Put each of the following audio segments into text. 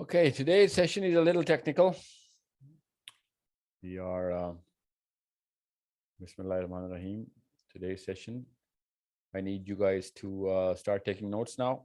Okay, today's session is a little technical. We are Bismillahirrahmanirrahim. Today's session, I need you guys to start taking notes now.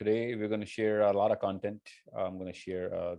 Today we're going to share a lot of content. I'm going to share.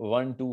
1 to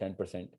10%,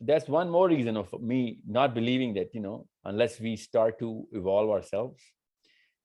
That's one more reason of me not believing that, unless we start to evolve ourselves,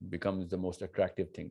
becomes the most attractive thing.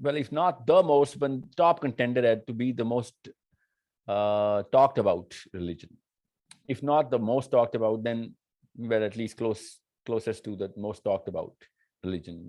well, if not the most, but top contender at to be the most talked about religion. If not the most talked about, then we're at least closest to the most talked about religion.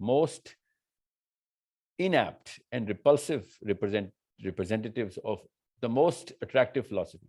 most inept and repulsive representatives of the most attractive philosophy.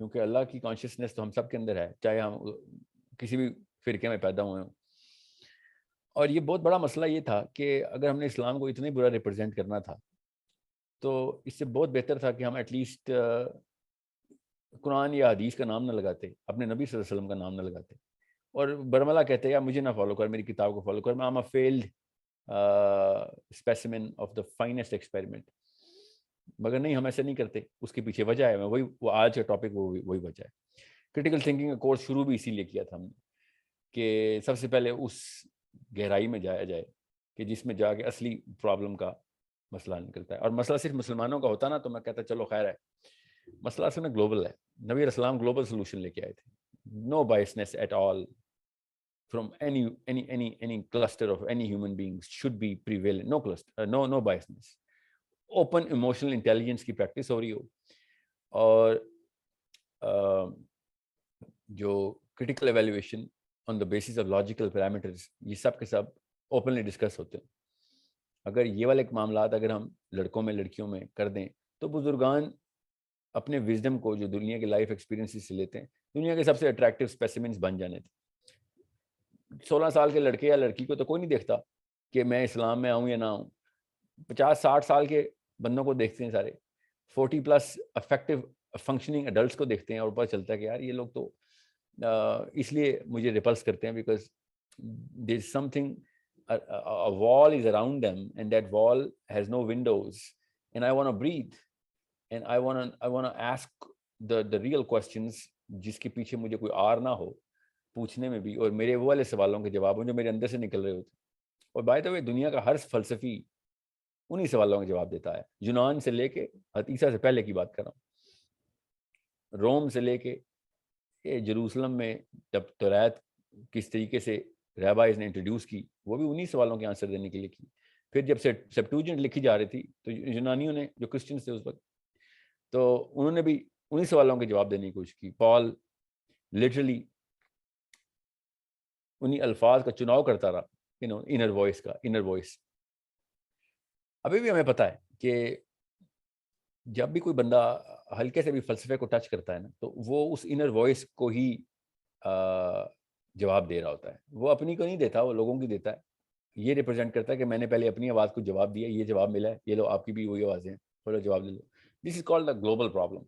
کیونکہ اللہ کی consciousness تو ہم سب کے اندر ہے، چاہے ہم کسی بھی فرقے میں پیدا ہوئے ہوں. اور یہ بہت بڑا مسئلہ یہ تھا کہ اگر ہم نے اسلام کو اتنے برا ریپرزینٹ کرنا تھا تو اس سے بہت بہتر تھا کہ ہم ایٹ لیسٹ قرآن یا حدیث کا نام نہ لگاتے، اپنے نبی صلی اللہ علیہ وسلم کا نام نہ لگاتے، اور برملا کہتے یا مجھے نہ فالو کر، میری کتاب کو فالو کر، میں am a field specimen of the finest experiment. مگر نہیں، ہم ایسے نہیں کرتے. اس کے پیچھے وجہ ہے، وہی وہ آج کا ٹاپک وہی وجہ ہے. کرٹیکل تھنکنگ کا کورس شروع بھی اسی لیے کیا تھا ہم نے کہ سب سے پہلے اس گہرائی میں جایا جائے کہ جس میں جا کے اصلی پرابلم کا مسئلہ نکلتا ہے. اور مسئلہ صرف مسلمانوں کا ہوتا نا تو میں کہتا چلو خیر ہے، مسئلہ اصل میں گلوبل ہے. نبی علیہ السلام گلوبل سولوشن لے کے آئے تھے. No business at all from any cluster of any human beings should be prevalent. No cluster, no biasness. Open emotional intelligence کی پریکٹس ہو رہی ہو، اور جو critical evaluation on the basis of logical parameters، یہ سب کے سب openly ڈسکس ہوتے ہیں. اگر یہ والے معاملات اگر ہم لڑکوں میں لڑکیوں میں کر دیں تو بزرگان اپنے وزڈم کو جو دنیا کے لائف ایکسپیرینس سے لیتے ہیں، دنیا کے سب سے اٹریکٹیو اسپیسیمنس بن جانے تھے. 16 سال کے لڑکے یا لڑکی کو تو کوئی نہیں دیکھتا کہ میں اسلام میں آؤں یا نہ آؤں. 50-60 سال کے بندوں کو دیکھتے ہیں سارے، 40+ افیکٹو فنکشننگ ایڈلٹس کو دیکھتے ہیں، اور پتہ چلتا ہے کہ یار یہ لوگ تو اس لیے مجھے ریپلس کرتے ہیں because there is some thing, a wall is around them and that wall has no windows and I want to breathe and I want to ask the real questions جس کے پیچھے مجھے کوئی آر نہ ہو پوچھنے میں بھی، اور میرے وہ والے سوالوں کے جواب جو میرے اندر سے نکل رہے ہوتے. اور بائی دا وے دنیا کا ہر فلسفی انہی سوالوں کے جواب دیتا ہے. یونان سے لے کے عیسیٰ سے پہلے کی بات کر رہا ہوں، روم سے لے کے جروسلم میں جب توریت کس طریقے سے ریبائز نے انٹروڈیوس کی، وہ بھی انہی سوالوں کے آنسر دینے کے لیے کی. پھر جب سیپٹوجنٹ لکھی جا رہی تھی تو یونانیوں نے، جو کرسچنس تھے اس وقت، تو انہوں نے بھی انہی سوالوں کے جواب دینے کی کوشش کی. پال لٹرلی انہی الفاظ کا چناؤ کرتا رہا، انر وائس کا، انر وائس. ابھی بھی ہمیں پتہ ہے کہ جب بھی کوئی بندہ ہلکے سے بھی فلسفے کو ٹچ کرتا ہے نا تو وہ اس انر وائس کو ہی جواب دے رہا ہوتا ہے. وہ اپنی کو نہیں دیتا، وہ لوگوں کی دیتا ہے. یہ ریپرزینٹ کرتا ہے کہ میں نے پہلے اپنی آواز کو جواب دیا، یہ جواب ملا ہے، یہ لو آپ کی بھی وہی آوازیں ہیں، بولو جواب لے لو. This is called the global problem.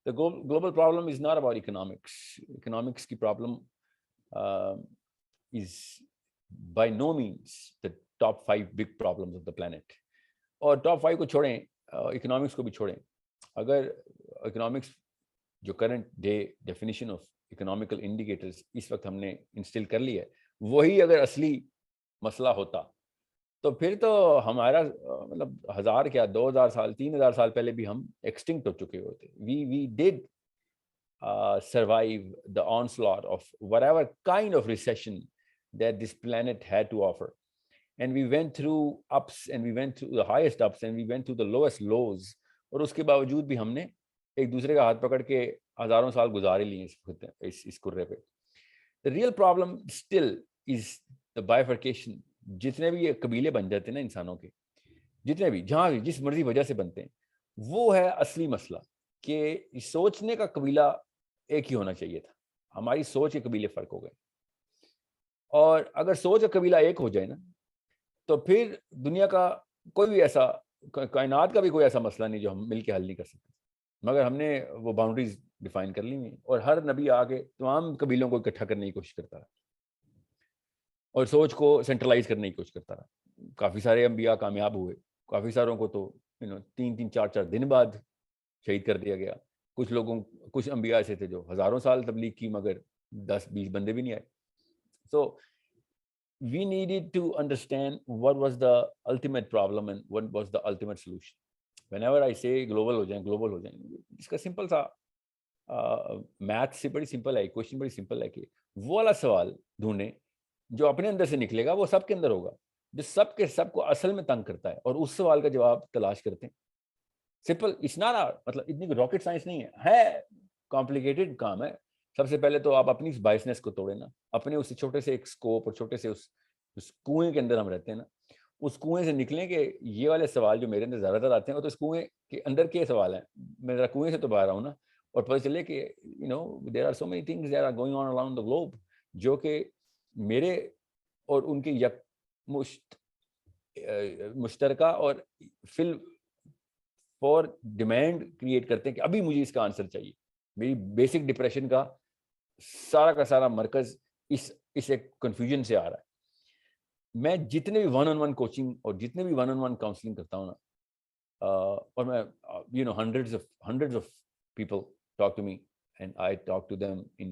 The global problem is not about economics. Economics کی problem is by no means the top 5 big problems of the planet. اور ٹاپ 5 کو چھوڑیں، اکنامکس کو بھی چھوڑیں. اگر اکنامکس جو current day definition of economical indicators اس وقت ہم نے انسٹل کر لی ہے، وہی اگر اصلی مسئلہ ہوتا تو پھر تو ہمارا مطلب 1000 کیا 2000 سال 3000 سال پہلے بھی ہم ایکسٹنکٹ ہو چکے ہوتے. we did survive the onslaught of whatever kind of recession that this planet had to offer, and we went through ups and we went through the highest ups and we went through the lowest lows. اور اس کے باوجود بھی ہم نے ایک دوسرے کا ہاتھ پکڑ کے ہزاروں سال گزارے لیے اس کرے پہ. The real problem still is the bifurcation. جتنے بھی یہ قبیلے بن جاتے ہیں نا انسانوں کے، جتنے بھی جہاں بھی جس مرضی وجہ سے بنتے ہیں، وہ ہے اصلی مسئلہ کہ سوچنے کا قبیلہ ایک ہی ہونا چاہیے تھا. ہماری سوچ کے قبیلے فرق ہو گئے. اور اگر سوچ کا قبیلہ ایک ہو جائے نا تو پھر دنیا کا کوئی بھی ایسا، کائنات کا بھی کوئی ایسا مسئلہ نہیں جو ہم مل کے حل نہیں کر سکتے. مگر ہم نے وہ باؤنڈریز ڈیفائن کر لی ہیں، اور ہر نبی آ کے تمام قبیلوں کو اکٹھا کرنے کی کوشش کرتا رہا اور سوچ کو سینٹرلائز کرنے کی کوشش کرتا رہا. کافی سارے انبیاء کامیاب ہوئے، کافی ساروں کو تو 3-3 4 دن بعد شہید کر دیا گیا. کچھ انبیاء ایسے تھے جو ہزاروں سال تبلیغ کی مگر 10-20 بندے بھی نہیں آئے. So we needed to understand what was the ultimate problem and what was the ultimate solution. Whenever I say global ہو جائیں اس کا سمپل سا میتھ سے بڑی سمپل ہے، کوشچن بڑی سمپل ہے کہ وہ والا سوال ڈھونڈیں جو اپنے اندر سے نکلے گا، وہ سب کے اندر ہوگا، جو سب کے سب کو اصل میں تنگ کرتا ہے، اور اس سوال کا جواب تلاش کرتے ہیں. سمپل، اٹس ناٹ مطلب اتنی راکٹ سائنس نہیں ہے کمپلیکیٹڈ کام ہے. سب سے پہلے تو آپ اپنی اس بائسنس کو توڑیں نا، اپنے اس چھوٹے سے ایک سکوپ اور چھوٹے سے اس کنویں کے اندر ہم رہتے ہیں نا، اس کنویں سے نکلیں کہ یہ والے سوال جو میرے اندر زیادہ تر آتے ہیں وہ تو اس کنویں کے اندر کے سوال ہیں. میں ذرا کنویں سے تو باہر آؤں نا، اور پتہ چلے کہ you know there are so many things that are going on around the globe جو کہ میرے اور ان کے یک مشترکہ اور فل فور ڈیمانڈ کریٹ کرتے ہیں کہ ابھی مجھے اس کا آنسر چاہیے. میری بیسک ڈپریشن کا سارا مرکز اس ایک کنفیوژن سے آ رہا ہے. میں جتنے بھی ون آن ون کوچنگ اور جتنے بھی ون آن ون کاؤنسلنگ کرتا ہوں نا, اور میں you know hundreds of people talk to me and I talk to them in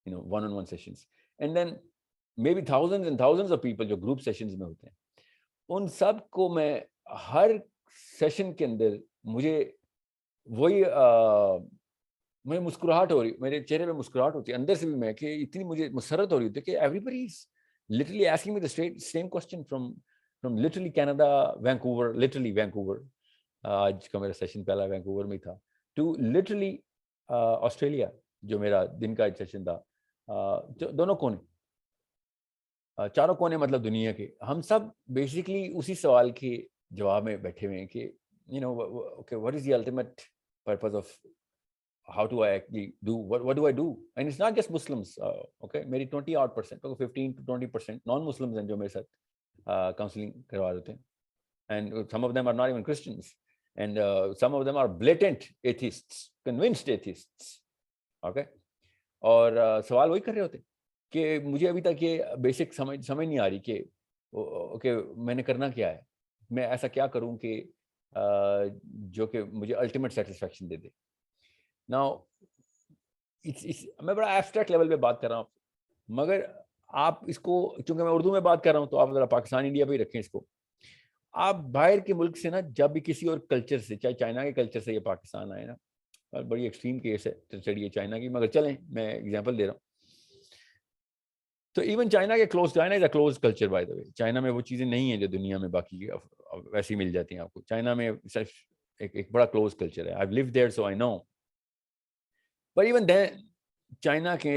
you know one on one sessions, and then may be thousands and thousands of people جو group sessions میں ہوتے ہیں, ان سب کو میں ہر session کے اندر مجھے وہی مجھے مسکراہٹ ہو رہی, میرے چہرے پہ مسکراہٹ ہوتی ہے اندر سے بھی, میں کہ اتنی مجھے مسرت ہو رہی ہوتی ہے کہ every body is literally asking me the same question from literally Canada, Vancouver, آج کا میرا سیشن پہلا وینکوور میں تھا, to literally آسٹریلیا جو میرا دن کا سیشن تھا. دونوں کونے, چاروں کونے مطلب دنیا کے, ہم سب بیسکلی اسی سوال کے جواب میں بیٹھے ہوئے ہیں کہ you know okay, what is the ultimate purpose of how do I actually do what do I do, and it's not just Muslims. Okay, maybe 20% or 15 to 20% non-Muslims ہیں جو میرے ساتھ counseling کروا رہے تھے, and some of them are not even Christians, and some of them are blatant atheists, convinced atheists. Okay, اور سوال وہی کر رہے ہوتے کہ مجھے ابھی تک یہ بیسک سمجھ نہیں آ رہی کہ اوکے میں نے کرنا کیا ہے, میں ایسا کیا کروں کہ جو کہ مجھے ultimate satisfaction they they. Now, میں بڑا ایبسٹریکٹ لیول پہ بات کر رہا ہوں, مگر آپ اس کو, چونکہ میں اردو میں بات کر رہا ہوں تو آپ ذرا پاکستان انڈیا پہ ہی رکھیں اس کو. آپ باہر کے ملک سے نا, جب بھی کسی اور کلچر سے, چاہے چائنا کے کلچر سے یہ پاکستان آئے نا, بڑی ایکسٹریم کیس ہے چڑی ہے چائنا کی, مگر چلیں میں ایگزامپل دے رہا ہوں. تو ایون چائنا کے China is a close culture by the way. China میں وہ چیزیں نہیں ہیں جو دنیا میں باقی ویسی مل جاتی ہیں آپ کو. چائنا میں صرف ایک بڑا کلوز کلچر ہے. I've lived there so I know. But even then, China کے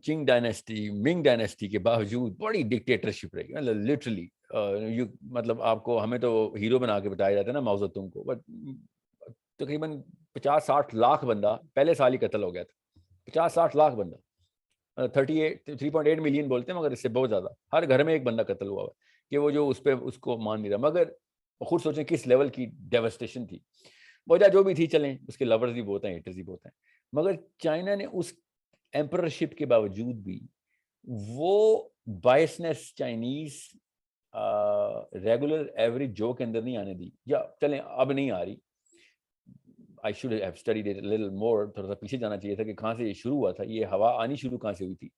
چنگ ڈائنیسٹی, منگ ڈائنیسٹی کے باوجود بڑی ڈکٹیٹرشپ رہی, لٹرلی مطلب آپ کو, ہمیں تو ہیرو بنا کے بتایا جاتا ہے نا ماؤ زے تونگ کو, بٹ تقریباً 50-60 لاکھ بندہ پہلے سال ہی قتل ہو گیا تھا. 50-60 لاکھ بندہ, 3.8 ملین بولتے ہیں مگر اس سے بہت زیادہ, ہر گھر میں ایک بندہ قتل ہوا ہوا کہ وہ جو اس کو مان نہیں رہا. مگر خود سوچیں کس لیول کی ڈیوسٹیشن تھی. وجہ جو بھی تھی, چلیں اس کے لورز بھی بہت ہیں, ہیٹرز بھی بہت ہیں, مگر چائنا نے اس ایمپررشپ کے باوجود بھی وہ بائسنس چائنیز ریگولر ایوریج جو کے اندر نہیں آنے دی, یا چلیں اب نہیں آ رہی. I should have studied it a little more, تھوڑا سا پیچھے جانا چاہیے تھا کہ کہاں سے یہ شروع ہوا تھا, یہ ہوا آنی شروع کہاں سے ہوئی تھی.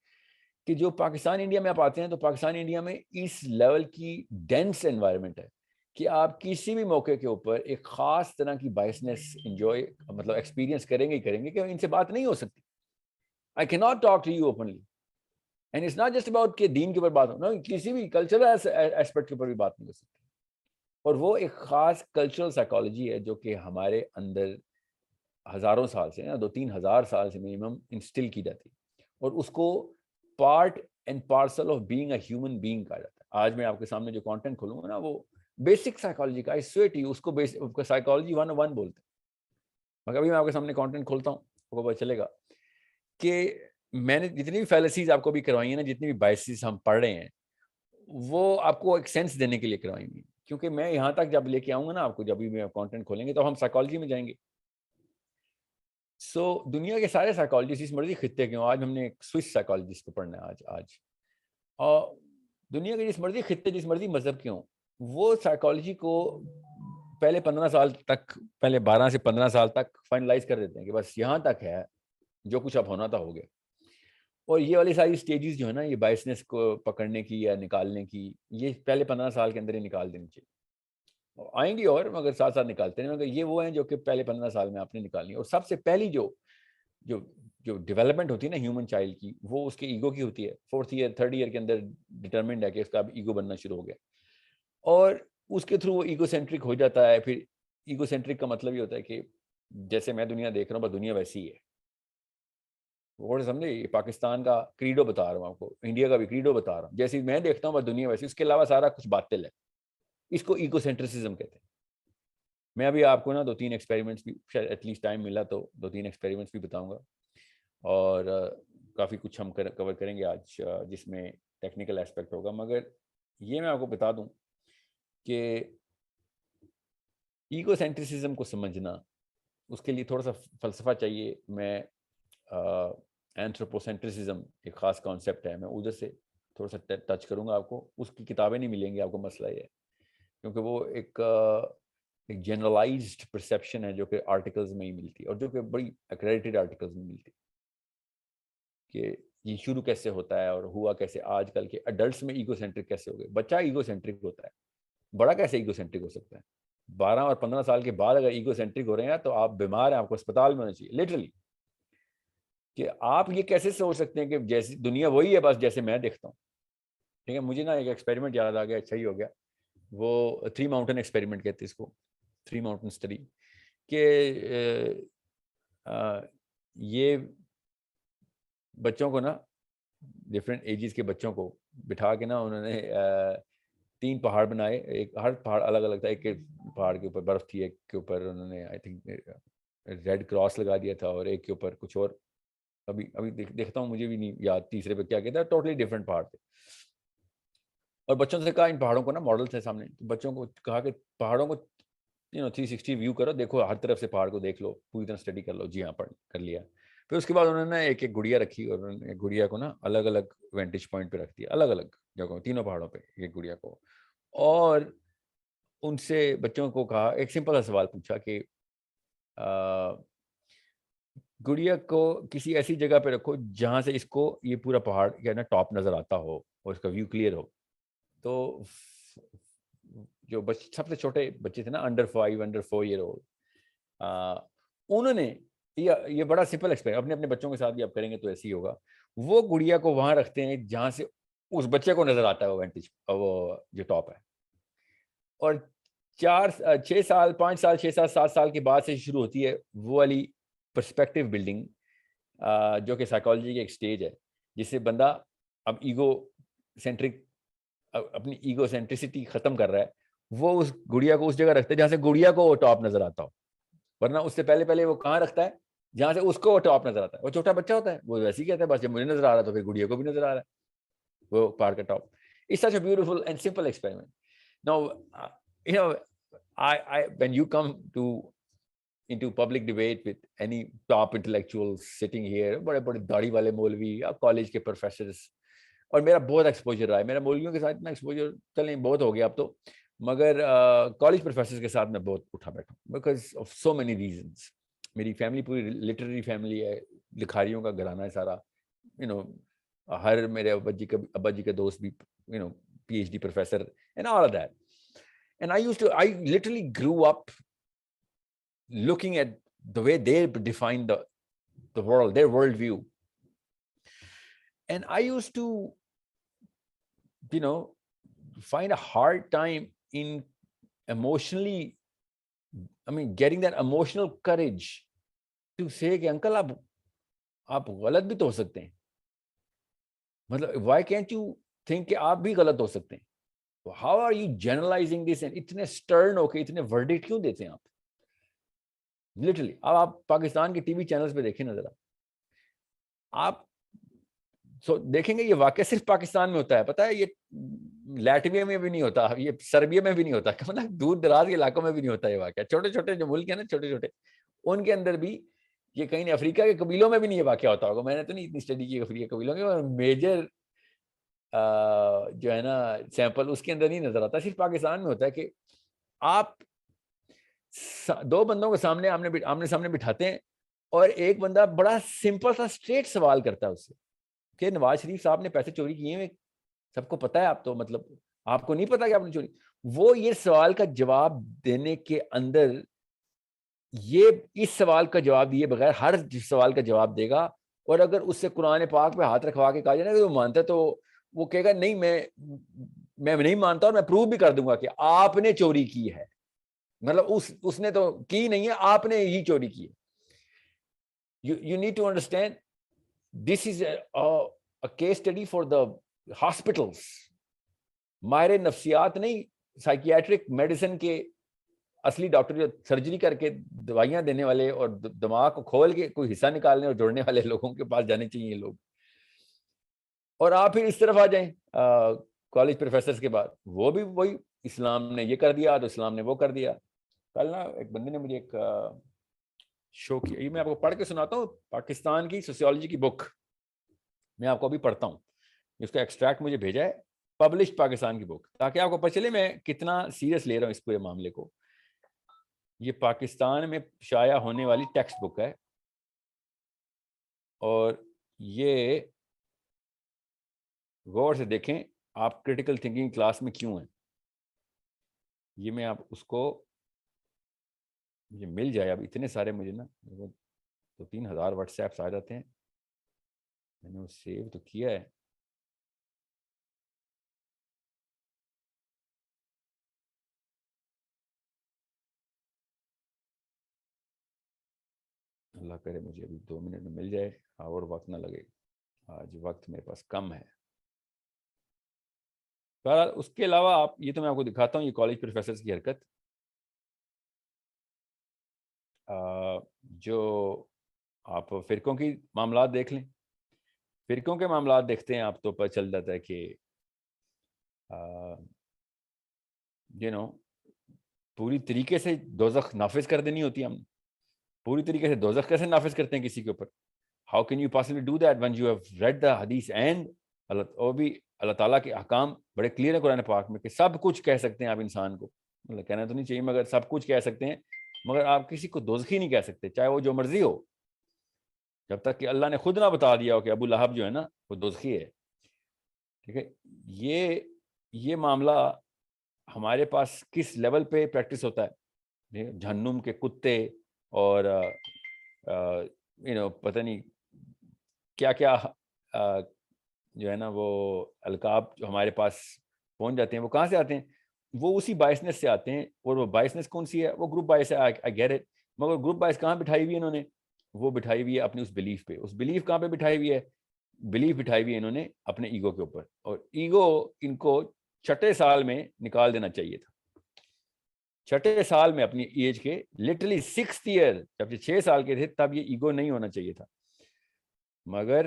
کہ جو پاکستان انڈیا میں آپ آتے ہیں تو پاکستان انڈیا میں اس لیول کی ڈینس انوائرمنٹ ہے کہ آپ کسی بھی موقع کے اوپر ایک خاص طرح کی بائسنس انجوائے مطلب ایکسپیرینس کریں گے کہ ان سے بات نہیں ہو سکتی. I cannot talk to you openly. And it's not just about کہ دین کے اوپر بات ہو, no, کسی بھی کلچرل ایسپیکٹ کے اوپر بھی بات نہیں ہو سکتی. اور وہ ایک خاص کلچرل سائیکالوجی ہے جو کہ ہمارے اندر ہزاروں سال سے, 2-3 ہزار سال سے منیمم انسٹل کی جاتی ہے, اور اس کو part and parcel of being a human being کہا جاتا ہے. آج میں آپ کے سامنے جو کانٹینٹ کھولوں گا نا, وہ بیسک سائیکالوجی کا, اس کو سائیکالوجی 101 بولتے ہیں. مگر ابھی میں آپ کے سامنے کانٹینٹ کھولتا ہوں, آپ کو پتہ چلے گا کہ میں نے جتنی بھی فیلسیز آپ کو بھی کروائی ہیں نا, جتنی بھی بائسز ہم پڑھ رہے ہیں, وہ آپ کو ایک سینس دینے کے لیے کروائی گی. کیونکہ میں یہاں تک جب لے کے آؤں گا نا آپ کو, جب بھی میں کانٹینٹ کھولیں گے تو ہم سائیکالوجی میں جائیں گے. سو دنیا کے سارے سائیکالوجسٹ جس مرضی خطے کے ہوں, آج ہم نے ایک سوئس سائیکالوجسٹ کو پڑھنا ہے آج, اور دنیا کے جس مرضی خطے جس مرضی مذہب کے ہوں, وہ سائیکالوجی کو پہلے 15 سال تک, پہلے 12 سے 15 سال تک فائنلائز کر دیتے ہیں کہ بس یہاں تک ہے, جو کچھ اب ہونا تھا ہو گیا. اور یہ والی ساری سٹیجز جو ہے نا, یہ بائسنس کو پکڑنے کی یا نکالنے کی, یہ پہلے 15 سال کے اندر ہی نکال دینی چاہیے. آئیں گی اور مگر ساتھ ساتھ نکالتے ہیں, مگر یہ وہ ہیں جو کہ پہلے 15 سال میں آپ نے نکالنی. اور سب سے پہلی جو ڈیولپمنٹ ہوتی ہے نا ہیومن چائلڈ کی, وہ اس کے ایگو کی ہوتی ہے. 4th ایئر 3rd ایئر کے اندر ڈٹرمنڈ ہے کہ اس کا اب ایگو بننا شروع ہو گیا, اور اس کے تھرو وہ ایگو سینٹرک ہو جاتا ہے. پھر ایگو سینٹرک کا مطلب یہ ہوتا ہے کہ جیسے میں دنیا دیکھ رہا ہوں بس دنیا ویسی ہے. وہ سمجھے, پاکستان کا کریڈو بتا رہا ہوں آپ کو, انڈیا کا بھی کریڈو بتا رہا ہوں, جیسے میں دیکھتا ہوں بس دنیا ویسی, اس کے علاوہ سارا کچھ باطل ہے. اس کو ایگو سینٹرسزم کہتے ہیں. میں ابھی آپ کو نا 2-3 ایکسپیریمنٹس بھی شاید ایٹ لیسٹ ٹائم ملا تو 2-3 ایکسپیریمنٹس بھی بتاؤں گا, اور کافی کچھ ہم کور کریں گے آج جس میں ٹیکنیکل اسپیکٹ ہوگا. مگر یہ میں آپ کو بتا دوں کہ ایگو سینٹریسزم کو سمجھنا, اس کے لیے تھوڑا سا فلسفہ چاہیے. میں اینتھروپوسینٹریسزم ایک خاص کانسیپٹ ہے, میں ادھر سے تھوڑا سا ٹچ کروں گا. آپ کو اس کی کتابیں نہیں ملیں گی آپ کو, مسئلہ یہ ہے کیونکہ وہ ایک جنرلائزڈ پرسیپشن ہے جو کہ آرٹیکلز میں ہی ملتی ہے, اور جو کہ بڑی ایکریڈیٹڈ آرٹیکلز میں ملتی ہے کہ یہ شروع کیسے ہوتا ہے اور ہوا کیسے. آج کل کے اڈلٹس میں ایگو سینٹرک کیسے ہو گئے, بچہ ایگو سینٹرک ہوتا ہے, بڑا کیسے ایگو سینٹرک ہو سکتا ہے. 12 اور 15 سال کے بعد اگر ایگو سینٹرک ہو رہے ہیں تو آپ بیمار ہیں, آپ کو اسپتال میں ہونا چاہیے لٹرلی. کہ آپ یہ کیسے سوچ سکتے ہیں کہ جیسی دنیا وہی ہے بس جیسے میں دیکھتا ہوں. ٹھیک ہے, مجھے نا ایک ایکسپیریمنٹ یاد آ گیا, اچھا ہی ہو گیا. وہ 3 ماؤنٹین ایکسپیریمنٹ کہتے ہیں اس کو, 3 ماؤنٹین اسٹڈی. کہ یہ بچوں کو نا, ڈفرینٹ ایجز کے بچوں کو بٹھا کے نا انہوں نے 3 پہاڑ بنائے. ایک ہر پہاڑ الگ الگ تھا, ایک پہاڑ کے اوپر برف تھی, ایک کے اوپر انہوں نے آئی تھنک ریڈ کراس لگا دیا تھا, اور ایک کے اوپر کچھ اور, ابھی دیکھتا ہوں مجھے بھی نہیں یاد تیسرے پہ کیا کہتا ہے. ٹوٹلی ڈفرینٹ پہاڑ تھے. اور بچوں سے کہا, ان پہاڑوں کو نا ماڈل تھے سامنے, بچوں کو کہا کہ پہاڑوں کو 360 ویو کرو, دیکھو ہر طرف سے پہاڑ کو دیکھ لو, پوری طرح اسٹڈی کر لو. جی ہاں, پڑھ کر لیا. پھر اس کے بعد انہوں نے ایک ایک گڑیا رکھی, اور انہوں نے گڑیا کو نا الگ الگ وینٹیج پوائنٹ پہ رکھ دیا, الگ الگ جگہوں, تینوں پہاڑوں پہ ایک گڑیا کو. اور ان سے بچوں کو کہا, ایک سمپل سا سوال پوچھا کہ گڑیا کو کسی ایسی جگہ پہ رکھو جہاں سے اس کو یہ پورا پہاڑ یا نا ٹاپ نظر آتا ہو اور اس کا ویو کلیئر ہو. تو جو سب سے چھوٹے بچے تھے نا, انڈر 4 ایئر اولڈ, انہوں نے یہ بڑا سمپل ایکسپیرینس اپنے بچوں کے ساتھ بھی آپ کریں گے تو ایسے ہی ہوگا. وہ گڑیا کو وہاں رکھتے ہیں جہاں سے اس بچے کو نظر آتا ہے وہ وینٹیج, وہ جو ٹاپ ہے. اور 6 سال 5 سال 6 سال 7 سال کے بعد سے شروع ہوتی ہے وہ والی پرسپیکٹیو بلڈنگ, جو کہ سائیکالوجی کی ایک سٹیج ہے جس سے بندہ اب ایگو سینٹرک, اپنی ایگو سینٹریسٹی ختم کر رہا ہے. وہ اس گڑیا کو اس جگہ رکھتا ہے جہاں سے گڑیا کو وہ ٹاپ نظر آتا ہو, ورنہ اس سے پہلے وہ کہاں رکھتا ہے جہاں سے اس کو وہ ٹاپ نظر آتا ہے. وہ چھوٹا بچہ ہوتا ہے, وہ ویسے ہی کہتا ہے بس جب مجھے نظر آ رہا تو پھر گڑیا کو بھی نظر آ رہا ہے وہ پہاڑ کا top. It's such a beautiful and simple experiment. Now, when you come into public debate with any top intellectuals sitting here, بڑے بڑے داڑھی والے مولوی یا کالج کے پروفیسرز, اور میرا بہت ایکسپوجر رہا ہے, میرا مولویوں کے ساتھ اتنا ایکسپوجر چلیں بہت ہو گیا اب تو, مگر کالج پروفیسرز کے ساتھ میں بہت اٹھا بیٹھا because of so many reasons. میری فیملی پوری لٹریری فیملی ہے, لکھاریوں کا گھرانہ ہے سارا, ہر میرے ابا جی کے دوست بھی PhD professor and all of that. And I literally grew up looking at the way they define the world, their worldview. And I used to, find a hard time in emotionally, getting that emotional courage to say کہ uncle آپ غلط بھی تو ہو سکتے ہیں. مطلب why can't you think کہ آپ بھی غلط ہو سکتے ہیں. How are you generalizing this? and اتنے سٹرن ہو کے اتنے ورڈکٹ کیوں دیتے ہیں آپ لٹرلی. اب آپ پاکستان کے ٹی وی چینلز پہ دیکھیں نا ذرا, آپ دیکھیں گے یہ واقعہ صرف پاکستان میں ہوتا ہے. پتہ ہے یہ لیٹویا میں بھی نہیں ہوتا, یہ سربیا میں بھی نہیں ہوتا, مطلب دور دراز کے علاقوں میں بھی نہیں ہوتا یہ واقعہ. چھوٹے چھوٹے جو ملک ہیں نا, چھوٹے چھوٹے, ان کے اندر بھی یہ کہیں نہیں, افریقہ کے قبیلوں میں بھی نہیں یہ واقعہ ہوتا ہوگا. میں نے تو نہیں اتنی اسٹڈی کی افریقہ کے قبیلوں کے, میجر جو ہے نا سیمپل اس کے اندر نہیں نظر آتا. صرف پاکستان میں ہوتا ہے کہ آپ 2 بندوں کو آمنے سامنے بٹھاتے ہیں, اور ایک بندہ بڑا سمپل سا اسٹریٹ سوال کرتا ہے اس سے کہ نواز شریف صاحب نے پیسے چوری کیے ہیں, سب کو پتا ہے, آپ تو مطلب آپ کو نہیں پتا کہ آپ نے چوری. وہ یہ سوال کا جواب دینے کے اندر یہ اس سوال کا جواب دیے بغیر ہر سوال کا جواب دے گا, اور اگر اس سے قرآن پاک پہ ہاتھ رکھوا کے کہا جائے نا کہ وہ مانتا ہے, تو وہ کہے گا نہیں میں نہیں مانتا, اور میں پروو بھی کر دوں گا کہ آپ نے چوری کی ہے. مطلب اس نے تو کی نہیں ہے, آپ نے ہی چوری کی ہے. You need to understand this is a case study for the hospitals. ماہر نفسیات نہیں, سائکیاٹرک میڈیسن کے اصلی ڈاکٹر جو سرجری کر کے دوائیاں دینے والے اور دماغ کو کھول کے کوئی حصہ نکالنے اور جوڑنے والے لوگوں کے پاس جانے چاہیے لوگ. اور آپ پھر اس طرف آ جائیں کالج پروفیسرز کے بعد, وہ بھی وہی, اسلام نے یہ کر دیا تو اسلام نے وہ کر دیا. کل نا ایک بندے نے مجھے ایک شو کیا, یہ میں آپ کو پڑھ کے سناتا ہوں, پاکستان کی سوسیولوجی کی بک میں آپ کو ابھی پڑھتا ہوں, اس کا ایکسٹریکٹ مجھے بھیجا ہے, پبلشڈ پاکستان کی بک, تاکہ آپ کو پتہ چلے میں کتنا سیریس لے رہا ہوں اس پورے معاملے کو. یہ پاکستان میں شائع ہونے والی ٹیکسٹ بک ہے, اور یہ غور سے دیکھیں آپ کریٹیکل تھنکنگ کلاس میں کیوں ہیں. یہ میں آپ اس کو مجھے مل جائے, اب اتنے سارے مجھے نا 2-3 ہزار واٹس ایپس آ جاتے ہیں, میں نے وہ سیو تو کیا ہے. اللہ کرے مجھے ابھی 2 منٹ میں مل جائے اور وقت نہ لگے, آج وقت میرے پاس کم ہے. بہرحال اس کے علاوہ آپ, یہ تو میں آپ کو دکھاتا ہوں, یہ کالج پروفیسرز کی حرکت, جو آپ فرقوں کی معاملات دیکھ لیں, فرقوں کے معاملات دیکھتے ہیں آپ تو پتہ چل جاتا ہے کہ پوری طریقے سے دوزخ نافذ کر دینی ہوتی ہے. ہم پوری طریقے سے دوزخ کیسے نافذ کرتے ہیں کسی کے اوپر؟ How can you possibly do that when you have read the حدیث اینڈ اور بھی اللہ تعالیٰ کے احکام بڑے کلیئر ہیں قرآن پاک میں کہ سب کچھ کہہ سکتے ہیں آپ انسان کو, مطلب کہنا تو نہیں چاہیے مگر سب کچھ کہہ سکتے ہیں, مگر آپ کسی کو دوزخی نہیں کہہ سکتے, چاہے وہ جو مرضی ہو, جب تک کہ اللہ نے خود نہ بتا دیا ہو کہ ابو لہب جو ہے نا وہ دوزخی ہے. ٹھیک ہے, یہ معاملہ ہمارے پاس کس لیول پہ پریکٹس ہوتا ہے, جہنم کے کتے اور پتہ نہیں کیا کیا جو ہے نا وہ القاب جو ہمارے پاس پہنچ جاتے ہیں, وہ کہاں سے آتے ہیں؟ وہ اسی بائسنس سے آتے ہیں. اور وہ بائسنس کون سی ہے؟ وہ گروپ بائس ہے, آئی گیٹ اٹ, مگر گروپ بائس کہاں بٹھائی ہوئی ہے انہوں نے؟ وہ بٹھائی ہوئی ہے اپنی اس بلیف پہ. اس بلیف کہاں پہ بٹھائی ہوئی ہے؟ بلیف بٹھائی ہوئی ہے انہوں نے اپنے ایگو کے اوپر, اور ایگو ان کو چھٹے سال میں نکال دینا چاہیے تھا. چھٹے سال میں اپنی ایج کے لٹرلی 6th ایئر, جب یہ 6 سال کے تھے تب یہ ایگو نہیں ہونا چاہیے تھا. مگر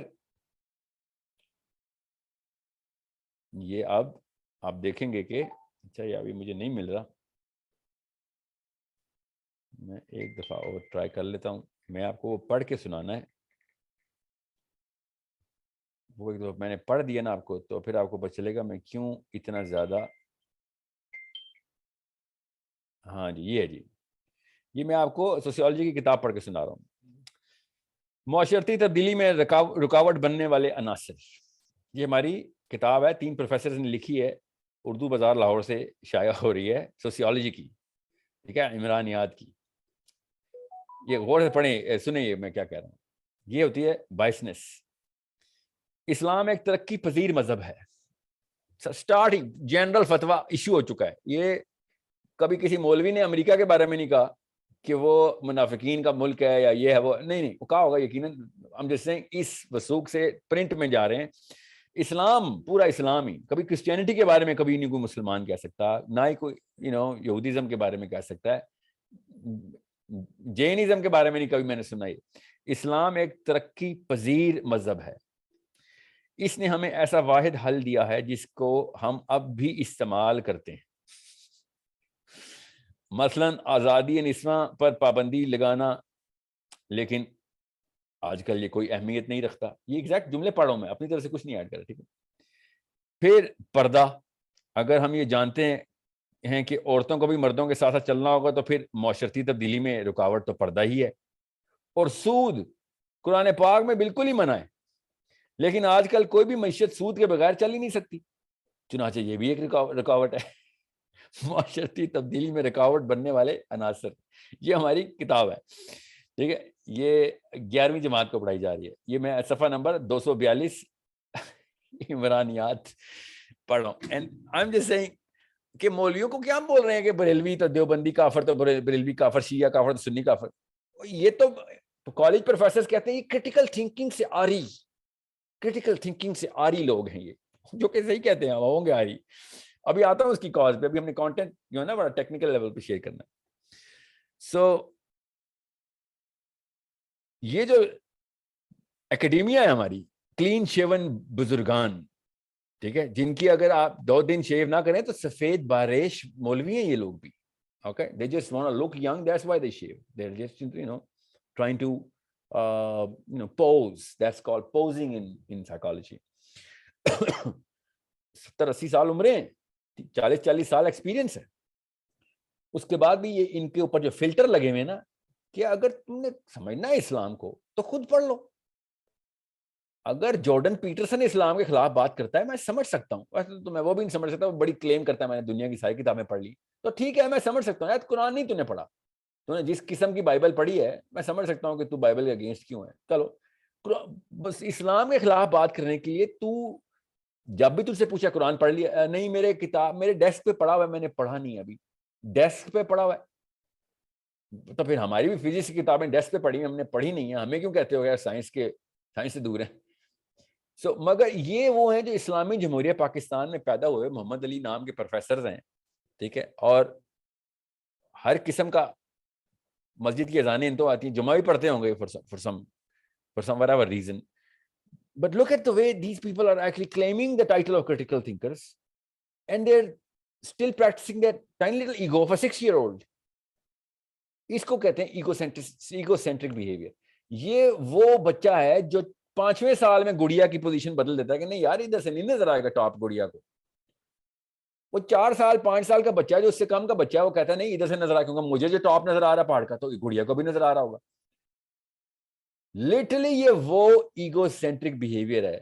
یہ اب آپ دیکھیں گے کہ اچھا یہ ابھی مجھے نہیں مل رہا, میں ایک دفعہ اور ٹرائی کر لیتا ہوں. میں آپ کو وہ پڑھ کے سنانا ہے, وہ ایک دفعہ میں نے پڑھ دیا نا آپ کو تو پھر آپ کو پتہ چلے گا میں کیوں اتنا زیادہ. ہاں جی, یہ ہے جی, یہ میں آپ کو سوسیولوجی کی کتاب پڑھ کے سنا رہا ہوں, معاشرتی تبدیلی میں رکاوٹ بننے والے عناصر. یہ ہماری کتاب ہے, 3 پروفیسرز نے لکھی ہے, اردو بازار لاہور سے شائع ہو رہی ہے, سوسیولوجی کی. ٹھیک ہے, عمران یاد کی. یہ غور سے پڑھیں, سنیں یہ میں کیا کہہ رہا ہوں. یہ ہوتی ہے بائسنس. اسلام ایک ترقی پذیر مذہب ہے. سٹارٹنگ جنرل فتویٰ ایشو ہو چکا ہے. یہ کبھی کسی مولوی نے امریکہ کے بارے میں نہیں کہا کہ وہ منافقین کا ملک ہے یا یہ ہے وہ, نہیں, وہ کہا ہوگا یقیناً, ہم جس سے اس وثوق سے پرنٹ میں جا رہے ہیں. اسلام پورا اسلام ہی, کبھی کرسچینٹی کے بارے میں کبھی نہیں کوئی مسلمان کہہ سکتا, نہ ہی کوئی یہودیزم کے بارے میں کہہ سکتا ہے, جینزم کے بارے میں نہیں کبھی میں نے سنا. اسلام ایک ترقی پذیر مذہب ہے. اس نے ہمیں ایسا واحد حل دیا ہے جس کو ہم اب بھی استعمال کرتے ہیں, مثلا آزادی نسواں پر پابندی لگانا, لیکن آج کل یہ کوئی اہمیت نہیں رکھتا. یہ ایگزیکٹ جملے پڑھ رہا ہوں میں, اپنی طرف سے کچھ نہیں ایڈ کر رہا. ٹھیک ہے, پھر پردہ, اگر ہم یہ جانتے ہیں کہ عورتوں کو بھی مردوں کے ساتھ ساتھ چلنا ہوگا تو پھر معاشرتی تبدیلی میں رکاوٹ تو پردہ ہی ہے. اور سود قرآن پاک میں بالکل ہی منع ہے, لیکن آج کل کوئی بھی معیشت سود کے بغیر چل ہی نہیں سکتی, چنانچہ یہ بھی ایک رکاوٹ ہے. معاشرتی تبدیلی میں رکاوٹ بننے والے عناصر, یہ ہماری کتاب ہے. ٹھیک ہے, یہ 11ویں جماعت کو پڑھائی جا رہی ہے. یہ میں صفحہ نمبر 242 عمرانیات پڑھ رہا ہوں. And I am just seeing کہ مولویوں کو کیا ہم بول رہے ہیں کہ بریلوی تو دیوبندی کافر, تو بریلوی کافر, شیعہ کافر تو سنی کافر. یہ تو کالج پروفیسرز کہتے ہیں یہ کرٹیکل تھنکنگ سے آری, کرٹیکل تھنکنگ سے آری لوگ ہیں یہ, جو کہ صحیح کہتے ہیں, ہوں گے آری. ابھی آتا ہوں اس کی کاز پہ, ابھی ہم نے کانٹینٹ جو ہے نا بڑا ٹیکنیکل لیول پہ شیئر کرنا ہے. سو یہ جو اکیڈیمیا ہے ہماری، کلین شیون بزرگان، ٹھیک ہے، جن کی اگر آپ 2 دن شیو نہ کریں تو سفید باریش مولوی ہیں یہ لوگ بھی. Okay, they just want to look young, that's why they shave. They're just, trying to pose. That's called posing in psychology. 70-80 سال عمریں ہیں، 40 سال ایکسپیرینس ہے. اس کے بعد بھی یہ ان کے اوپر جو فلٹر لگے ہوئے نا کہ اگر تم نے سمجھنا ہے اسلام کو تو خود پڑھ لو. اگر جارڈن پیٹرسن اسلام کے خلاف بات کرتا ہے میں سمجھ سکتا ہوں، ویسے تو میں وہ بھی نہیں سمجھ سکتا، وہ بڑی کلیم کرتا ہے میں نے دنیا کی ساری کتابیں پڑھ لی، تو ٹھیک ہے میں سمجھ سکتا ہوں. یار قرآن نہیں تو نے پڑھا، تو نے جس قسم کی بائبل پڑھی ہے میں سمجھ سکتا ہوں کہ تو بائبل کے اگینسٹ کیوں ہے. چلو بس اسلام کے خلاف بات کرنے کے لیے تو جب بھی تجھ سے پوچھا قرآن پڑھ لیا، نہیں میرے کتاب میرے ڈیسک پہ پڑھا ہوا ہے، میں نے پڑھا نہیں ابھی. ڈیسک پہ پڑھا ہوا ہے تو پھر ہماری بھی فزکس کی کتابیں ڈیسک پہ پڑھی ہیں، ہم نے پڑھی نہیں ہیں، ہمیں کیوں کہتے ہو یار سائنس سے دور ہیں. مگر یہ وہ ہیں جو اسلامی جمہوریہ پاکستان میں پیدا ہوئے، محمد علی نام کے پروفیسرز ہیں، ٹھیک ہے، اور ہر قسم کا مسجد کی اذانیں ان تو آتی ہیں، جمعہ بھی پڑھتے ہوں گے for some whatever reason. But look at the way these people are actually claiming the title of critical thinkers and they're still practicing that tiny little ego of a 6-year-old. اس کو کہتے ہیں ایگوسینٹرک بیہیویئر. یہ وہ بچہ ہے جو 5ویں سال میں گڑیا کی پوزیشن بدل دیتا ہے کہ نہیں یار ادھر سے نہیں نظر آئے گا ٹاپ گڑیا کو. وہ 4 سال 5 سال کا بچہ ہے جو اس سے کم کا بچہ ہے، وہ کہتا ہے نہیں ادھر سے نظر آ کیونکہ مجھے جو ٹاپ نظر آ رہا ہے پہاڑ کا تو گڑیا کو بھی نظر آ رہا ہوگا. لٹرلی یہ وہ ایگو سینٹرک بیہیویئر ہے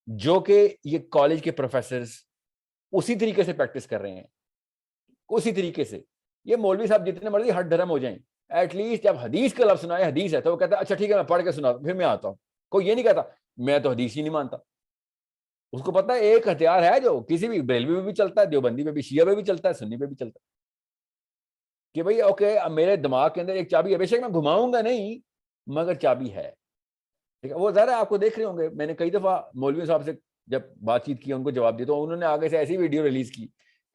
جو کہ یہ کالج کے پروفیسرز اسی طریقے سے پریکٹس کر رہے ہیں، اسی طریقے سے. یہ مولوی صاحب جتنے مرضی ہٹ دھرم ہو جائیں، ایٹ لیسٹ جب حدیث کا لفظ سنائے حدیث ہے تو وہ کہتا ہے اچھا ٹھیک ہے میں پڑھ کے سنا پھر میں آتا ہوں. کوئی یہ نہیں کہتا میں تو حدیث ہی نہیں مانتا. اس کو پتا ہے ایک ہتھیار ہے جو کسی بھی بریلوی میں بھی چلتا ہے، دیوبندی میں بھی، شیعہ میں بھی چلتا ہے، سنی میں بھی چلتا ہے، کہ بھئی اوکے اب میرے دماغ کے اندر ایک چابی ہے، بے شک میں گھماؤں گا نہیں مگر چابی ہے. ٹھیک ہے، وہ ذرا آپ کو دیکھ رہے ہوں گے، میں نے کئی دفعہ مولوی صاحب سے جب بات چیت کی ان کو جواب دیا تو انہوں نے آگے سے ایسی ویڈیو ریلیز کی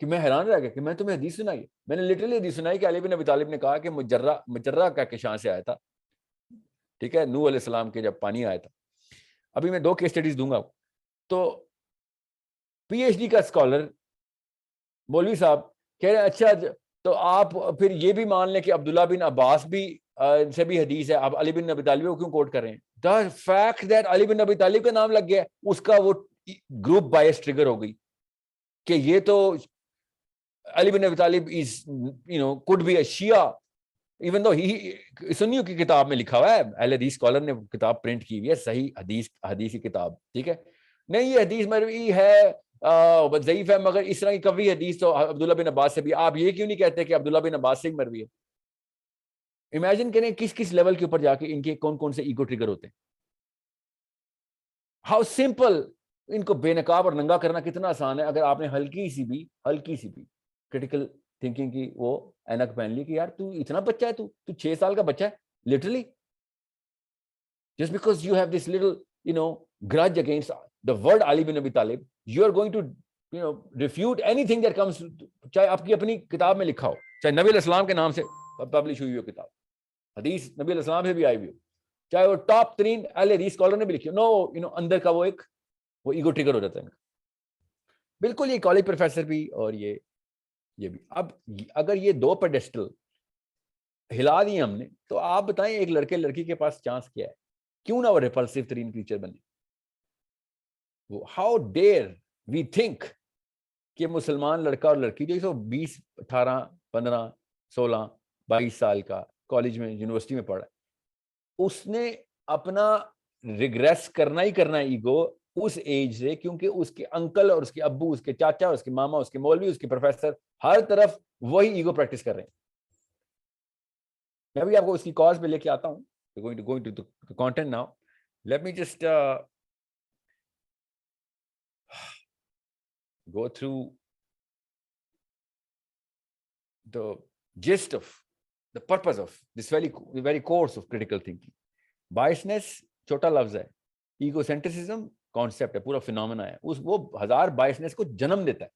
کہ میں حیران رہ گیا کہ میں تمہیں حدیث سنائی. میں نے لٹرلی حدیث سنائی کہ علی بن ابی طالب نے کہا کہ مجرہ کا کشان سے آیا تھا، ٹھیک ہے، نوح علیہ السلام کے جب پانی آیا تھا. ابھی میں 2 کیس اسٹڈیز دوں گا. تو پی ایچ ڈی کا اسکالر مولوی صاحب کہہ رہے ہیں اچھا تو آپ پھر یہ بھی مان لیں کہ عبداللہ بن عباس بھی سے بھی حدیث ہے، آپ علی بن ابی طالب کو کیوں کوٹ کر رہے ہیں؟ دا فیکٹ دیٹ علی بن ابی طالب کا نام لگ گیا اس کا وہ گروپ بائس ٹریگر ہو گئی کہ یہ تو علی bin Abi Talib is could be a شیعہ ایون دو ہی سنیوں کی کتاب میں لکھا ہوا ہے، اہل حدیث اسکالر نے کتاب پرنٹ کی ہوئی ہے، صحیح حدیث کی کتاب، ٹھیک ہے. نہیں یہ حدیث مروی ہے ضعیف ہے مگر اس طرح کی قوی حدیث تو عبداللہ بن عباس سے بھی. آپ یہ کیوں نہیں کہتے کہ عبداللہ بن عباس سے ہی مروی ہے؟ امیجن کریں کس لیول کے اوپر جا کے ان کے کون سے ایگو ٹریگر ہوتے ہیں. How simple. ان کو بے نقاب اور ننگا کرنا کتنا آسان ہے اگر آپ نے ہلکی سی بھی کریٹیکل تھنکنگ کی وہ اینک پہن لی کہ یار تو اتنا بچہ ہے، تو 6 سال کا بچہ ہے literally. Just because you have this little grudge against the word Ali bin Abi Talib, you are going to refute anything that comes, چاہے آپ کی اپنی کتاب میں لکھا ہو، چاہے نبی علیہ السلام کے نام سے پبلش ہوئی ہو کتاب، حدیث نبی علیہ السلام سے بھی آئی ہوئی ہو، چاہے وہ ٹاپ 3 اہل حدیث اسکالر نے بھی لکھی ہو، اندر کا وہ ایگو ٹریگر ہو جاتا ہے. بالکل یہ کالج پروفیسر بھی اور یہ بھی. اب اگر یہ 2 پیڈسٹل ہلا دیے ہم نے تو آپ بتائیں ایک لڑکے لڑکی کے پاس چانس کیا ہے؟ کیوں نہ وہ ریپلسیو ترین کریچر بنے؟ ہاؤ ڈیئر وی تھنک کہ مسلمان لڑکا اور لڑکی جو 20 18 15 16 22 سال کا کالج میں یونیورسٹی میں پڑھا اس نے اپنا ریگریس کرنا ہی کرنا ہے ایگو اس ایج سے، کیونکہ اس کے انکل اور اس کے ابو، اس کے چاچا، اس کے ماما، اس کے مولوی، اس کے پروفیسر ہر طرف وہی ایگو پریکٹس کر رہے ہیں. میں بھی آپ کو اس کی کاز پہ لے کے آتا ہوں. going to the content now. Let me just go through the gist of the purpose of this very course of critical thinking. Biasness چھوٹا لفظ ہے، ایگوسینٹرسزم کانسیپٹ ہے، پورا فینومینا ہے، وہ 1000 بائسنس کو جنم دیتا ہے.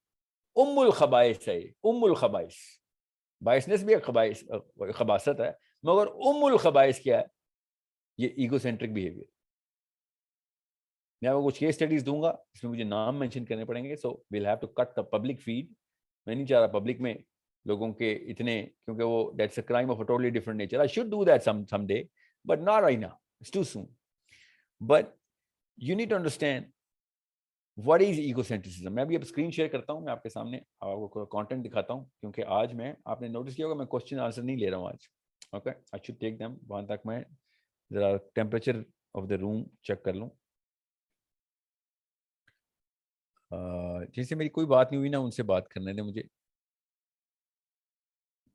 ام الخبائث ہے، ام الخبائث. بائسنس بھی ایک خباثت ہے، مگر الخبائث کیا ہے؟ یہ ایگو سینٹرک بیہیویئر. میں آپ کو کچھ کیس اسٹڈیز دوں گا، اس میں مجھے نام مینشن کرنے پڑیں گے. So we'll have to cut the public feed. میں نہیں چاہ رہا پبلک میں لوگوں کے اتنے، کیونکہ وہ that's a crime of a totally different nature. I should do that some day but not right now, it's too soon. But you need to understand what is egocentrism. میں بھی اب screen share کرتا ہوں، میں آپ کے سامنے آپ کو کانٹینٹ دکھاتا ہوں، کیونکہ آج میں، آپ نے نوٹس کیا ہوگا میں کوشچن آنسر نہیں لے رہا ہوں آج. Okay I should take them. وہاں تک میں ذرا temperature of the room check کر لوں. جن سے میری کوئی بات نہیں ہوئی نا ان سے بات کرنے دیں مجھے.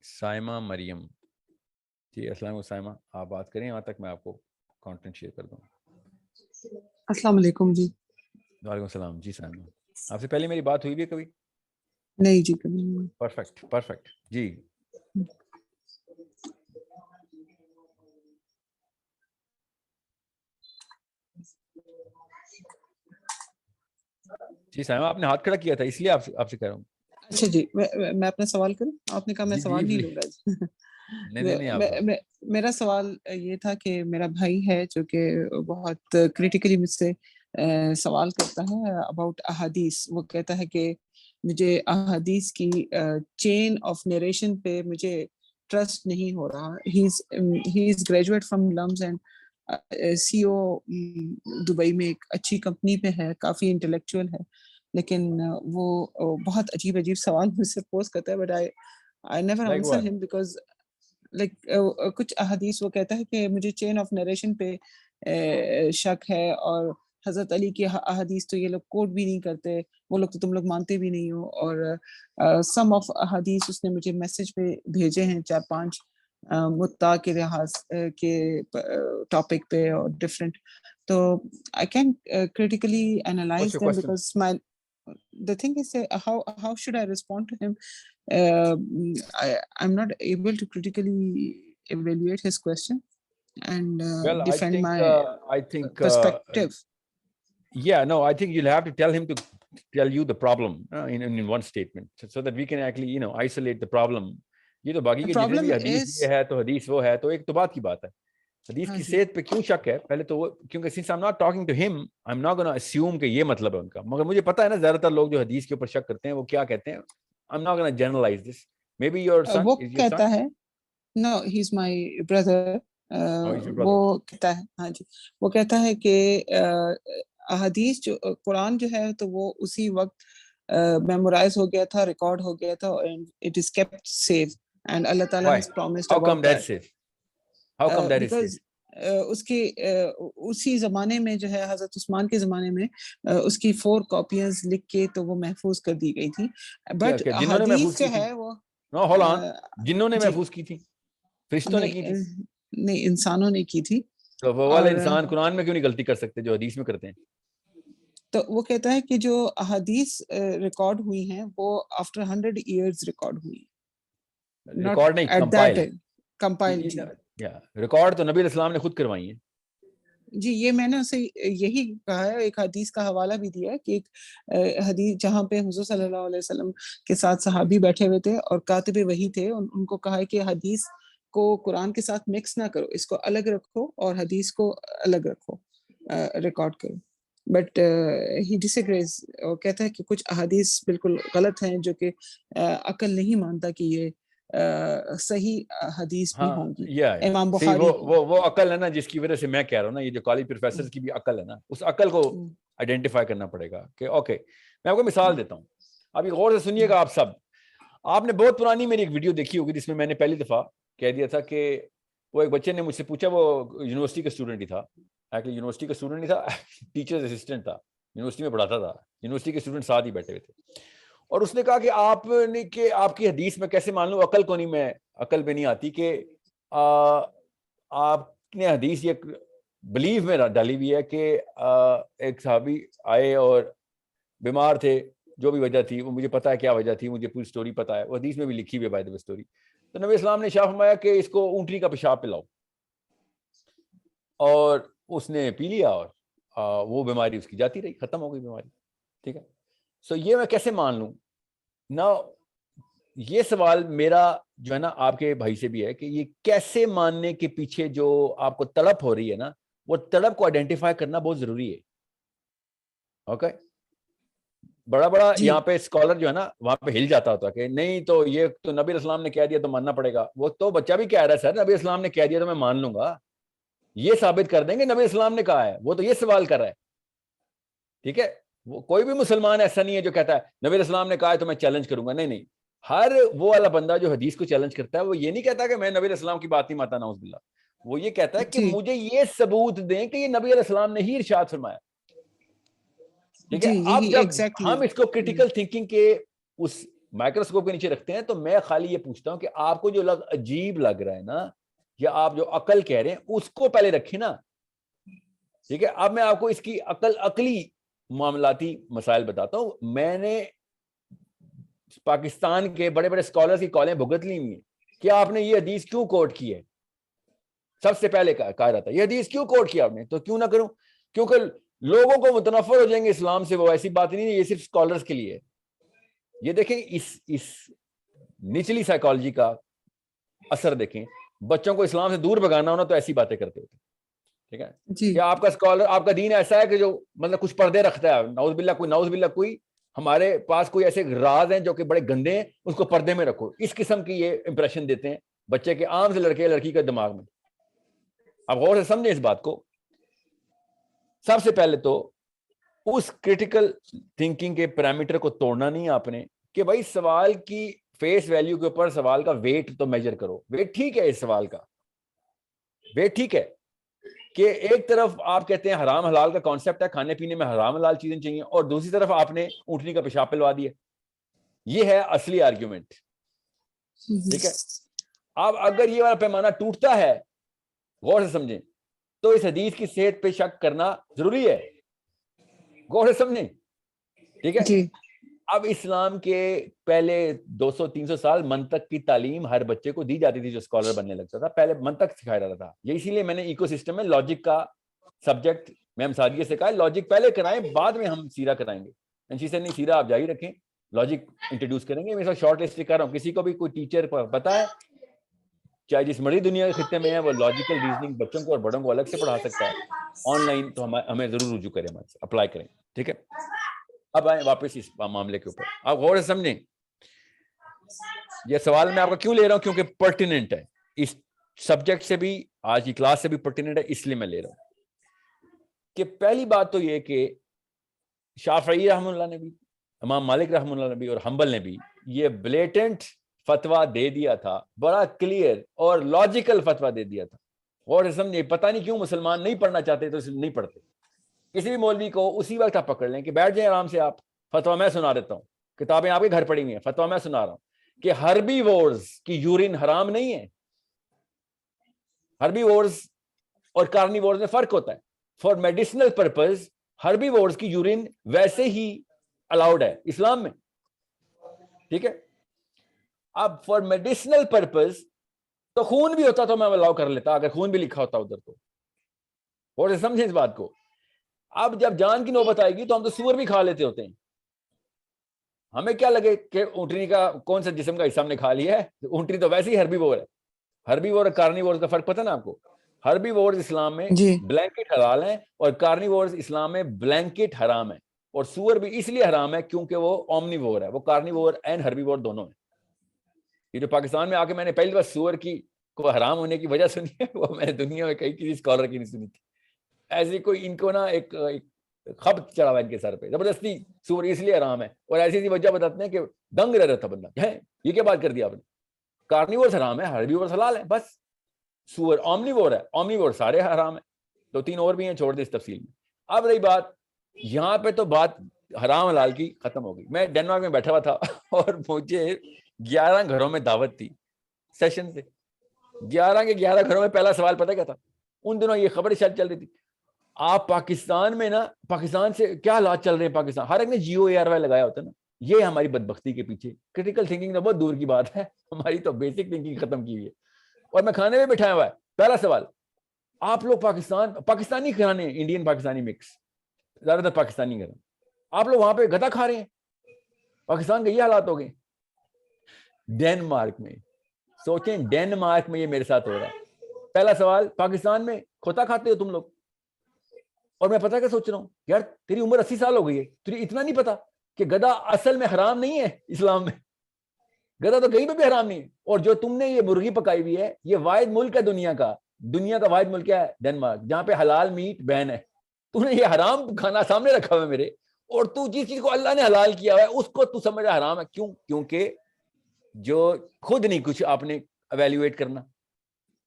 سائمہ مریم جی، السلام علیکم سائمہ، آپ بات کریں وہاں تک میں آپ کو کانٹینٹ شیئر کر دوں. السلام علیکم جی. وعلیکم السلام جی. سائمہ آپ سے پہلے میری بات ہوئی بھی کبھی؟ نہیں جی کبھی نہیں. پرفیکٹ پرفیکٹ جی. جی سائمہ آپ نے ہاتھ کھڑا کیا تھا اس لیے آپ سے کہہ رہا ہوں. اچھا جی میں اپنا سوال کروں؟ آپ نے کہا میں سوال نہیں لوں گا. میرا سوال یہ تھا کہ میرا بھائی ہے جو کہ بہت کریٹیکلی مجھ سے سوال کرتا ہے اباؤٹ احادیث. وہ کہتا ہے کہ مجھے احادیث کی چین آف نریشن پہ مجھے ٹرسٹ نہیں ہو رہا. He is graduate from LUMS and C O Dubai میں ایک اچھی کمپنی پہ ہے, کافی انٹلیکچوئل ہے, لیکن وہ بہت عجیب عجیب سوال مجھ سے پوز کرتا ہے, but I never answer him because like کچھ احادیث وہ کہتا ہے کہ مجھے چین آف نریشن پہ شک ہے, اور حضرت علی کی احادیث تو یہ لوگ کوٹ بھی نہیں کرتے, وہ لوگ تو تم لوگ مانتے بھی نہیں ہو, اور سم آف احادیث اس نے مجھے میسج پہ بھیجے ہیں 4-5 مدعا کے لحاظ کے ٹاپک پہ اور ڈفرینٹ. تو I can critically analyze them because the thing is how should I respond to him? I'm not able to critically evaluate his question and defend my perspective. Yeah, no, I think you'll have to tell him to tell you the problem in one statement so that we can actually isolate the problem. یہ تو باقی کے جتنے بھی حدیث یہ ہے تو حدیث وہ ہے, تو ایک تو بات کی بات ہے حدیث کی صحت پہ کیوں شک ہے پہلے تو وہ, کیونکہ since I'm not talking to him I'm not going to assume کہ یہ مطلب ہے ان کا, مگر مجھے پتا ہے نا زیادہ تر لوگ جو حدیث کے اوپر شک کرتے ہیں وہ کیا کہتے ہیں. I'm not going to generalize this. Maybe your son وہ is your کہتا son? ہے no, he's my brother. وہ کہتا ہے, ہاں جی, وہ کہتا ہے کہ احادیث جو قرآن جو ہے تو وہ اسی وقت میمورائز ہو گیا تھا, ریکارڈ ہو گیا تھا, and it is kept safe and Allah Ta'ala has promised about that. How come that is safe? اس کے اسی زمانے میں جو ہے حضرت عثمان کے زمانے میں اس کی 4 کاپیاں لکھ کے تو وہ محفوظ کر دی گئی تھی, بٹ حدیث جو ہے وہ جنہوں نے محفوظ کی تھی, فرشتوں نے کی تھی, نہیں انسانوں نے کی تھی. تو وہ والے انسان قرآن میں کیوں نہیں غلطی کر سکتے جو حدیث میں کرتے ہیں؟ تو وہ کہتا ہے کہ جو احادیث ریکارڈ ہوئی ہیں وہ آفٹر 100 ایئرز ریکارڈ ہوئی, ریکارڈ نہیں, کمپائل. ریکارڈ تو نبی علیہ السلام نے خود کروائی ہیں. جی یہ میں نے اسے یہی کہا ہے, ایک حدیث کا حوالہ بھی دیا ہے کہ ایک حدیث جہاں پہ حضور صلی اللہ علیہ وسلم کے ساتھ صحابی بیٹھے ہوئے تھے اور کاتب وحی تھے, ان کو کہا ہے کہ حدیث کو قرآن کے ساتھ مکس نہ کرو, اس کو الگ رکھو اور حدیث کو الگ رکھو, ریکارڈ کرو. بٹ ہی ڈس ایگریز, اور کہتا ہے کہ کچھ احادیث بالکل غلط ہیں جو کہ عقل نہیں مانتا کہ یہ صحیح حدیث بھی ہوں گی. امام بخاری وہ عقل ہے نا جس کی وجہ سے میں کہہ رہا ہوں نا, یہ جو کالج پروفیسر کی بھی عقل ہے نا, اس عقل کو آئیڈینٹیفائی کرنا پڑے گا کہ اوکے. میں آپ کو مثال دیتا ہوں, ابھی غور سے سنیے گا آپ سب. آپ نے بہت پرانی میری ایک ویڈیو دیکھی ہوگی جس میں میں نے پہلی دفعہ کہہ دیا تھا کہ وہ ایک بچے نے مجھ سے پوچھا, وہ یونیورسٹی کا اسٹوڈنٹ ہی تھا, ایکچولی یونیورسٹی کا اسٹوڈنٹ نہیں تھا, ٹیچر اسسٹنٹ تھا, یونیورسٹی میں پڑھاتا تھا, یونیورسٹی کے اسٹوڈنٹ ساتھ ہی بیٹھے ہوئے تھے, اور اس نے کہا کہ آپ کی حدیث میں کیسے مان لوں, عقل کو نہیں, میں عقل پہ نہیں آتی کہ آپ نے حدیث یہ بلیو میں ڈالی ہوئی ہے کہ ایک صحابی آئے اور بیمار تھے, جو بھی وجہ تھی وہ مجھے پتا ہے کیا وجہ تھی, مجھے پوری سٹوری پتا ہے, وہ حدیث میں بھی لکھی ہوئی ہے بائی دی وے سٹوری. تو نبی اسلام نے ارشاد فرمایا کہ اس کو اونٹنی کا پیشاب پلاؤ, اور اس نے پی لیا اور وہ بیماری اس کی جاتی رہی, ختم ہو گئی بیماری. ٹھیک ہے, سو یہ میں کیسے مان لوں نا؟ یہ سوال میرا جو ہے نا آپ کے بھائی سے بھی ہے کہ یہ کیسے ماننے کے پیچھے جو آپ کو تڑپ ہو رہی ہے نا, وہ تڑپ کو آئیڈینٹیفائی کرنا بہت ضروری ہے. اوکے, بڑا یہاں پہ اسکالر جو ہے نا وہاں پہ ہل جاتا ہوتا کہ نہیں تو یہ تو نبی اسلام نے کہہ دیا تو ماننا پڑے گا. وہ تو بچہ بھی کہہ رہا ہے سر نبی اسلام نے کہہ دیا تو میں مان لوں گا, یہ ثابت کر دیں گے نبی اسلام نے کہا ہے. وہ تو یہ سوال کر رہا ہے. ٹھیک ہے, وہ کوئی بھی مسلمان ایسا نہیں ہے جو کہتا ہے نبی اسلام نے کہا ہے تو میں چیلنج کروں گا. نہیں, ہر وہ والا بندہ جو حدیث کو چیلنج کرتا ہے وہ یہ نہیں کہتا کہ میں نبی اسلام کی بات نہیں مانتا, نعوذ باللہ. وہ یہ کہتا ہے کہ مجھے یہ ثبوت دیں کہ یہ نبی علیہ السلام نے ہی ارشاد فرمایا. ٹھیک ہے, اب جب ہم اس کو کرٹیکل تھنکنگ کے اس مائکروسکوپ کے نیچے رکھتے ہیں تو میں خالی یہ پوچھتا ہوں کہ آپ کو جو عجیب لگ رہا ہے نا, یا آپ جو عقل کہہ رہے ہیں اس کو پہلے رکھیں نا. ٹھیک ہے, اب میں آپ کو اس کی عقلی معاملاتی مسائل بتاتا ہوں. میں نے پاکستان کے بڑے بڑے اسکالرز کی کالیں بھگت لی ہوئی ہیں کہ آپ نے یہ حدیث کیوں کوٹ کی ہے. سب سے پہلے کہا جاتا ہے یہ حدیث کیوں کوٹ کیا آپ نے, تو کیوں نہ کروں, کیونکہ لوگوں کو متنفر ہو جائیں گے اسلام سے. وہ ایسی بات نہیں ہے, یہ صرف اسکالرز کے لیے. یہ دیکھیں اس نچلی سائیکالوجی کا اثر دیکھیں. بچوں کو اسلام سے دور بھگانا ہونا تو ایسی باتیں کرتے ہوتے. ٹھیک ہے, کہ آپ کا اسکالر, آپ کا دین ایسا ہے کہ جو مطلب کچھ پردے رکھتا ہے. نعوذ باللہ کوئی ہمارے پاس کوئی ایسے راز ہیں جو کہ بڑے گندے ہیں, اس کو پردے میں رکھو. اس قسم کی یہ امپریشن دیتے ہیں بچے کے عام سے لڑکے لڑکی کے دماغ میں. آپ غور سے سمجھیں اس بات کو. سب سے پہلے تو اس کرٹیکل تھنکنگ کے پیرامیٹر کو توڑنا نہیں آپ نے کہ بھائی سوال کی فیس ویلیو کے اوپر سوال کا ویٹ تو میجر کرو. ویٹ ٹھیک ہے, اس سوال کا ویٹ ٹھیک ہے کہ ایک طرف آپ کہتے ہیں حرام حلال کا کانسیپٹ ہے, کھانے پینے میں حرام حلال چیزیں چاہیے, اور دوسری طرف آپ نے اونٹنی کا پیشاب پلوا دیا. یہ ہے اصلی آرگیومنٹ. ٹھیک ہے, اب اگر یہ والا پیمانہ ٹوٹتا ہے, غور سے سمجھیں, تو اس حدیث کی صحت پہ شک کرنا ضروری ہے. غور سے سمجھیں. ٹھیک ہے, اب اسلام کے پہلے 200-300 سال منطق کی تعلیم ہر بچے کو دی جاتی تھی جو اسکالر بننے لگتا تھا. پہلے منطق سکھایا جاتا تھا. یہ اسی لیے میں نے ایکو سسٹم میں لاجک کا سبجیکٹ میں سادگی سے کہا لاجک پہلے کرائیں, بعد میں ہم سیرا کرائیں گے. انشی سے نہیں, سیرا آپ جاری رکھیں, لاجک انٹروڈیوس کریں گے. میں شارٹ لسٹ کر رہا ہوں, کسی کو بھی کوئی ٹیچر پتا ہے چاہے جس بڑی دنیا کے خطے میں ہے وہ لاجیکل ریزننگ بچوں کو اور بڑوں کو الگ سے پڑھا سکتا ہے آن لائن, تو ہمیں ضرور رجوع کریں, ہمارے اپلائی کریں. ٹھیک ہے, اب آئیں واپس اس معاملے کے اوپر. آپ غور سے سمجھیں, یہ سوال میں آپ کا کیوں لے رہا ہوں, کیونکہ پرٹیننٹ ہے اس سبجیکٹ سے بھی, آج کی کلاس سے بھی پرٹیننٹ ہے, اس لیے میں لے رہا ہوں. کہ پہلی بات تو یہ کہ شافعی رحمہ اللہ نے بھی, امام مالک رحمہ اللہ نے بھی, اور حنبل نے بھی یہ بلیٹنٹ فتویٰ دے دیا تھا, بڑا کلیئر اور لاجیکل فتویٰ دے دیا تھا. اور سمجھے, پتہ نہیں کیوں مسلمان نہیں پڑھنا چاہتے تو نہیں پڑھتے. کسی بھی مولوی کو اسی وقت آپ پکڑ لیں کہ بیٹھ جائیں آرام سے, آپ فتویٰ میں سنا دیتا ہوں, کتابیں آپ کے گھر پڑی ہوئی ہیں, فتویٰ میں سنا رہا ہوں کہ ہربی وورز کی یورین حرام نہیں ہے. ہربی وورز اور کارنی وورز میں فرق ہوتا ہے. فار میڈیسنل پرپز ہربی وورز کی یورین ویسے ہی الاؤڈ ہے اسلام میں. ٹھیک ہے, اب فار میڈیسنل پرپز تو خون بھی ہوتا تو میں الاؤ کر لیتا, اگر خون بھی لکھا ہوتا ادھر تو. اور سمجھیں اس بات کو. اب جب جان کی نوبت آئے گی تو ہم تو سور بھی کھا لیتے ہوتے ہیں. ہمیں کیا لگے کہ اونٹنی کا کون سا جسم کا حصہ ہم نے کھا لیا ہے, اونٹنی تو ویسے ہی ہربی وور ہے. ہربی وور اور کارنی وور کا فرق پتہ نا آپ کو. ہربی وورز اسلام میں بلینکٹ حلال ہیں, اور کارنی وورز اسلام میں بلینکٹ حرام ہے. اور سور بھی اس لیے حرام ہے کیونکہ وہ اومنی وور ہے, وہ کارنی وور اینڈ ہربی وور دونوں ہیں. یہ جو پاکستان میں آ کے میں نے پہلی بار سور کی کو حرام ہونے کی وجہ سنی ہے, وہ میں نے دنیا میں کئی کسی اسکالر کی نہیں سنی تھی. ایسی کوئی ان کو نا ایک خبط چڑھا ہوا ان کے سر پہ, زبردستی سور اس لیے حرام ہے, اور ایسی وجہ بتاتے ہیں کہ دنگ رہ رہا تھا بندہ, یہ کیا بات کر دی آپ نے. کارنیور حرام ہے, ہربی وور حلال ہے, بس. سور اومنی وور ہے, اومنی وور سارے حرام ہیں. 2-3 اور بھی ہیں, چھوڑ دے اس تفصیل میں. اب رہی بات یہاں پہ, تو بات حرام حلال کی ختم ہو گئی. میں ڈنمارک میں بیٹھا ہوا تھا اور مجھے 11 گھروں میں دعوت تھی سیشن سے. 11 کے 11 گھروں میں پہلا سوال پتہ کیا تھا, ان دنوں یہ خبر چل رہی تھی, آپ پاکستان میں نا, پاکستان سے کیا حالات چل رہے ہیں پاکستان. ہر ایک نے جیو اے آر وائی لگایا ہوتا ہے نا. یہ ہماری بدبختی کے پیچھے کرٹیکل تھنکنگ تو بہت دور کی بات ہے, ہماری تو بیسک تھنکنگ ختم کی ہوئی ہے. اور میں کھانے میں بٹھایا ہوا ہے, پہلا سوال, آپ لوگ پاکستانی کھانے, انڈین پاکستانی مکس, زیادہ تر پاکستانی کھانا, آپ لوگ وہاں پہ گدا کھا رہے ہیں, پاکستان کے یہ حالات ہو گئے. ڈینمارک میں. سوچیں ڈینمارک میں یہ میرے ساتھ ہو رہا ہے. پہلا سوال, پاکستان میں کھوتا کھاتے ہو تم لوگ؟ اور میں پتہ کیا سوچ رہا ہوں, یار تیری عمر 80 سال ہو گئی ہے, تجھے اتنا نہیں پتا کہ گدھا اصل میں حرام نہیں ہے اسلام میں؟ گدھا تو کہیں پہ بھی حرام نہیں ہے. اور جو تم نے یہ مرغی پکائی ہوئی ہے, یہ واحد ملک ہے دنیا کا واحد ملک ہے ڈینمارک جہاں پہ حلال میٹ بین ہے. تو نے یہ حرام کھانا سامنے رکھا ہوا ہے میرے, اور تو جس چیز کو اللہ نے حلال کیا ہوا ہے اس کو تو سمجھ حرام ہے. کیوں؟ کیونکہ جو خود نہیں کچھ آپ نے ایویلیویٹ کرنا.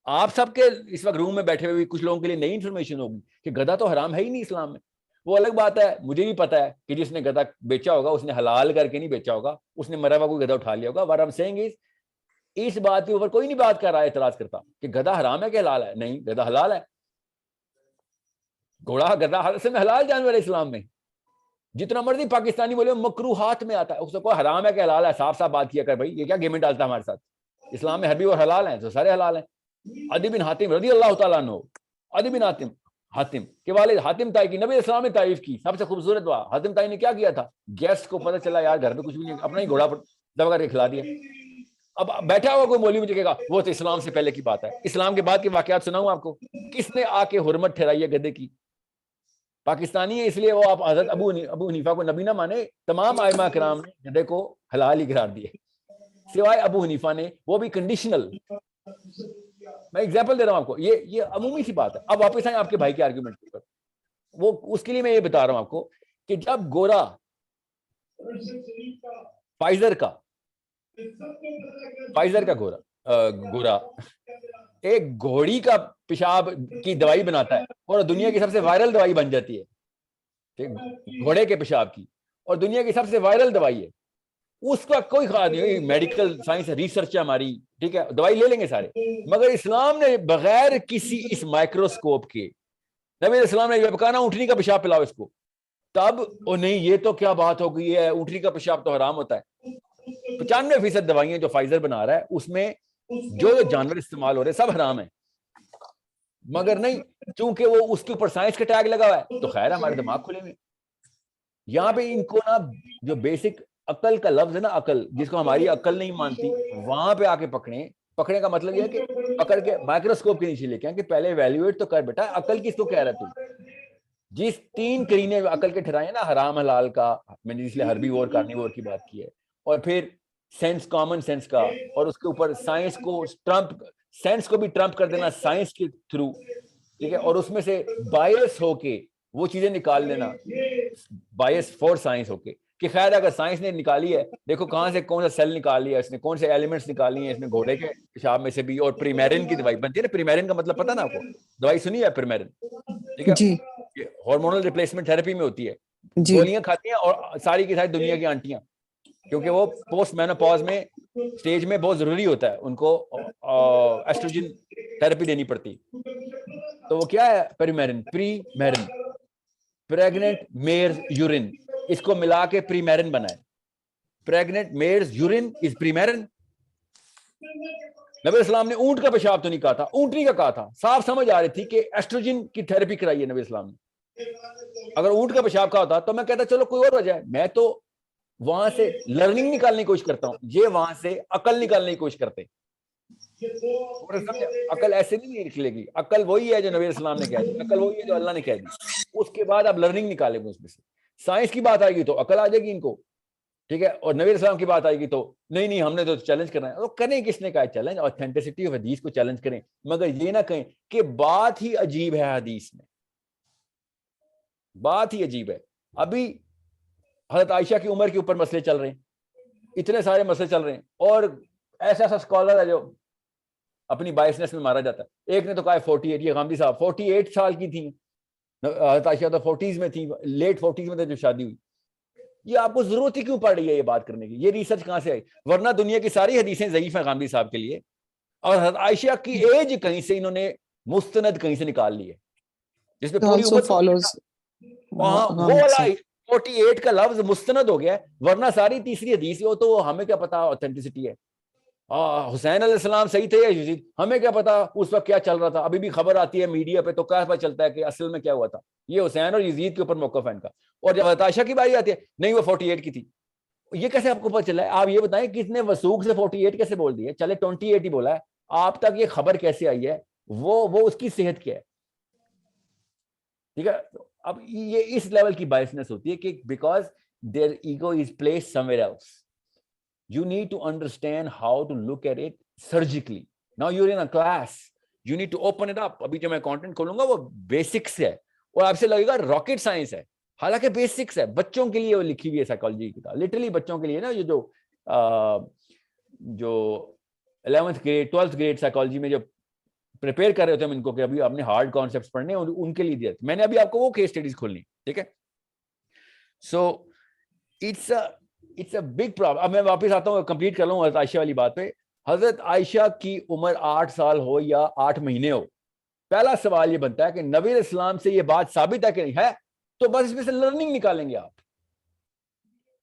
آپ سب کے اس وقت روم میں بیٹھے ہوئے کچھ لوگوں کے لیے نئی انفارمیشن ہوگی کہ گدھا تو حرام ہے ہی نہیں اسلام میں. وہ الگ بات ہے, مجھے بھی پتا ہے کہ جس نے گدھا بیچا ہوگا اس نے حلال کر کے نہیں بیچا ہوگا, اس نے مرا ہوا کوئی گدھا اٹھا لیا ہوگا. what I'm saying is, اس بات کے اوپر کوئی نہیں بات کر رہا ہے, اعتراض کرتا کہ گدھا حرام ہے کہ حلال ہے. نہیں, گدھا حلال ہے. گھوڑا گدھا اصل میں حلال جانور ہے اسلام میں. جتنا مرضی پاکستانی بولے مکروہات میں آتا ہے, اس کو حرام ہے کہ حلال ہے, صاف صاف بات کیا کر بھائی, یہ کیا گیمنٹ ڈالتا ہے ہمارے ساتھ. اسلام میں ہر بھی اور حلال ہیں تو سارے حلال ہیں. عدی بن حاتم رضی اللہ تعالیٰ عنہ, عدی بن حاتم کے والد حاتم تائی کی نبی اسلام نے تعریف کی, سب سے خوبصورت دعا. حاتم تائی نے کیا کیا تھا, گیسٹ کو پتہ چلا یار گھر میں کچھ بھی نہیں, اپنا ہی گھوڑا دبا کر کے کھلا دیا. اب بیٹھا ہوا کوئی مولوی مجھے کہے گا وہ تو اسلام سے پہلے کی بات ہے. اسلام کے بعد کے واقعات سناؤں آپ کو, کس نے آ کے حرمت ٹھہرائی ہے گدھے کی؟ پاکستانی ہے اس لیے وہ آپ حضرت ابو حنیفہ کو نبی نہ مانے. تمام ائمہ کرام نے گدھے کو حلال ہی قرار دیے سوائے ابو حنیفہ نے, وہ بھی کنڈیشنل. میں ایگزامپل دے رہا ہوں آپ کو, یہ عمومی سی بات ہے. اب واپس آئیں آپ کے بھائی کے آرگیومنٹ کے اوپر. وہ اس کے لیے میں یہ بتا رہا ہوں آپ کو کہ جب گورا فائزر کا گورا ایک گھوڑی کا پیشاب کی دوائی بناتا ہے اور دنیا کی سب سے وائرل دوائی بن جاتی ہے, گھوڑے کے پیشاب کی, اور دنیا کی سب سے وائرل دوائی ہے, اس کا کوئی خیال نہیں. میڈیکل سائنس ریسرچ ہے ہماری, ٹھیک ہے, دوائی لے لیں گے سارے. مگر اسلام نے بغیر کسی اس مائکروسکوپ کے, نبی اسلام نے یہ بکانا اونٹنی کا پیشاب پلاؤ اس کو, تب او نہیں یہ تو کیا بات ہو گئی ہے, اونٹنی کا پیشاب تو حرام ہوتا ہے. 95% دوائیاں جو فائزر بنا رہا ہے اس میں جو جانور استعمال ہو رہے ہیں سب حرام ہیں. مگر نہیں, چونکہ وہ اس کے اوپر سائنس کا ٹیگ لگا ہوا ہے تو خیر ہمارے دماغ کھلے ہوئے. یہاں پہ ان کو نا جو بیسک عقل کا لفظ ہے نا, عقل جس کو ہماری عقل نہیں مانتی, وہاں پہ آ کے پکڑنے کا مطلب یہ ہے کہ پکڑ کے مائکروسکوپ کے نیچے لے کے کہ پہلے ایویلویٹ تو کر بیٹا, عقل کس کو کہہ رہا ہے تو. جس 3 کرینے عقل کے ٹھہرائے نا, حرام حلال کا, میں نے اس لیے ہربیوور کارنیوور کی بات کی ہے, اور پھر سینس, کامن سینس کا, اور اس کے اوپر سائنس کو ٹرمپ, سینس کو بھی ٹرمپ کر دینا سائنس کے تھرو, ٹھیک ہے, اور اس میں سے بائس ہو کے وہ چیزیں نکال لینا, بائس فور سائنس ہو کے کہ خیر اگر سائنس نے نکالی ہے, دیکھو کہاں سے کون سا سیل نکال لیا اس نے, کون سے ایلیمنٹس نکالی ہیں اس نے گھوڑے کے پیشاب میں سے بھی. اور پریمیرن کی دوائی بنتی ہے نا, پریمیرن کا مطلب پتہ نا آپ کو, دوائی سنی ہے پریمیرن, ٹھیک ہے, ہارمونل ریپلیسمنٹ تھراپی میں ہوتی ہے. گولیاں کھاتی ہیں اور ساری کی ساری دنیا کی آنٹیاں, کیونکہ وہ پوسٹ مینوپاز میں سٹیج میں بہت ضروری ہوتا ہے ان کو ایسٹروجن تھراپی دینی پڑتی. تو وہ کیا ہے پریمیرن, پریگننٹ میئرز یورین, اس کو ملا کے پریمیرن بنا ہے. پریگننٹ میئرز یورین از پریمیرن. نبی اسلام نے اونٹ کا پیشاب تو نہیں کہا تھا, اونٹنی کا کہا تھا. صاف سمجھ آ رہی تھی کہ ایسٹروجن کی تھراپی کرائی ہے نبی اسلام نے. اگر اونٹ کا پیشاب کہا ہوتا تو میں کہتا چلو کوئی اور وجہ ہے, میں تو وہاں سے لرننگ نکالنے کی کوشش کرتا ہوں, یہ وہاں سے عقل نکالنے کی کوشش کرتے. عقل ایسے نہیں نکلے گی, عقل وہی ہے جو نبی اسلام نے کہہ دی, عقل وہی ہے جو اللہ نے کہہ دی. اس کے بعد آپ لرننگ نکالیں گے اس میں سے. سائنس کی بات آئے گی تو عقل آ جائے گی ان کو, ٹھیک ہے, اور نبی اسلام کی بات آئے گی تو نہیں ہم نے تو چیلنج کرنا ہے. تو کریں کس نے کہا چیلنج, اوتھینٹسٹی آف حدیث کو چیلنج کریں, مگر یہ نہ کہیں کہ بات ہی عجیب ہے حدیث میں, بات ہی عجیب ہے. ابھی حضرت عائشہ کی عمر کے اوپر مسئلے چل رہے ہیں, اتنے سارے مسئلے چل رہے ہیں, اور ایسا اسکالر ہے جو اپنی بائسنس میں مارا جاتا ہے. ایک نے تو کہا 48, یہ غامدی صاحب 48 سال کی تھی, حضرت عائشہ تو 40s میں تھی, لیٹ 40s میں تھے جو شادی ہوئی. یہ آپ کو ضرورت ہی کیوں پڑ رہی ہے یہ بات کرنے کی, یہ ریسرچ کہاں سے آئی؟ ورنہ دنیا کی ساری حدیثیں ضعیف ہیں غامدی صاحب کے لیے, اور حضرت عائشہ کی ایج کہیں سے انہوں نے مستند کہیں سے نکال لی ہے, جس میں پوری امت وہ والا 48 کا لفظ مستند ہو گیا ہے. ورنہ ساری تیسری حدیث ہو تو ہمیں کیا پتا اوتھینٹسٹی ہے. حسین علیہ السلام صحیح تھے یا یزید, ہمیں کیا پتا اس وقت کیا چل رہا تھا. ابھی بھی خبر آتی ہے میڈیا پہ تو کیا پتہ چلتا ہے کہ اصل میں کیا ہوا تھا. یہ حسین اور یزید کے اوپر موقف ہے ان کا. اور جب حضرت عائشہ کی باری آتی ہے, نہیں وہ 48 کی تھی. یہ کیسے آپ کو پتہ چلا ہے؟ آپ یہ بتائیں کس نے وسوق سے 48 کیسے بول دیا؟ چلے 28 ہی بولا ہے, آپ تک یہ خبر کیسے آئی ہے؟ وہ اس کی صحت کیا ہے؟ ٹھیک ہے, اب یہ اس لیول کی بائسنس ہوتی ہے کہ because their ego is placed somewhere else. You need to understand how to look at it surgically. Now you're in a class, you need to open it up. ابھی جو میں کانٹینٹ کھولوں گا وہ basics ہے, اور آپ سے لگے گا راکٹ سائنس ہے, حالانکہ بیسکس ہے. بچوں کے لیے وہ لکھی ہوئی ہے سائیکالوجی کی کتاب, لٹرلی بچوں کے لیے نا. یہ جو 11th grade 12th grade psychology میں جو پریپیئر کر رہے ہوتے ہیں ان کو کہ ابھی آپ نے ہارڈ کانسیپٹس پڑھنے ہیں, ان کے لیے دیا. میں نے ابھی آپ کو وہ کیس اسٹڈیز کھولنی, ٹھیک ہے. So it's a big problem. اب میں واپس آتا ہوں, کمپلیٹ کر لوں حضرت عائشہ والی بات پہ. حضرت عائشہ کی عمر 8 سال ہو یا 8 مہینے ہو, پہلا سوال یہ بنتا ہے کہ نبی علیہ السلام سے یہ بات ثابت ہے کہ نہیں ہے, تو بس اس میں سے لرننگ نکالیں گے آپ.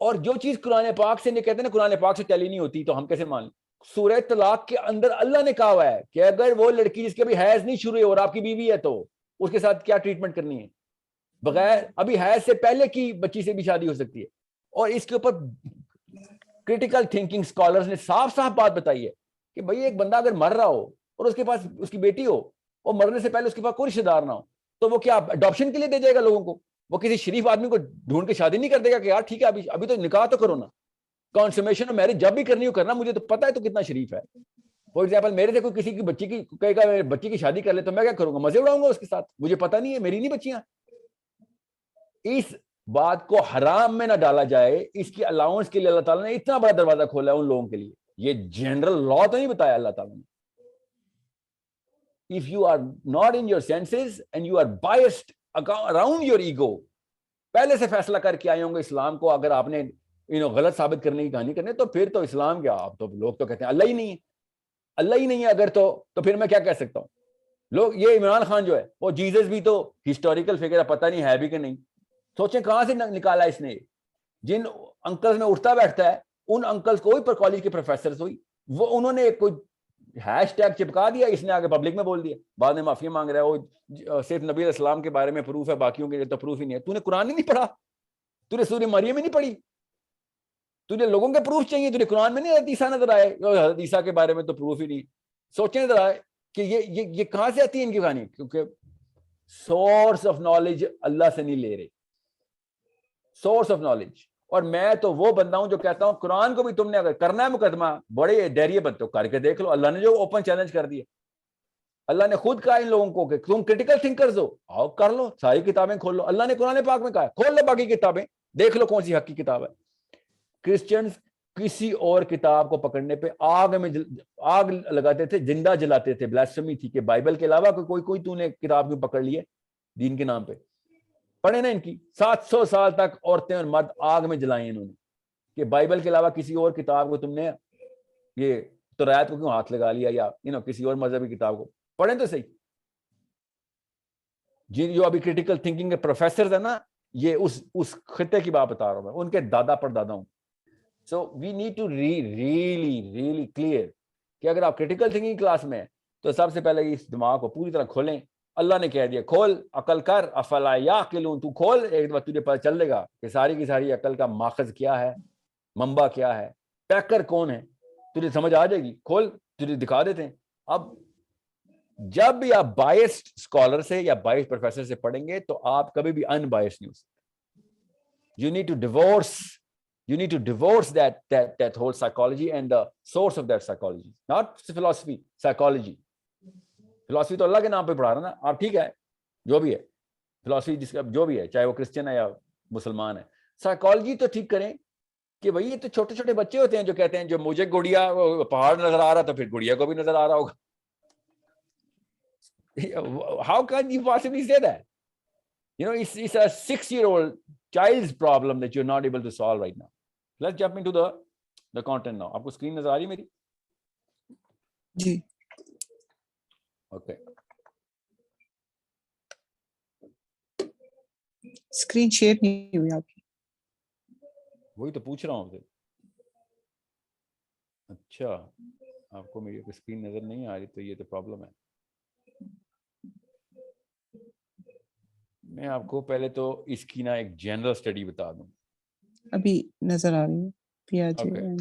اور جو چیز قرآن پاک سے نہیں کہتے نا, قرآن پاک سے ٹیلی نہیں ہوتی, تو ہم کیسے مان لیں؟ سورہ طلاق کے اندر اللہ نے کہا ہوا ہے کہ اگر وہ لڑکی جس کے ابھی حیض نہیں شروع ہے اور آپ کی بیوی ہے, تو اس کے ساتھ کیا ٹریٹمنٹ کرنی ہے, بغیر ابھی حیض سے پہلے کی بچی سے بھی شادی ہو سکتی ہے. اور اس کے اوپر کریٹیکل تھنکنگ اسکالرز نے صاف صاف بات بتائی ہے کہ بھئی ایک بندہ اگر مر رہا ہو اور اس کے پاس اس کی بیٹی ہو, اور مرنے سے پہلے اس کے پاس کوئی رشتہ دار نہ ہو, تو وہ کیا اڈاپشن کے لیے دے جائے گا لوگوں کو؟ وہ کسی شریف آدمی کو ڈھونڈ کے شادی نہیں کر دے گا کہ یار ٹھیک ہے ابھی تو نکاح تو کرو نا, کانسومیشن اور میرج جب بھی کرنی ہو کرنا, مجھے تو پتا ہے تو کتنا شریف ہے. فار ایگزامپل میرے سے کوئی کسی کی بچی کی کہے گا میرے بچی کی شادی کر لے, تو میں کیا کروں گا؟ مزے اڑاؤں گا اس کے ساتھ, مجھے پتا نہیں ہے, میری نہیں بچیاں. اس بات کو حرام میں نہ ڈالا جائے, اس کی الاؤنس کے لیے اللہ تعالیٰ نے اتنا بڑا دروازہ کھولا ہے ان لوگوں کے لیے. یہ جنرل لا تو نہیں بتایا اللہ تعالیٰ نے. If you are not in your senses and you are biased around your ego, پہلے سے فیصلہ کر کے آئے ہوں گے اسلام کو, اگر آپ نے غلط ثابت کرنے کی کہانی کرنے, تو پھر تو اسلام کیا, آپ تو لوگ تو کہتے ہیں اللہ ہی نہیں ہے, اللہ ہی نہیں ہے اگر تو پھر میں کیا کہہ سکتا ہوں. لوگ یہ عمران خان جو ہے وہ جیزس بھی تو ہسٹوریکل فگر ہے, پتہ نہیں ہے بھی کہ نہیں. سوچیں کہاں سے نکالا اس نے. جن انکلز میں اٹھتا بیٹھتا ہے, ان انکلز کو پر کالج کے پروفیسرز ہوئی, وہ انہوں نے کوئی ہیش ٹیگ چپکا دیا, اس نے آگے پبلک میں بول دیا, بعد میں معافی مانگ رہا ہے. وہ صرف نبی علیہ السلام کے بارے میں پروف ہے, باقیوں کے لیے تو پروف ہی نہیں ہے. تو نے قرآن نہیں پڑھا, تو نے سورہ مریم میں نہیں پڑھی, تجھے لوگوں کے پروف چاہیے, تجھے قرآن میں نہیں حضرت عیسیٰ نظر آئے, حضرت عیسیٰ کے بارے میں تو پروف ہی نہیں. سوچیں نظر آئے کہ یہ کہاں سے آتی ہے ان کی کہانی, کیونکہ سورس آف نالج اللہ سے نہیں لے رہے, سورس آف نالج. اور میں تو وہ بندہ ہوں جو کہتا ہوں قرآن کو بھی تم نے اگر کرنا ہے مقدمہ, بڑے ڈیریے بنتے ہو کر کے دیکھ لو. اللہ نے جو اوپن چیلنج کر دیا, اللہ نے خود کہا ان لوگوں کو کہ تم کریٹیکل تھنکرز ہو, آؤ کر لو, ساری کتابیں کھول لو. اللہ نے قرآن پاک میں کہا کھول لو باقی کتابیں, دیکھ لو کون سی حق کی کتاب ہے. کرسچنز کسی اور کتاب کو پکڑنے پہ آگ لگاتے تھے, زندہ جلاتے تھے. بلاسفیمی تھی کہ بائبل کے علاوہ کوئی تو نے کتاب کیوں پکڑ لی ہے دین کے نام پہ. پڑھے نا ان کی 700 سال تک عورتیں اور مرد آگ میں جلائیں انہوں نے, کہ بائبل کے علاوہ کسی اور کتاب کو تم نے یہ تورات کو کیوں ہاتھ لگا لیا, یا کسی اور مذہبی کتاب کو پڑھیں تو صحیح. جو ابھی کریٹیکل تھنکنگ کے پروفیسرز ہیں نا, یہ اس خطے کی بات بتا رہا ہوں میں, ان کے دادا پر دادا ہوں. So we need to really clear کہ اگر آپ کریٹیکل تھنکنگ کلاس میں ہیں تو سب سے پہلے اس دماغ کو پوری طرح کھولیں. اللہ نے کہہ دیا کھول عقل کر, افلا یعقلون, تو کھول, ایک بار تجھے پتہ چل گا کہ ساری کی ساری عقل کا ماخذ کیا ہے, منبع کیا ہے, پیکر کون ہے, تجھے سمجھ آ جائے گی. کھول, تجھے دکھا دیتے ہیں. اب جب بھی آپ بائسڈ اسکالر سے یا بائسڈ پروفیسر سے پڑھیں گے تو آپ کبھی بھی ان بائسڈ نہیں ہو سکتے. You need to divorce that whole psychology and the source of that psychology, not philosophy, psychology. Philosophy تو اللہ کے نام پہ پڑھا رہا نا آپ, ٹھیک ہے جو بھی ہے philosophy جس کا جو بھی ہے, چاہے وہ کرسچن ہے یا مسلمان ہے. psychology تو ٹھیک کریں کہ بھائی یہ تو چھوٹے چھوٹے بچے ہوتے ہیں جو کہتے ہیں جو مجھے گڑیا پہاڑ نظر آ رہا تو پھر گڑیا کو بھی نظر آ رہا ہوگا. How can you possibly say that? It's a 6-year-old child's problem that you're not able to solve right now. Let's jump into the content now. آپ کو اسکرین نظر آ رہی میری؟ جی اوکے, اسکرین شیئر نہیں ہوئی آپ کی. وہی تو پوچھ رہا ہوں آپ سے. اچھا, آپ کو میری اسکرین نظر نہیں آ رہی تو یہ تو پرابلم ہے. میں آپ کو پہلے تو اس کی نا ایک جنرل اسٹڈی بتا دوں. ابھی نظر آ رہی ہے. Piaget Okay. and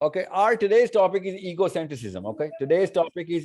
Okay, our today's topic is egocentrism. Okay, today's topic is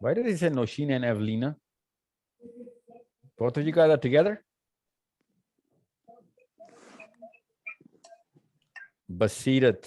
why did he say Noshin and Evelina? Both of you guys are together? Basirat.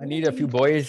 I need a few boys.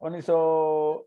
1900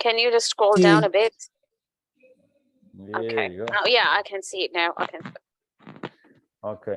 Can you just scroll down a bit? There Okay. you go. Oh yeah, I can see it now. Okay. Okay.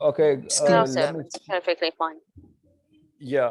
Okay. No sir, it's perfectly fine. Yeah,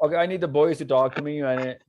Okay, I need the boys to talk to me.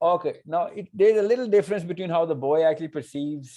Okay, now there's a little difference between how the boy actually perceives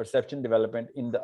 perception development in the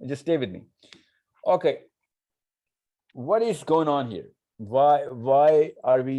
Just stay with me. Okay, what is going on here? Why are we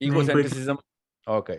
Egocentrism. Okay,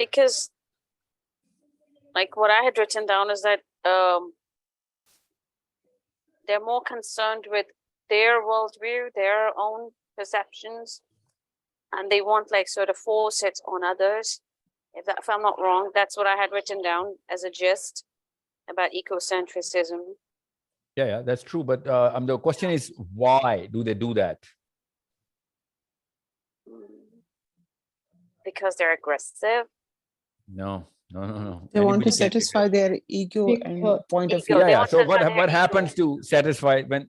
Because like what I had written down is that they're more concerned with their worldview, their own perceptions, and they want like sort of force it on others. If I'm not wrong, that's what I had written down as a gist about ecocentrism. Yeah, that's true. But the question is, why do they do that? Because they're aggressive. No. They want to Anybody can do satisfy that. their ego and point of Ego. view. They Yeah. want So to what satisfy their happens ego. to satisfy when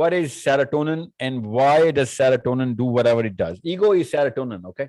what is serotonin and why does serotonin do whatever it does? Ego is serotonin, okay?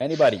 Anybody?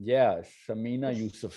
Yeah, Samina Yusuf.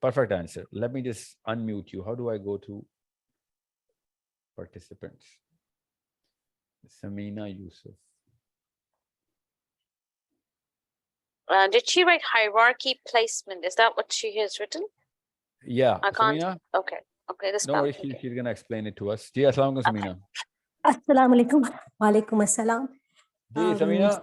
Perfect answer. Let me just unmute you. How do I go to participants? Samina Yusuf. Did she write hierarchy placement? Is that what she has written? Yeah, I can't. Samina? Okay, this No worries, she's going to explain it to us. Ji, Assalamualaikum, Samina. Assalamu alaikum. Walaikum assalam. Ji, Samina,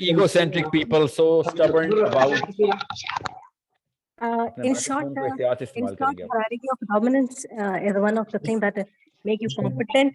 egocentric people so stubborn about? In short, hierarchy of dominance is one of the things that make you competent.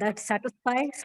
that satisfies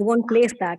You won't place that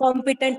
competent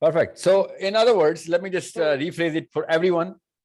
Perfect. So in other words, let me just rephrase it for everyone.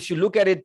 if you look at it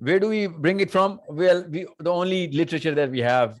Where do we bring it from? Well, the only literature that we have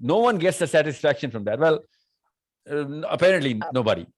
No one gets the satisfaction from that. Well, apparently nobody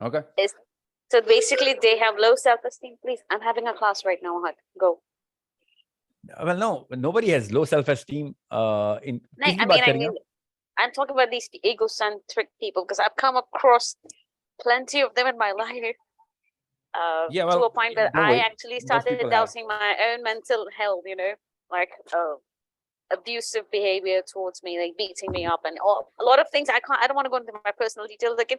Okay. So basically they have low self-esteem. Please, I'm having a class right now. Go. Well, no, nobody has low self-esteem. I mean, I'm talking about these egocentric people because I've come across plenty of them in my life. To a point that I actually started doubting my own mental health, you know, like abusive behavior towards me, like beating me up and a lot of things. I don't want to go into my personal details. Like,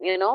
you know.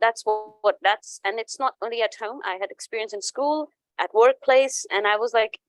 That's and it's not only at home. I had experience in school, at workplace, and I was like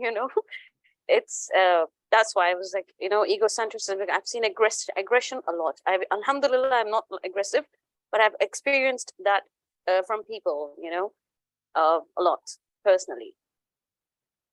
you know. It's that's why I was like, you know, egocentrism. I've seen aggression a lot. Alhamdulillah, I'm not aggressive, but I've experienced that from people, you know, a lot personally.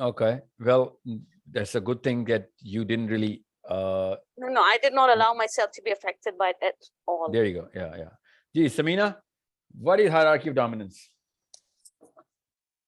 Okay, well, that's a good thing that you didn't really. No, I did not allow myself to be affected by it at all. There you go. Yeah. Ji, Samina, what is hierarchy of dominance?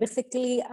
basically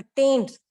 attained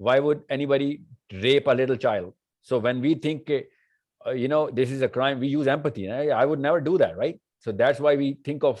Why would anybody rape a little child? So when we think, this is a crime, we use empathy. I would never do that, right? So that's why we think of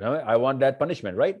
I want that punishment, right?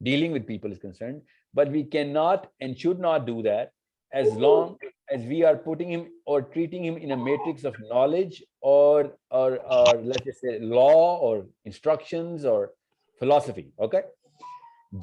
dealing with people is concerned, but we cannot and should not do that as long as we are putting him or treating him in a matrix of knowledge or let's just say law or instructions or philosophy. Okay,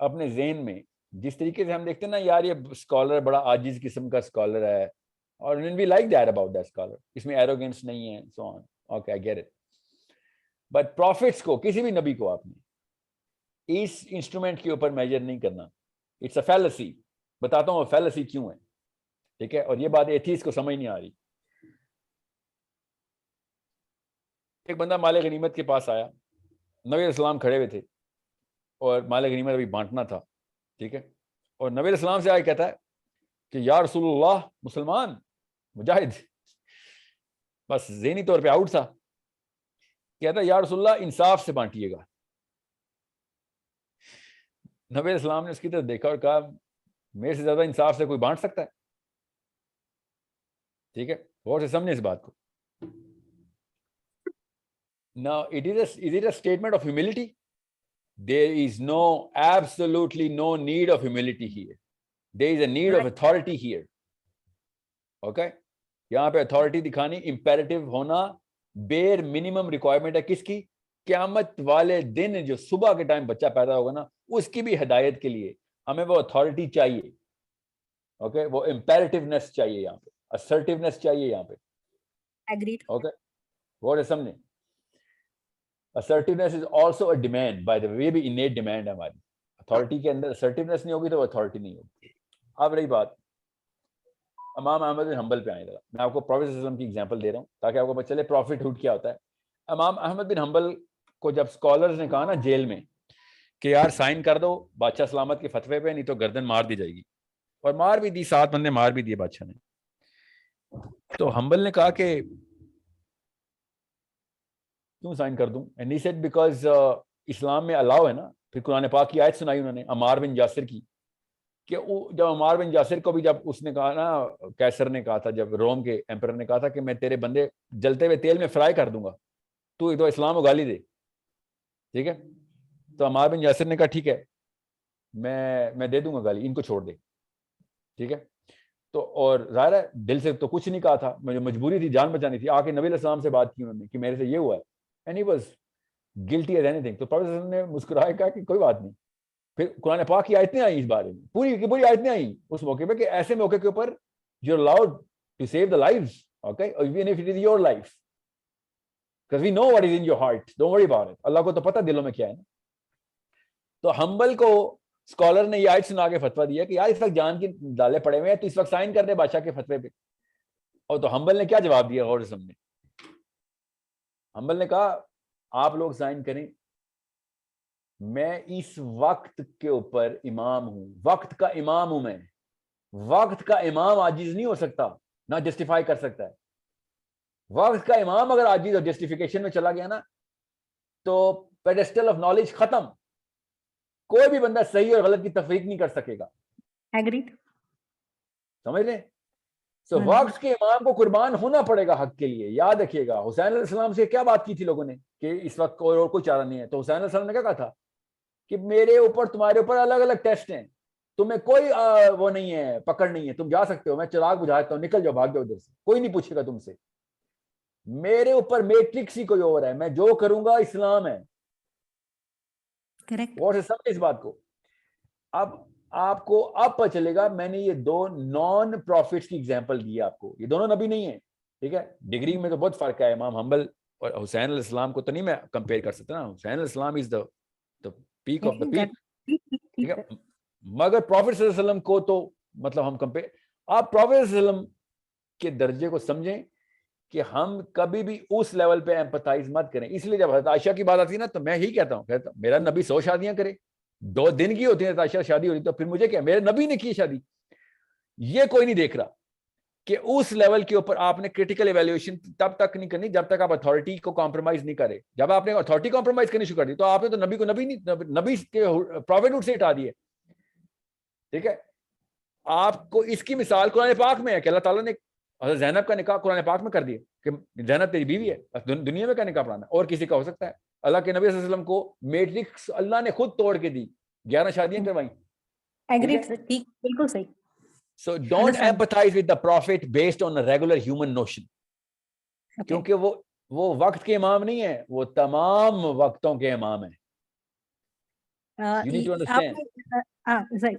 اپنے ذہن میں جس طریقے سے ہم دیکھتے ہیں نا یار یہ اسکالر بڑا عاجز قسم کا اسکالر ہے اور we like that about that scholar, اس میں ایروگینس نہیں ہے, so on, okay I get it. But prophets کو, کسی بھی نبی کو آپ نے اس انسٹرومنٹ کے اوپر میجر نہیں کرنا. It's a fallacy. بتاتا ہوں وہ فیلسی کیوں ہے, ٹھیک ہے, اور یہ بات ایتھیسٹ کو سمجھ نہیں آ رہی. ایک بندہ مال غنیمت کے پاس آیا, نبی علیہ السلام کھڑے ہوئے تھے اور مال غنیمت ابھی بانٹنا تھا, ٹھیک ہے, اور نبی علیہ السلام سے آئے کہتا ہے کہ یا رسول اللہ, مسلمان مجاہد, بس ذہنی طور پہ آؤٹ تھا, کہتا ہے یا رسول اللہ انصاف سے بانٹیے گا. نبی علیہ السلام نے اس کی طرف دیکھا اور کہا میرے سے زیادہ انصاف سے کوئی بانٹ سکتا ہے؟ ٹھیک ہے, غور سے سمجھیں اس بات کو. Now, is it a statement of humility? There is absolutely no need of humility here. There is a need of authority here. Okay? یہاں پہ authority دکھانی imperative ہونا bare minimum requirement ہے کس کی؟ قیامت والے دن جو صبح کے ٹائم بچہ پیدا ہوگا نا, اس کی بھی ہدایت کے لیے ہمیں وہ authority چاہیے. اوکے, وہ imperativeness چاہیے یہاں پہ, assertiveness چاہیے یہاں پہ. Agreed. اوکے, غور سے سمجھیں. assertiveness is also a demand, by the way, یہ بھی innate demand ہے ہماری. authority کے اندر assertiveness نہیں ہوگی تو authority نہیں ہوگی. اب رہی بات امام احمد بن حنبل پہ آئیں ذرا. میں آپ کو پروفیٹ صلی اللہ علیہ وسلم کی ایگزامپل دے رہا ہوں تاکہ آپ کو پتہ چلے پروفٹ ہوڈ کیا ہوتا ہے. امام احمد بن حنبل کو جب اسکالرز نے کہا نا جیل میں کہ یار سائن کر دو بادشاہ سلامت کے فتوے پہ, نہیں تو گردن مار دی جائے گی, اور مار بھی دی, 7 بندے مار بھی دیے بادشاہ نے. تو حنبل نے کہا کہ کیوں سائن کر دوں؟ اینڈ ہی سیڈ بیکاز اسلام میں الاؤ ہے نا. پھر قرآن پاک کی آیت سنائی انہوں نے عمار بن یاسر کی, کہ جب عمار بن یاسر کو بھی جب اس نے کہا نا, کیسر نے کہا تھا, جب روم کے ایمپرر نے کہا تھا کہ میں تیرے بندے جلتے ہوئے تیل میں فرائی کر دوں گا, تو اسلام اگالی دے, ٹھیک ہے. تو عمار بن یاسر نے کہا ٹھیک ہے میں دے دوں گا گالی, ان کو چھوڑ دے, ٹھیک ہے. تو اور ظاہر ہے دل سے تو کچھ نہیں کہا تھا, مجھے مجبوری تھی, جان بچانی تھی. آ کے نبی علیہ السلام سے بات کی انہوں نے کہ میرے سے یہ ہوا ہے, and he was guilty as any thing. تو پروفیسر نے مسکرائے کہا کہ کوئی بات نہیں. پھر قرآن پاک کی آیتیں آئیں اس بارے میں, پوری کی پوری آیتیں آئیں اس موقع پہ کہ ایسے موقع کے اوپر you are allowed to save the lives, okay, even if it is your life, because we know what is in your heart, don't worry about it. اللہ کو تو پتہ دلوں میں کیا ہے نا. تو حنبل کو اسکالر نے یہ آیت سنا کے فتویٰ دیا کہ یار اس وقت جان کی ڈالے پڑے ہوئے ہیں, تو اس وقت سائن کر دے بادشاہ کے فتوے پہ. اور تو حنبل نے کیا جواب دیا غور سے سمجھیں. حنبل نے کہا آپ لوگ سائن کریں, میں اس وقت کے اوپر امام ہوں, وقت کا امام ہوں میں. وقت کا امام عاجز نہیں ہو سکتا, نہ جسٹیفائی کر سکتا ہے. وقت کا امام اگر عاجز اور جسٹیفیکیشن میں چلا گیا نا تو پیڈسٹل آف نالج ختم. کوئی بھی بندہ صحیح اور غلط کی تفریق نہیں کر سکے گا. Agreed. سمجھ لیں. سو وقت کے امام کو قربان ہونا پڑے گا حق کے لیے. یاد رکھیے گا حسین علیہ السلام سے کیا بات کی تھی لوگوں نے کہ اس وقت اور کوئی چارہ نہیں ہے. تو حسین علیہ السلام نے کیا کہا تھا کہ میرے اوپر تمہارے اوپر الگ الگ ٹیسٹ ہیں, تمہیں کوئی وہ نہیں ہے, پکڑ نہیں ہے, تم جا سکتے ہو, میں چراغ بجھا دیتا ہوں, نکل جاؤ, بھاگ جاؤ ادھر سے, کوئی نہیں پوچھے گا تم سے. میرے اوپر میٹرکس ہی کوئی اور ہے, میں جو کروں گا اسلام ہے. Correct. اور سے سمجھے اس بات کو. اب آپ کو اب پتہ چلے گا, میں نے یہ 2 نان پروفٹس کی ایگزامپل دی آپ کو, یہ دونوں نبی نہیں ہیں, ٹھیک ہے. ڈگری میں تو بہت فرق ہے, امام حنبل اور حسین علیہ السلام کو تو نہیں میں کمپیئر کر سکتا نا. حسین علیہ السلام از the peak of the peak, ٹھیک ہے. مگر پروفٹ صلی اللہ علیہ وسلم کو تو مطلب ہم کمپیئر, آپ پروفٹ صلی اللہ علیہ وسلم کے درجے کو سمجھیں کہ ہم کبھی بھی اس لیول پہ ایمپتھائز مت کریں. اس لیے جب حضرت عائشہ کی بات آتی ہے نا تو میں ہی کہتا ہوں میرا نبی 100 شادیاں کرے, 2 دن کی ہوتی ہیں حضرت عائشہ شادی ہوتی, تو پھر مجھے کیا, میرے نبی نے کی شادی. یہ کوئی نہیں دیکھ رہا کہ اس لیول کے اوپر آپ نے کریٹیکل ایویلیویشن تب تک نہیں کرنی جب تک آپ اتھارٹی کو کمپرومائز نہیں کرے. جب آپ نے اتھارٹی کمپرومائز کرنی شروع کر دی تو آپ نے تو نبی کو نبی کے پروفیٹ سے ہٹا دیے, ٹھیک ہے. آپ کو اس کی مثال قرآن پاک میں ہے کہ اللہ تعالیٰ نے حضرت زینب کا نکاح قرآن پاک میں کر دیا کہ زینب تیری بیوی ہے, دنیا میں کا نکاح پڑھانا, اور کسی کا ہو سکتا ہے. اللہ کے نبی صلی اللہ علیہ وسلم کو میٹرکس اللہ نے خود توڑ کے دی, 11 شادیاں کروائیں. Agreed. ٹھیک, بالکل صحیح. So don't empathize with the prophet based on a regular human notion. کیونکہ وہ وقت کے امام نہیں ہے, وہ تمام وقتوں کے امام ہیں. You need to understand. Right.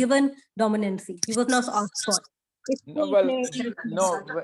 given dominancy, he was not asked for. No, well, no,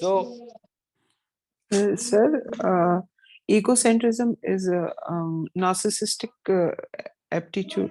So sir, egocentrism is a narcissistic aptitude,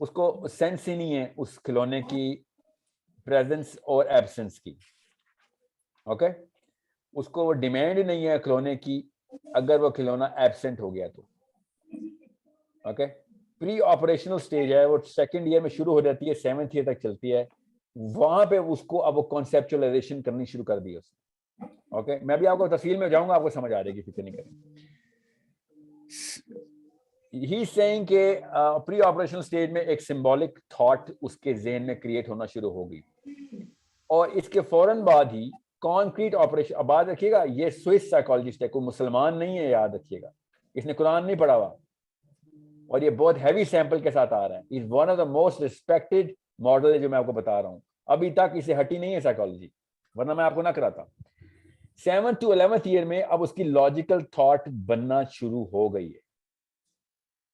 اس کو سینس ہی نہیں ہے اس کھلونے کی پریزنس اور ایبسنس کی. اوکے, اس کو وہ ڈیمانڈ نہیں ہے کھلونے کی اگر وہ کھلونا ایبسنٹ ہو گیا تو. اوکے, پری آپریشنل سٹیج ہے وہ 2nd ایئر میں شروع ہو جاتی ہے, 7th ایئر تک چلتی ہے. وہاں پہ اس کو اب وہ کانسیپچولائزیشن کرنی شروع کر دی اس نے. اوکے, میں بھی آپ کو تفصیل میں جاؤں گا, آپ کو سمجھ آ جائے گی, فکر نہیں کریں. ہی سیئنگ کہ پری آپریشنل سٹیج میں ایک سمبولک تھاٹ اس کے ذہن میں کریٹ ہونا شروع ہوگی, اور اس کے فوراً بعد ہی کانکریٹ آپریشن. اب بات رکھیے گا, یہ سوئس سائیکالوجسٹ ہے, کوئی مسلمان نہیں ہے, یاد رکھیے گا, اس نے قرآن نہیں پڑھا ہوا, اور یہ بہت ہیوی سیمپل کے ساتھ آ رہا ہے. Is one of the most respected model ہے جو میں آپ کو بتا رہا ہوں. ابھی تک اسے ہٹی نہیں ہے سائیکالوجی, ورنہ میں آپ کو نہ کراتا. 7th to 11th ایئر میں اب اس کی لاجیکل تھاٹ بننا شروع ہو گئی ہے.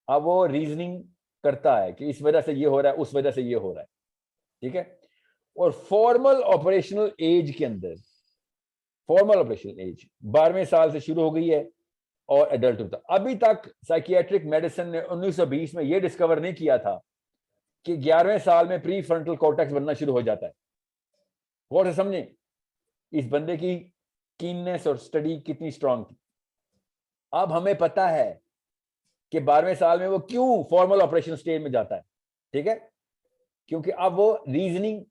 اب وہ ریزننگ کرتا ہے کہ اس وجہ سے یہ ہو رہا ہے, اس وجہ سے یہ ہو رہا ہے. ٹھیک ہے, اور فارمل آپریشنل ایج کے اندر, فارمل آپریشنل ایج 12ویں سال سے شروع ہو گئی ہے اور ایڈلٹ ہوتا. ابھی تک سائکیاٹرک میڈیسن نے 1920 میں یہ ڈسکور نہیں کیا تھا کہ 11ویں سال میں پری فرنٹل کورٹیکس بننا شروع ہو جاتا ہے. غور سے سمجھیں اس بندے کی کیننس اور اسٹڈی کتنی اسٹرانگ تھی. اب ہمیں پتا ہے کہ 12ویں سال میں وہ کیوں فارمل آپریشن سٹیج میں جاتا ہے. ٹھیک ہے, کیونکہ اب وہ reasoning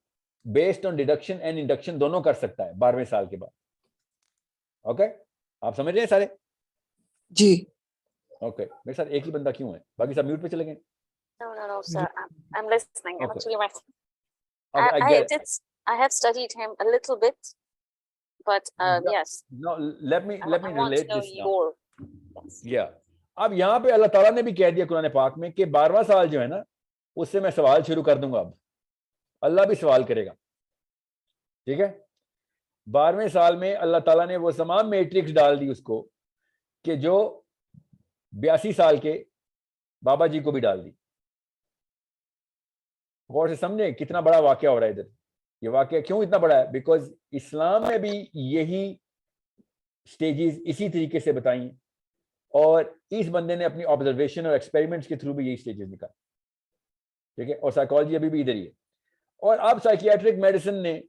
based on deduction and induction دونوں کر سکتا ہے 12ویں سال کے بعد. اوکے, آپ سمجھ رہے ہیں سارے؟ جی. اوکے, میرے ساتھ ایک ہی بندہ کیوں ہے, باقی سب میوٹ پہ چلے گئے. No, sir. I'm listening. I'm Okay. actually listening. Okay, I get it. I have studied him a little bit, but yes. No, let me I want relate to know this now. your. Yes. Yeah. اب یہاں پہ اللہ تعالیٰ نے بھی کہہ دیا قرآن پاک میں کہ 12واں سال جو ہے نا, اس سے میں سوال شروع کر دوں گا. اب اللہ بھی سوال کرے گا. ٹھیک ہے, 12ویں سال میں اللہ تعالیٰ نے وہ تمام میٹرکس ڈال دی اس کو کہ جو 82 سال کے بابا جی کو بھی ڈال دی. غور سے سمجھیں کتنا بڑا واقعہ ہو رہا ہے ادھر. یہ واقعہ کیوں اتنا بڑا ہے؟ بیکاز اسلام میں بھی یہی سٹیجز اسی طریقے سے بتائیں, اور اس بندے نے اپنی آبزرویشن اور ایکسپیریمنٹس کے تھرو بھی یہی سٹیجز نکالی. ٹھیک ہے, اور سائیکالوجی ابھی بھی ادھر ہی ہے. اور اب سائیکیاٹرک میڈیسن نے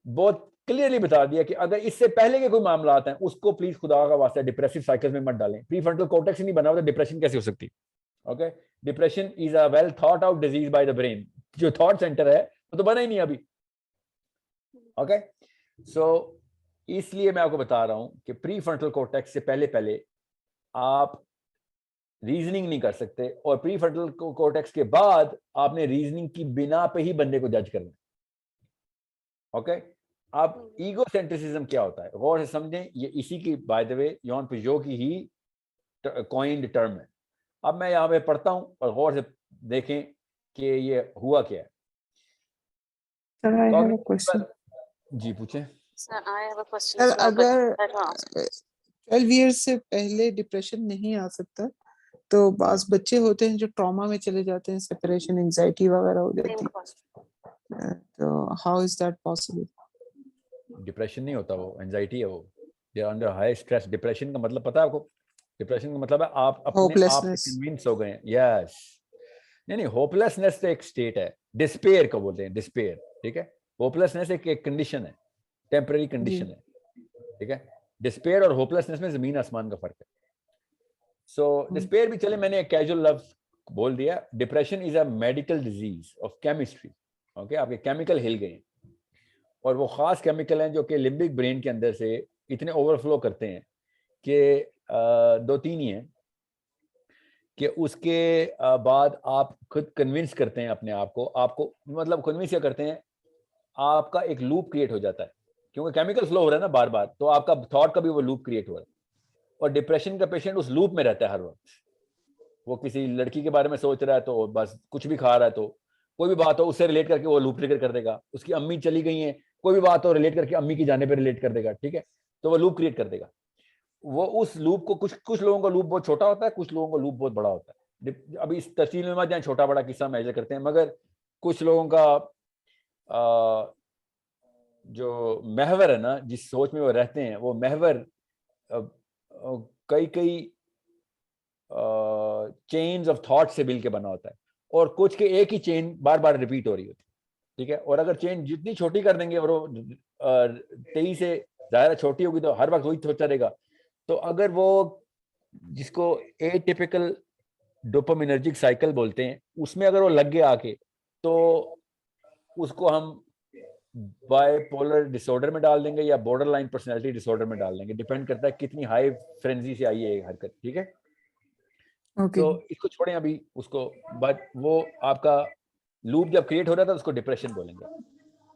بہت کلیئرلی بتا دیا کہ اگر اس سے پہلے کے کوئی معاملات ہیں اس کو پلیز خدا کا واسطہ ڈپریسو سائیکل میں مت ڈالیں. پری فرنٹل کورٹیکس نہیں بنا ہوا تو ڈپریشن کیسے ہو سکتی؟ Okay, depression is a well thought out disease by the brain. جو تھاٹ سینٹر ہے وہ تو بنا ہی نہیں ابھی. اوکے, سو اس لیے میں آپ کو بتا رہا ہوں کہ پری فرنٹل کورٹیکس سے پہلے آپ ریزننگ نہیں کر سکتے, اور پری فرنٹل کورٹیکس کے بعد آپ نے ریزننگ کی بنا پہ ہی بندے کو جج کرنا. اوکے, اب ایگو سینٹریسزم کیا ہوتا ہے غور سے سمجھیں. یہ اسی کی بائی دا وے یون پیجو کی ہی کوائنڈ ٹرم ہے. اب میں یہاں پہ پڑھتا ہوں اور غور سے دیکھیں کہ یہ ہوا کیا ہے. جی پوچھیں. Sir, I have a question. Sir, as well, اگر but let her ask. 12 years سے پہلے ڈپریشن نہیں آ سکتا تو بعض بچے ہوتے ہیں جو ٹراما میں چلے جاتے ہیں, سیپریشن انزائٹی وغیرہ ہو Same جاتی question. ہے, تو how is that possible? Depression نہیں ہوتا, وہ اینزائٹی ہے. وہ دے انڈر ہائی اسٹریس. ڈپریشن کا مطلب پتہ ہے آپ کو؟ ڈپریشن کا مطلب ہے آپ اپنے آپ سے کنونس ہو گئے ہیں. یس, نہیں ہوپ لیسنس ایک اسٹیٹ ہے, ڈسپیئر کو بولتے ہیں, ڈسپیئر. ٹھیک ہے, ہوپ لیسنس ایک کنڈیشن ہے, ٹیمپرری کنڈیشن ہے. ٹھیک ہے, ڈسپیئر اور ہوپ لیسنس میں زمین آسمان کا فرق ہے. سو ڈسپیئر بھی چلے, میں نے ایک کیجول لفظ بول دیا. Depression is a medical disease of chemistry. Okay, آپ کے کیمیکل ہل گئے ہیں, اور وہ خاص کیمیکل ہیں جو کہ لمبک برین کے اندر سے اتنے اوور فلو کرتے ہیں کہ 2-3 ہی ہیں کہ اس کے بعد آپ خود کنونس کرتے ہیں اپنے آپ کو مطلب کنونس کیا کرتے ہیں, آپ کا ایک لوپ کریٹ ہو جاتا ہے کیونکہ کیمیکل فلو ہو رہا ہے نا بار بار, تو آپ کا تھاٹ کا بھی وہ لوپ کریٹ ہو رہا ہے. اور ڈپریشن کا پیشنٹ اس لوپ میں رہتا ہے ہر وقت. وہ کسی لڑکی کے بارے میں سوچ رہا ہے تو بس کچھ بھی کھا رہا ہے تو کوئی بھی بات ہو اس سے ریلیٹ کر کے وہ لوپ ٹریگر کر دے گا. اس کی امی چلی گئی ہیں, کوئی بھی بات ہو ریلیٹ کر کے امی کی جانے پہ ریلیٹ کر دے گا. ٹھیک ہے, تو وہ لوپ کریٹ کر دے گا. وہ اس لوپ کو کچھ لوگوں کا لوپ بہت چھوٹا ہوتا ہے, کچھ لوگوں کا لوپ بہت بڑا ہوتا ہے. ابھی اس تفصیل میں مت جائیں, چھوٹا بڑا قصہ میجر کرتے ہیں, مگر کچھ لوگوں کا جو محور ہے نا, جس سوچ میں وہ رہتے ہیں, وہ محور کئی چینز آف تھاٹ سے مل کے بنا ہوتا ہے. اور کچھ کے ایک ہی چین بار بار ریپیٹ ہو رہی ہوتی ہے، ٹھیک ہے. اور اگر چین جتنی چھوٹی کر دیں گے اور وہ 23 سے زیادہ چھوٹی ہوگی تو ہر وقت وہی ہوتا رہے گا. تو اگر وہ جس کو اے ٹیپیکل ڈوپامینرجک سائیکل بولتے ہیں اس میں اگر وہ لگ گیا آ کے تو اس کو ہم بائی پولر ڈس آرڈر میں ڈال دیں گے یا بارڈر لائن پرسنالٹی ڈس آرڈر میں ڈال دیں گے، ڈیپینڈ کرتا ہے کتنی ہائی فرینزی سے آئی ہے یہ حرکت. ٹھیک ہے، تو اس کو چھوڑیں ابھی اس کو. بٹ وہ آپ کا لوپ جب کریٹ ہو رہا تھا اس کو ڈپریشن بولیں گے،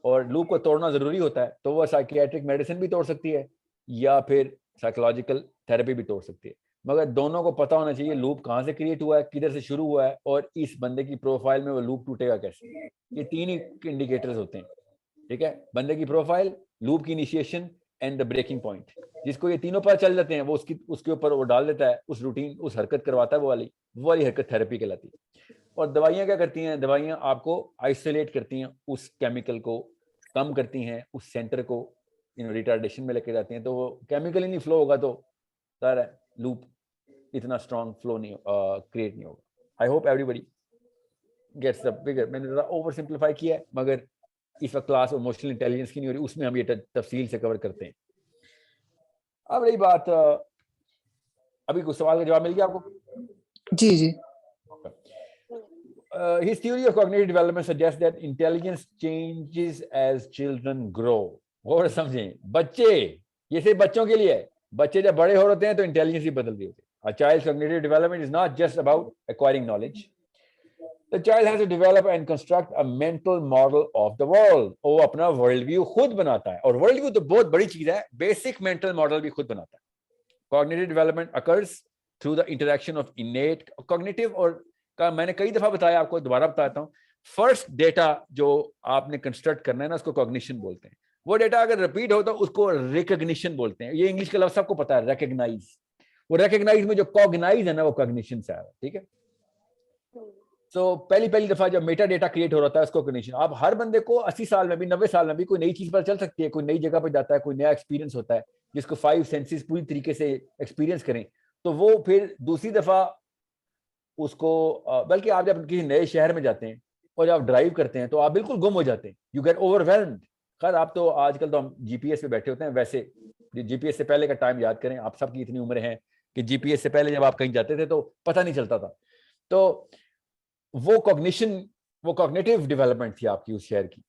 اور لوپ کو توڑنا ضروری ہوتا ہے. تو وہ سائیکیاٹرک میڈیسن بھی توڑ سکتی ہے یا پھر سائیکولوجیکل تھراپی بھی توڑ سکتی ہے، مگر دونوں کو پتہ ہونا چاہیے لوپ کہاں سے کریٹ ہوا ہے، کدھر سے شروع ہوا ہے، اور اس بندے کی پروفائل میں وہ لوپ ٹوٹے گا کیسے. یہ 3 ہی انڈیکیٹرز ہوتے ہیں. ٹھیک ہے، بندے کی پروفائل، لوپ کی initiation and the breaking point. جس کو یہ تینوں پتہ چل جاتے ہیں وہ اس کے اوپر وہ ڈال دیتا ہے اس روٹین، اس حرکت کرواتا ہے، وہ والی حرکت تھراپی کہلاتی ہے. اور دوائیاں کیا کرتی ہیں؟ دوائیاں آپ کو آئسولیٹ کرتی ہیں، اس کیمیکل کو کم کرتی ہیں، اس سینٹر کو ریٹارڈیشن میں لے کے جاتی ہیں. تو وہ کیمیکل ہی نہیں فلو ہوگا تو سارا لوپ اتنا اسٹرانگ فلو نہیں کریٹ نہیں ہوگا. I hope everybody gets the figure. میں نے ذرا اوور سمپلیفائی کیا ہے، مگر اس وقت کلاس ایموشنل انٹیلیجنس کی نہیں ہو رہی، اس میں ہم یہ تفصیل سے کور کرتے ہیں. اب رہی بات، ابھی کچھ سوال کا جواب مل گیا آپ کو؟ جی جی. His theory of cognitive development suggests that intelligence changes as children grow. غور سمجھیں، بچے، یہ صرف بچوں کے لیے ہے. بچے جب بڑے ہو رہے ہیں تو انٹیلیجنس ہی بدلتی ہوتی ہے. A child's cognitive development is not just about acquiring knowledge. The child has to develop and construct a mental model of the world. وہ اپنا ورلڈ ویو خود بناتا ہے، اور ورلڈ ویو تو بہت بڑی چیز ہے، بیسک مینٹل ماڈل بھی خود بناتا ہے. Cognitive development occurs through the interaction of innate cognitive، اور میں نے کئی دفعہ بتایا، آپ کو دوبارہ بتاتا ہوں. فرسٹ ڈیٹا جو آپ نے کنسٹرکٹ کرنا ہے نا، اس کو کوگنیشن بولتے ہیں. وہ ڈیٹا اگر ریپیٹ ہو تو اس کو ریکگنیشن بولتے ہیں. یہ انگلش کا لفظ سب کو پتا ہے، ریکگنائز. وہ ریکگنائز میں جو کوگنائز ہے نا وہ کوگنیشن سے آ رہا ہے. ٹھیک ہے، تو پہلی دفعہ جب میٹا ڈیٹا کریٹ ہو رہا ہے اس کو کوگنیشن. اب ہر بندے کو 80 سال میں بھی 90 سال میں بھی کوئی نئی چیز پر چل سکتی ہے، کوئی نئی جگہ پہ جاتا ہے، کوئی نیا ایکسپیرینس ہوتا ہے جس کو 5 سینسز پوری طریقے سے ایکسپیرینس کریں. تو وہ پھر دوسری دفعہ اس کو، بلکہ آپ جب کسی نئے شہر میں جاتے ہیں اور جب آپ ڈرائیو کرتے ہیں تو آپ بالکل گم ہو جاتے ہیں. You get overwhelmed. خیر آپ تو آج کل تو ہم جی پی ایس پہ بیٹھے ہوتے ہیں، ویسے جی پی ایس سے پہلے کا ٹائم یاد کریں. آپ سب کی اتنی عمریں ہیں کہ جی پی ایس سے پہلے جب آپ کہیں جاتے تھے تو پتہ نہیں چلتا تھا. تو وہ کوگنیشن، وہ کوگنیٹو ڈیولپمنٹ تھی آپ کی اس شہر کی.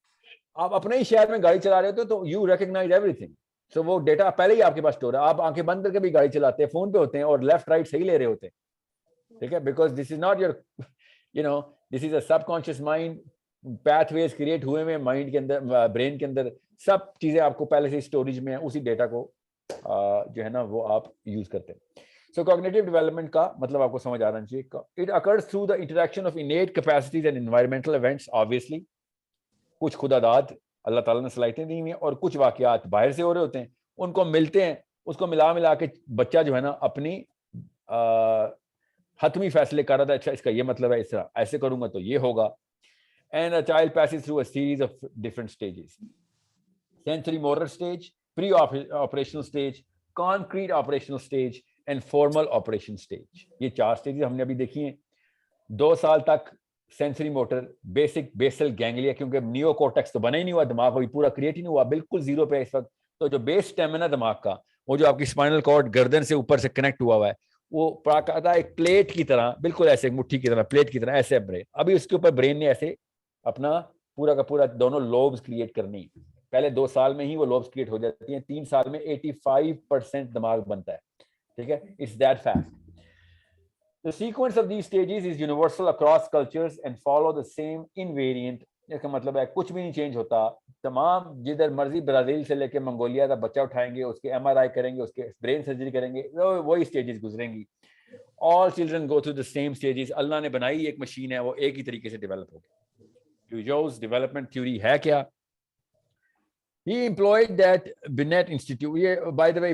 آپ اپنے ہی شہر میں گاڑی چلا رہے ہوتے تو یو ریکگنائز ایوری تھنگ. سو وہ ڈیٹا پہلے ہی آپ کے پاس اسٹور ہے. آپ آنکھیں بند کر کے بھی گاڑی چلاتے ہیں، فون پہ ہوتے ہیں اور لیفٹ رائٹ صحیح لے رہے ہوتے ہیں. ٹھیک ہے، because this is not your this is a subconscious mind. Pathways create ہوئے میں مائنڈ کے اندر، برین کے اندر سب چیزیں آپ کو پہلے سے اسٹوریج میں ہیں. اسی ڈیٹا کو جو ہے نا وہ آپ یوز کرتے ہیں. سو کوگنیٹو ڈیولپمنٹ کا مطلب آپ کو سمجھ آ رہا چاہیے. It occurs through the interaction of innate capacities and environmental events. Obviously کچھ خدا داد اللہ تعالیٰ نے صلاحیتیں دی ہوئی ہیں، اور کچھ واقعات باہر سے ہو رہے ہوتے ہیں، ان کو ملتے ہیں، اس کو ملا کے بچہ جو ہے نا اپنی حتمی فیصلے کر رہا تھا. اچھا اس کا یہ مطلب ہے، اس طرح ایسے کروں گا تو یہ ہوگا. And a child passes through a series of different stages: sensory motor stage, pre-operational stage, concrete operational stage, and formal operation stage. یہ 4 stages ہم نے ابھی دیکھی ہیں. 2 سال تک sensory motor, basic basal ganglia, کیونکہ نیو کورٹیکس تو بنا ہی نہیں ہوا، دماغ ابھی پورا کریٹ ہی نہیں ہوا، بالکل زیرو پہ اس وقت. تو جو بیس اسٹیم ہے نا دماغ کا، وہ جو آپ کی اسپائنل کارڈ گردن سے اوپر سے کنیکٹ ہوا ہے، وہ ایک پلیٹ کی طرح، بالکل ایسے مٹھی کی طرح، پلیٹ کی طرح ایسے برین. ابھی اس کے اوپر برین نے ایسے اپنا پورا کا پورا دونوں لوبز کریٹ کرنی. پہلے 2 سال میں ہی وہ لوبز کریٹ ہو جاتی ہیں. 3 سال میں 85% دماغ بنتا ہے. ٹھیک ہے، it's that fast. The sequence of these stages is universal across cultures and follow the same invariant. اس کا مطلب ہے کچھ بھی نہیں چینج ہوتا. تمام جدھر مرضی برازیل سے لے کے منگولیا کا بچہ اٹھائیں گے، اس کے MRI کریں گے، اس کے برین سرجری کریں گے، وہی اسٹیجز گزریں گی. All children go through the same stages. اللہ نے بنائی ایک مشین ہے، وہ ایک ہی طریقے سے ڈیولپ ہوگی. Peugeot's development theory ہے کیا؟ He employed that Binet Institute. یہ by the way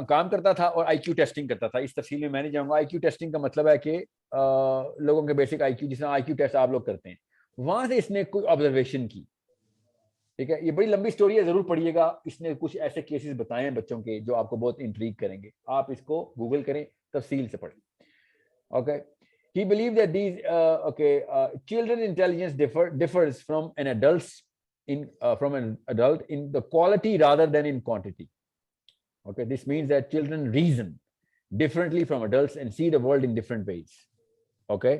کام کرتا تھا اور IQ ٹیسٹنگ کرتا تھا. اس تفصیل میں نہیں جاؤں گا. IQ ٹیسٹنگ کا مطلب ہے کہ لوگوں کے بیسک IQ، جس طرح IQ ٹیسٹ آپ لوگ کرتے ہیں، وہاں سے اس نے کوئی آبزرویشن کی. ٹھیک ہے، یہ بڑی لمبی اسٹوری ہے، ضرور پڑھیے گا. اس نے کچھ ایسے کیسز بتائے ہیں بچوں کے جو آپ کو بہت انٹریگ کریں گے. آپ اس کو گوگل کریں، تفصیل سے پڑھیں. Okay, He believed that these children intelligence differs from an adult in the quality rather than in quantity. Okay, this means that children reason differently from adults and see the world in different ways. Okay,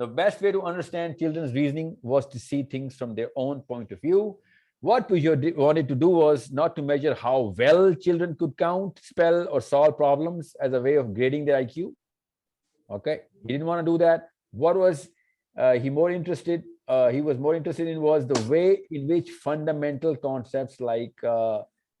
The best way to understand children's reasoning was to see things from their own point of view. What Peugeot wanted to do was not to measure how well children could count, spell, or solve problems as a way of grading their IQ. Okay, he didn't want to do that. What was he was more interested in was the way in which fundamental concepts like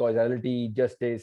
causality, justice,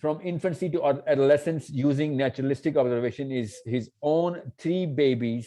from infancy to adolescence using naturalistic observation is his own 3 babies,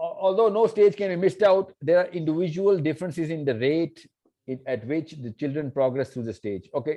Although no stage can be missed out, there are individual differences in the rate at which the children progress through the stage. Okay,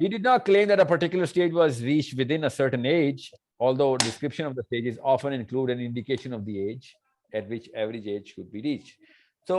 He did not claim that a particular stage was reached within a certain age, although description of the stages often include an indication of the age at which average age should be reached. So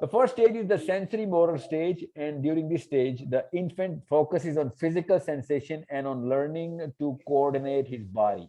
The first stage is the sensory motor stage, and during this stage, the infant focuses on physical sensation and on learning to coordinate his body.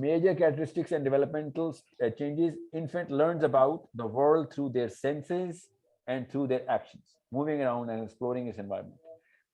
Major characteristics and developmental changes. Infant learns about the world through their senses and through their actions, moving around and exploring its environment.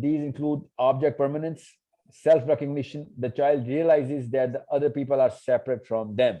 These include object permanence, self recognition, the child realizes that the other people are separate from them.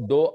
2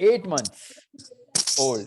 8 months old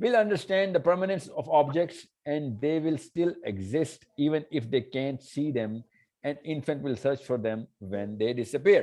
will understand the permanence of objects, and they will still exist even if they can't see them, and infant will search for them when they disappear।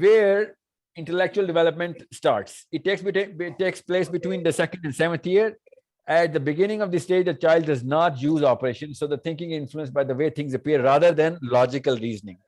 where intellectual development starts. It takes place between the 2nd and 7th year. At the beginning of the stage, the child does not use operation, so the thinking is influenced by the way things appear rather than logical reasoning.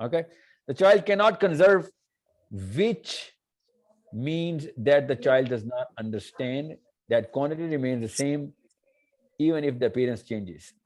Okay, the child cannot conserve, which means that the child does not understand that quantity remains the same even if the appearance changes।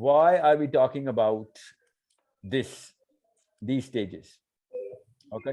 why are we talking about these stages? Okay,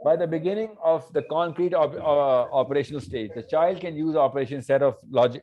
By the beginning of the concrete operational stage, the child can use operation set of logic,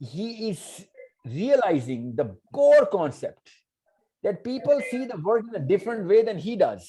he is realizing the core concept that people see the world in a different way than he does.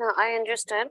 No, I understand.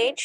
age,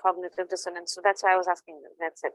cognitive dissonance, so that's why I was asking them. That's it.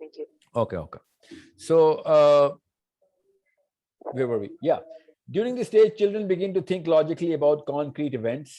thank you. Okay. So where were we? Yeah, during this stage children begin to think logically about concrete events.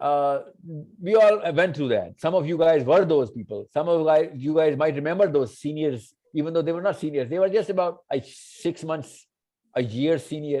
we all went through that. Some of you guys were those people. Some of you guys might remember those seniors, even though they were not seniors. They were just about 6 months, a year senior,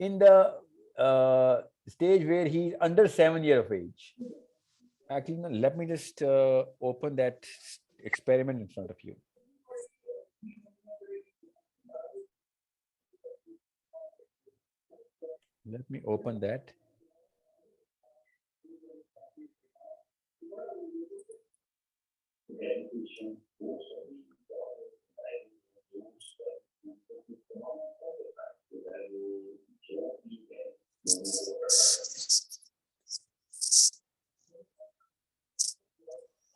in the stage where he's under 7 years of age, actually no, let me just open that experiment in front of you. Let me open that.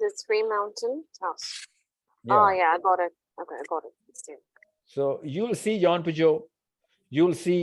The 3 mountain task. Yeah. Oh yeah, I got it. Okay, I got it. Let's do it. So you'll see John Peugeot, you'll see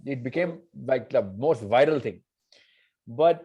It became like the most viral thing. But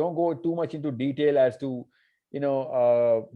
Don't go too much into detail as to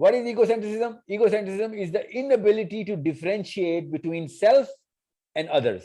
What is egocentrism? Egocentrism is the inability to differentiate between self and others.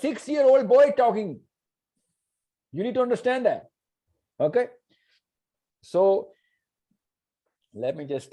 6-year-old boy talking. You need to understand that. Okay, so let me just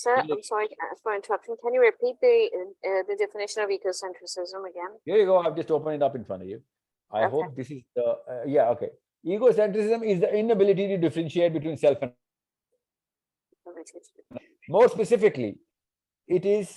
Sir, I'm sorry for interrupting. Can you repeat the definition of ecocentrism again? Here you go. I've just opened it up in front of you. I Okay. hope this is the yeah, okay. Egocentrism is the inability to differentiate between self and more specifically, it is.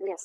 Yes,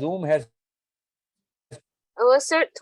Zoom has. Sir,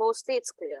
mostly it's clear.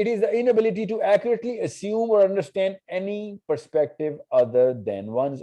it is the inability to accurately assume or understand any perspective other than one's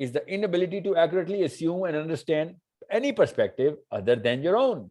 is the inability to accurately assume and understand any perspective other than your own.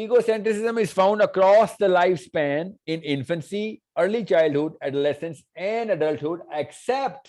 egocentrism is found across the lifespan in infancy, early childhood, adolescence and adulthood, except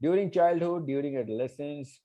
during childhood, during adolescence.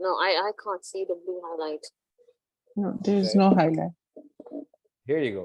No, I can't see the blue highlight. No, there is no highlight. Here you go.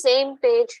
Same page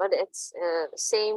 but it's same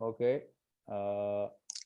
Okay.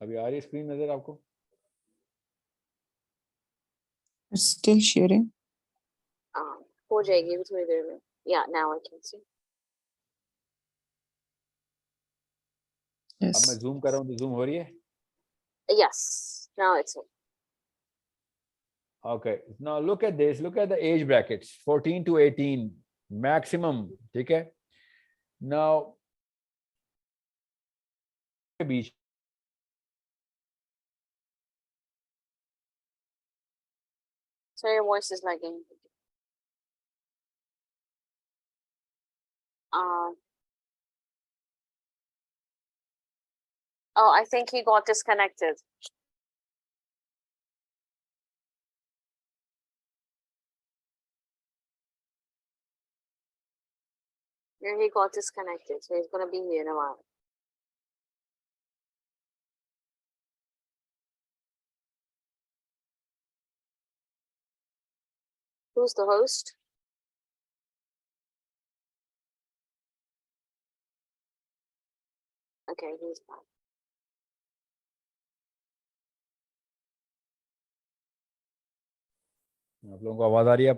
ابھی آ رہی ہے screen نظر آپ کو؟ Still sharing. ہو جائے گی تھوڑی دیر میں. Yeah, now I can see. اب میں Yes. زوم کر رہا ہوں تو زوم ہو رہی ہے؟ Yes, now it's on. Okay, now look at this, look at the age brackets, 14 to 18 maximum, ٹھیک ہے. Now batch So your voice is lagging. Oh, I think he got disconnected. Yeah, he got disconnected, so he's gonna be here in a while. Who's the host? Okay, he's back. آپ لوگوں کو آواز آ رہی ہے؟ اب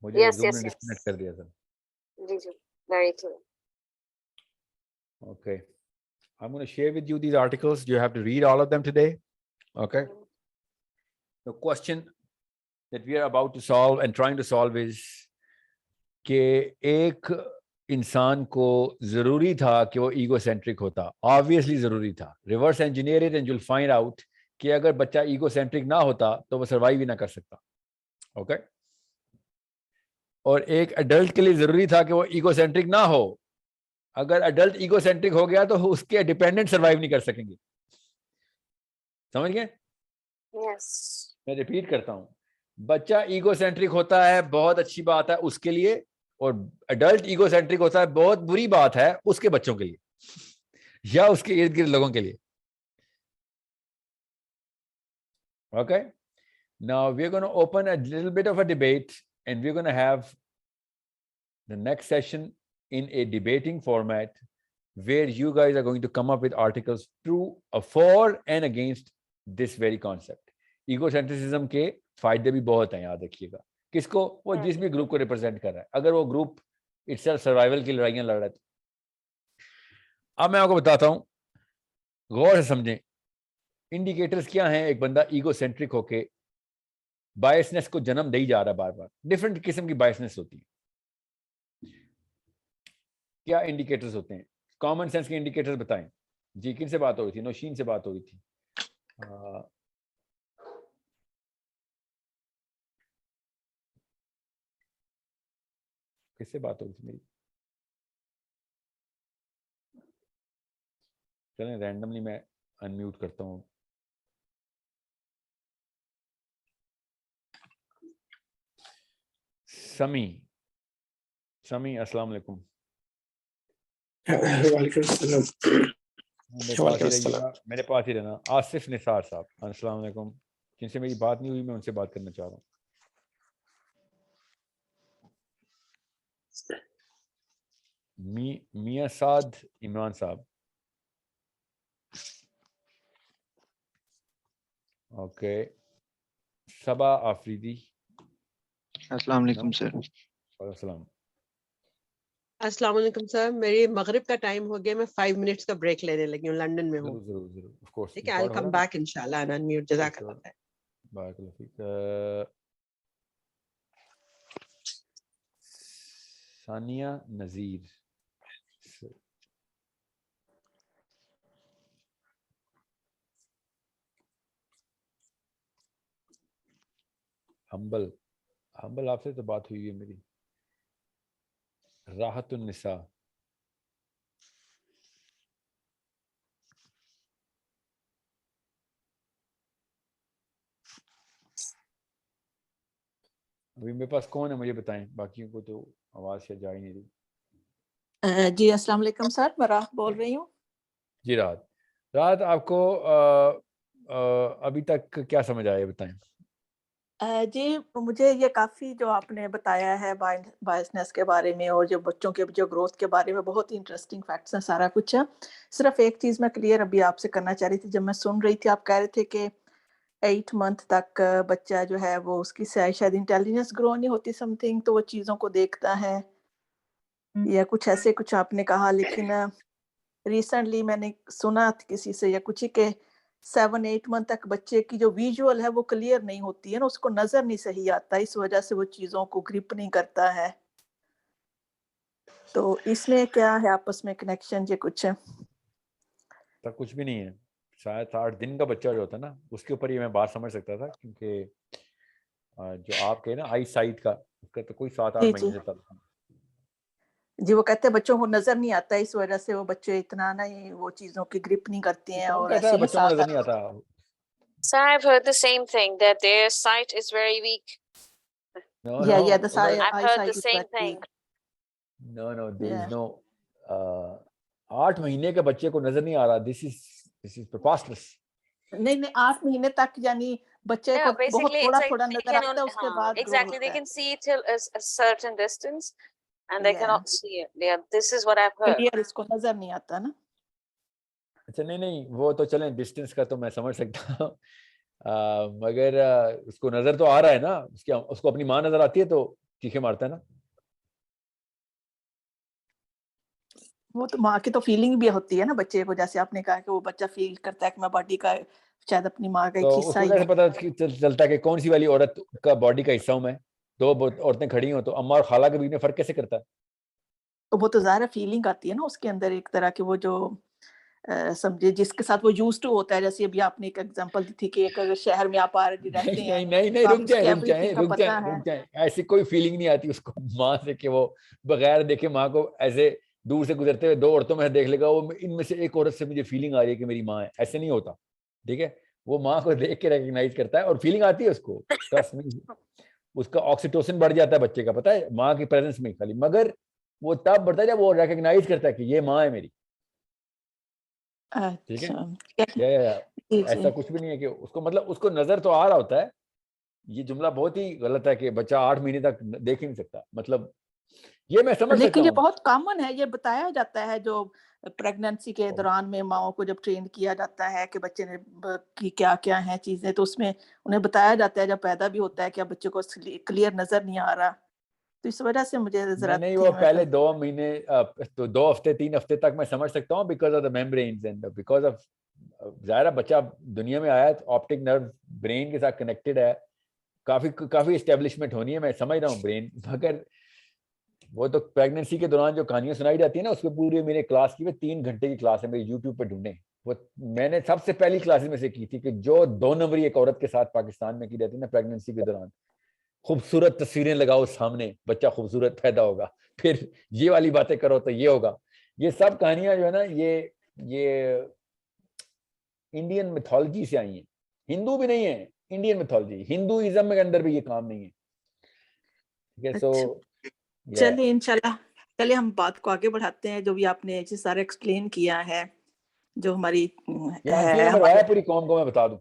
مجھے Yes, zoom yes, نے yes. Disconnect کر دیا تھا. Ji, ji. Very clear. Okay, I'm going to share with you these articles. You have to read all of them today. Okay, the question that we are about to solve and trying to solve is کہ ایک انسان کو ضروری تھا کہ وہ ego centric ہوتا. Obviously ضروری تھا. Reverse engineer it and you will find out کہ اگر بچہ ایگو سینٹرک نہ ہوتا تو وہ سروائیو ہی نہ کر سکتا. اوکے, اور ایک ایڈلٹ کے لیے ضروری تھا کہ وہ ایگو سینٹرک نہ ہو. اگر ایڈلٹ ایگو سینٹرک ہو گیا تو اس کے ڈیپینڈنٹ سروائیو نہیں کر سکیں گے. سمجھ گئے؟ Yes. میں ریپیٹ کرتا ہوں, بچہ ایگو سینٹرک ہوتا ہے بہت اچھی بات ہے اس کے لیے, اور ایڈلٹ ایگو سینٹرک ہوتا ہے بہت بری بات ہے اس کے بچوں کے لیے یا اس کے ارد گرد لوگوں کے لیے. Okay, now we're going to open a little bit of a debate and we're going to have the next session in a debating format where you guys are going to come up with articles for and against this very concept. ایگوسینٹرسزم کے فائدے بھی بہت ہیں, یاد رکھیے گا. کس کو؟ وہ جس بھی گروپ کو ریپرزینٹ کر رہا ہے. اگر وہ گروپ اٹسیلف سروائیول کی لڑائیاں لڑ رہا ہے. اب میں آپ کو بتاتا ہوں, غور سے سمجھیں انڈیکیٹرز کیا ہیں. ایک بندہ ایگو سینٹرک ہو کے بائسنس کو جنم دے ہی جا رہا ہے, بار بار ڈفرنٹ قسم کی بائسنس ہوتی ہے. کیا انڈیکیٹرز ہوتے ہیں؟ کامن سینس کے انڈیکیٹرز بتائیں. جی کن سے بات ہو رہی تھی؟ نوشین سے بات ہو رہی تھی. کس سے بات ہو رہی تھی میری؟ چلیں رینڈملی میں انمیوٹ کرتا ہوں. سمی السلام علیکم. وعلیکم السلام. میرے پاس ہی رہنا. آصف نثار صاحب السلام علیکم. جن سے میری بات نہیں ہوئی میں ان سے بات کرنا چاہ رہا ہوں. میاں سعد عمران صاحب. اوکے. صبا آفریدی. السلام علیکم سر. وعلیکم السلام. السلام علیکم سر. میری مغرب کا ٹائم ہو گیا, میں 5 منٹس کا بریک لینے لگی ہوں, لنڈن میں ہوں. ضرور ضرور آف کورس. ٹھیک ہے, I'll come back انشاءاللہ and unmute. جزاک اللہ خیر. بارک اللہ فیک. ثانیہ نذیر. ہمبل آپ سے تو بات ہوئی ہے میری. راحت النساء. ابھی میرے پاس کون ہے مجھے بتائیں, باقیوں کو تو آواز سے جا ہی نہیں رہی. جی السلام علیکم سر, میں راہ بول رہی ہوں. جی راحت آپ کو ابھی تک کیا سمجھ آیا بتائیں. جی مجھے یہ کافی جو آپ نے بتایا ہے بائسنس کے بارے میں اور جو بچوں کے جو گروتھ کے بارے میں بہت ہی انٹرسٹنگ فیکٹس ہیں، سارا کچھ ہے. صرف ایک چیز میں کلیئر ابھی آپ سے کرنا چاہ رہی تھی. جب میں سن رہی تھی آپ کہہ رہے تھے کہ 8 منتھ تک بچہ جو ہے وہ اس کی شاید انٹیلیجنس گرو نہیں ہوتی سم تھنگ، تو وہ چیزوں کو دیکھتا ہے یا کچھ ایسے کچھ آپ نے کہا. لیکن ریسنٹلی میں نے سنا کسی سے یا کچھ ہی کہ 7-8 منتھ تک بچے کی جو ویژول ہے وہ کلیئر نہیں ہوتی ہے نا، اس کو نظر نہیں صحیح آتا، اس وجہ سے وہ چیزوں کو گرپ نہیں کرتا ہے. تو اس میں کیا ہے آپس میں کنیکشن یہ کچھ ہے؟ کچھ بھی نہیں ہے. شاید 8 دن کا بچہ جو ہوتا ہے نا اس کے اوپر یہ میں بات سمجھ سکتا تھا، کیونکہ جو آپ کہے نا آئی سائٹ کا، اس کا تو کوئی 7-8 مہینے سے تک. جی وہ کہتے ہیں بچوں کو نظر نہیں آتا، اس وجہ سے وہ بچے اتنا نہیں وہ چیزوں کی گرپ نہیں کرتے ہیں. کون اور کہتا ہے ایسے بچوں کو نظر نہیں آتا؟ So I've heard the same thing, that their sight is very weak. No, yeah, no. yeah, the I've heard eyesight the is same very thing. weak. No, there is Yeah. no 8 مہینے کے بچے کو نظر نہیں آ رہا. This is preposterous. نہیں 8 مہینے تک یعنی بچے کو Yeah, بہت basically تھوڑا it's like تھوڑا they نظر can آتا ہے، اس کے بعد grow exactly, they ہوتا ہے. can see till a certain distance and they Yeah. cannot see it. Yeah, this is what I've heard. Clear اس کو نظر نہیں آتا نا. اچھا نہیں وہ تو چلیں ڈسٹینس کا تو میں سمجھ سکتا ہوں، مگر اس کو نظر تو آ رہا ہے نا، اس کو اپنی ماں نظر آتی ہے تو چیخے مارتا ہے نا. وہ تو ماں کی تو فیلنگ بھی ہوتی ہے نا بچے کو، جیسے آپ نے کہا کہ وہ بچہ فیل کرتا ہے کہ میں باڈی کا شاید اپنی ماں کا ایک تو اس حصہ کو ہی کیسے ہوں. پتا چلتا ہے کہ کون سی والی عورت کا باڈی کا حصہ ہوں میں؟ 2 عورتیں کھڑی ہوں تو اماں اور خالہ کے بیچ میں فرق کیسے کرتا ہے؟ وہ تو ظاہر فیلنگ آتی ہے نا اس کے اندر، ایک طرح کے وہ جو سمجھے جس کے ساتھ وہ یوز ٹو ہوتا ہے. جیسے ابھی آپ نے ایک ایگزامپل دی تھی کہ ایک اگر شہر میں آپ رہتے ہیں نہیں تو آپ رک اس کی ایوری جائیں تھنگ کا پتہ ہے. ایسی کوئی فیلنگ نہیں آتی اس کو ماں سے کہ وہ بغیر دیکھے ماں کو ایسے دور سے گزرتے ہوئے 2 عورتوں میں دیکھ لے گا، وہ ان میں سے ایک عورت سے مجھے فیلنگ آ رہی ہے کہ میری ماں ہے. ایسے نہیں ہوتا، ٹھیک ہے. وہ ماں کو دیکھ کے ریکگنائز کرتا ہے اور فیلنگ آتی ہے اس کو. اس کا آکسیٹوسن بڑھ جاتا ہے بچے کا، پتہ ہے، ماں کی پریزنس میں خالی. مگر وہ تب بڑھتا ہے جب وہ ریکگنائز کرتا ہے کہ یہ ماں ہے میری. ٹھیک ہے، ایسا کچھ بھی نہیں ہے کہ اس کو مطلب اس کو نظر تو آ رہا ہوتا ہے. یہ جملہ بہت ہی غلط ہے کہ بچہ 8 مہینے تک دیکھ ہی نہیں سکتا. مطلب یہ میں سمجھ سکتا لیکن یہ ہوں. بہت کامن ہے، یہ بتایا جاتا ہے جو پریگننسی کے دوران میں ماؤں کو جب ٹرین کیا جاتا ہے کہ بچے نے کی کیا ہیں چیزیں، تو اس میں انہیں بتایا جاتا ہے جب پیدا بھی ہوتا ہے کہ بچے کو کلیئر نظر نہیں آ رہا. تو اس وجہ سے مجھے ضرورت نہیں تھی. وہ پہلے 2 مہینے تو 2 ہفتے 3 ہفتے تک میں سمجھ سکتا ہوں، because of the membranes and because of ظاہر بچہ دنیا میں آیا تو آپٹک نرو برین کے ساتھ کنیکٹڈ ہے، کافی اسٹیبلشمنٹ ہونی ہے. میں سمجھ رہا ہوں برین، مگر وہ تو پریگننسی کے دوران جو کہانیاں سنائی جاتی ہیں نا اس کے پورے میرے کلاس کی 3 گھنٹے کی کلاس ہے میری، یوٹیوب پہ ڈھونڈیں. وہ میں نے سب سے پہلی کلاسز میں سے کی تھی کہ جو 2 نمبری ایک عورت کے ساتھ پاکستان میں کی جاتی ہے نا پریگننسی کے دوران. خوبصورت تصویریں لگاؤ سامنے، بچہ خوبصورت پیدا ہوگا، پھر یہ والی باتیں کرو تو یہ ہوگا. یہ سب کہانیاں جو ہے نا یہ انڈین میتھولوجی سے آئی ہیں، ہندو بھی نہیں ہے، انڈین میتھولوجی. ہندوازم کے اندر بھی یہ کام نہیں ہے. ٹھیک ہے. سو چلیے انشاءاللہ چلیے ہم بات کو آگے بڑھاتے ہیں. جو بھی آپ نے سارا ایکسپلین کیا ہے جو ہماری ہے مروایا پوری قوم کو میں بتا دوں.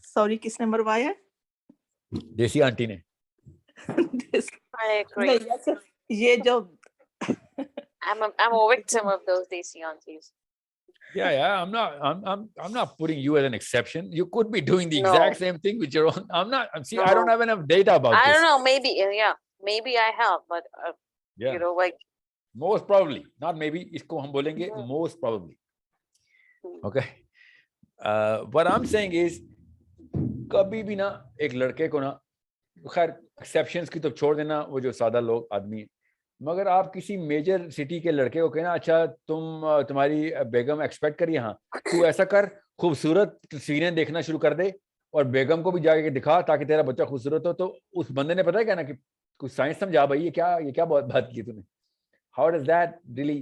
سوری کس نے مروایا؟ دیسی آنٹی نے. I agree. یہ جو I'm a victim of those desi aunties. Yeah, I'm not putting you as an exception. You could be doing the No. exact same thing with your own. I No. don't have enough data about I this. don't know, maybe I have, but Yeah. you know, like Most probably, not maybe. اس کو ہم بولیں گے most probably. Okay. What I'm saying is کبھی بھی نا ایک لڑکے کو نا، خیر ایکسیپشنز کی تو چھوڑ دینا، وہ جو سادہ لوگ آدمی ہیں، مگر آپ کسی میجر سٹی کے لڑکے کو کہنا اچھا تمہاری بیگم ایکسپیکٹ کری، ہاں تو ایسا کر خوبصورت تصویریں دیکھنا شروع کر دے اور بیگم کو بھی جا کے دکھا تاکہ تیرا بچہ خوبصورت ہو. تو اس بندے نے پتہ ہے کیا نا کہ کچھ سائنس سمجھا بھائی، یہ کیا بات کی تم نے. How does that really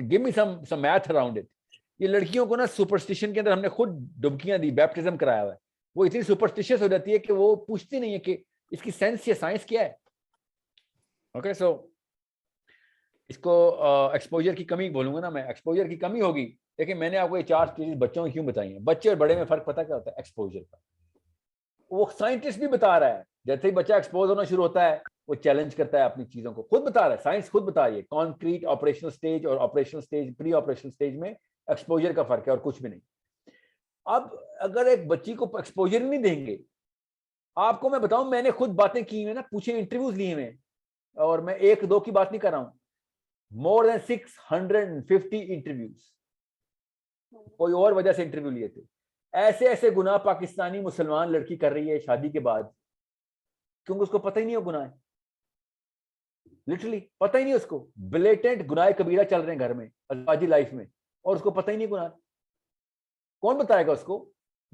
give me some math around it. یہ لڑکیوں کو نا سپرسٹیشن کے اندر ہم نے خود ڈبکیاں دی، بیپٹزم کرایا ہوا ہے. وہ اتنی سپرسٹیشس ہو جاتی ہے کہ وہ پوچھتی نہیں ہے کہ اس کی سینس یا سائنس کیا ہے. اوکے. سو اس کو ایکسپوجر کی کمی بولوں گا نا میں، ایکسپوجر کی کمی ہوگی. لیکن میں نے آپ کو یہ 4 چیزیں بچوں کی کیوں بتائی ہیں. بچے اور بڑے میں فرق پتہ کیا ہوتا ہے؟ ایکسپوجر کا. وہ سائنٹسٹ بھی بتا رہا ہے جیسے ہی بچہ ایکسپوز ہونا شروع ہوتا ہے وہ چیلنج کرتا ہے اپنی چیزوں کو, خود بتا رہا ہے, سائنس خود بتا رہی ہے کانکریٹ آپریشنل سٹیج اور operational stage, preoperational stage میں ایکسپوجر کا فرق ہے اور کچھ بھی نہیں. اب اگر ایک بچی کو ایکسپوجر نہیں دیں گے, آپ کو میں بتاؤں میں نے خود باتیں کی ہوئی نا, پوچھے انٹرویوز لیے ہوئے, اور میں 1-2 کی بات نہیں کر رہا ہوں, more than 650 انٹرویوز, کوئی اور وجہ سے انٹرویو لیے تھے. ایسے ایسے گناہ پاکستانی مسلمان لڑکی کر رہی ہے شادی کے بعد کیونکہ اس کو پتہ ہی نہیں ہو گناہ, لٹرلی پتہ ہی نہیں اس کو, بلیٹنٹ گناہ کبیرہ چل رہے ہیں گھر میں ازواجی لائف میں, اور اس کو پتہ ہی نہیں گناہ. کون بتائے گا اس کو؟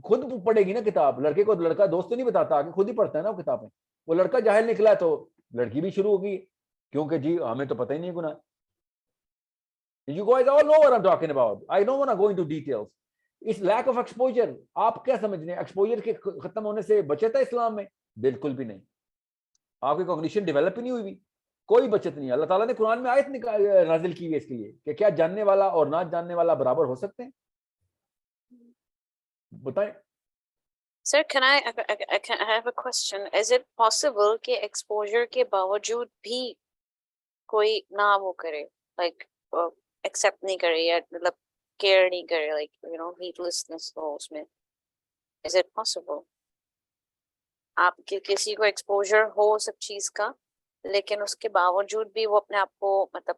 خود پڑھے گی نا کتاب. لڑکے کو لڑکا دوست تو نہیں بتاتا, آگے خود ہی پڑھتا ہے نا وہ کتابیں. وہ لڑکا جاہل نکلا تو لڑکی بھی شروع ہوگی کیونکہ جی ہمیں تو پتہ ہی نہیں گناہ. You guys all know what I'm talking about. I don't want to go into details. اس لیک آف ایکسپوجر, آپ کیا سمجھنے ایکسپوجر کے ختم ہونے سے بچت ہے اسلام میں؟ بالکل بھی نہیں. آپ کی کوگنیشن ڈیولپ ہی نہیں ہوئی, کوئی بچت نہیں. اللہ تعالیٰ نے قرآن میں آیت نازل کی ہے اس کے لیے کہ کیا جاننے والا اور نہ جاننے والا برابر ہو سکتے ہیں؟ بتائیں. Sir, can I have a question? Is it possible کہ exposure کے باوجود بھی کوئی نہ وہ کرے, like accept نہیں کرے یا مطلب care نہیں کرے, like heedlessness ہو اس میں? Is it possible? آپ کے کسی کو exposure ہو سب چیز کا لیکن اس کے باوجود بھی وہ اپنے آپ کو مطلب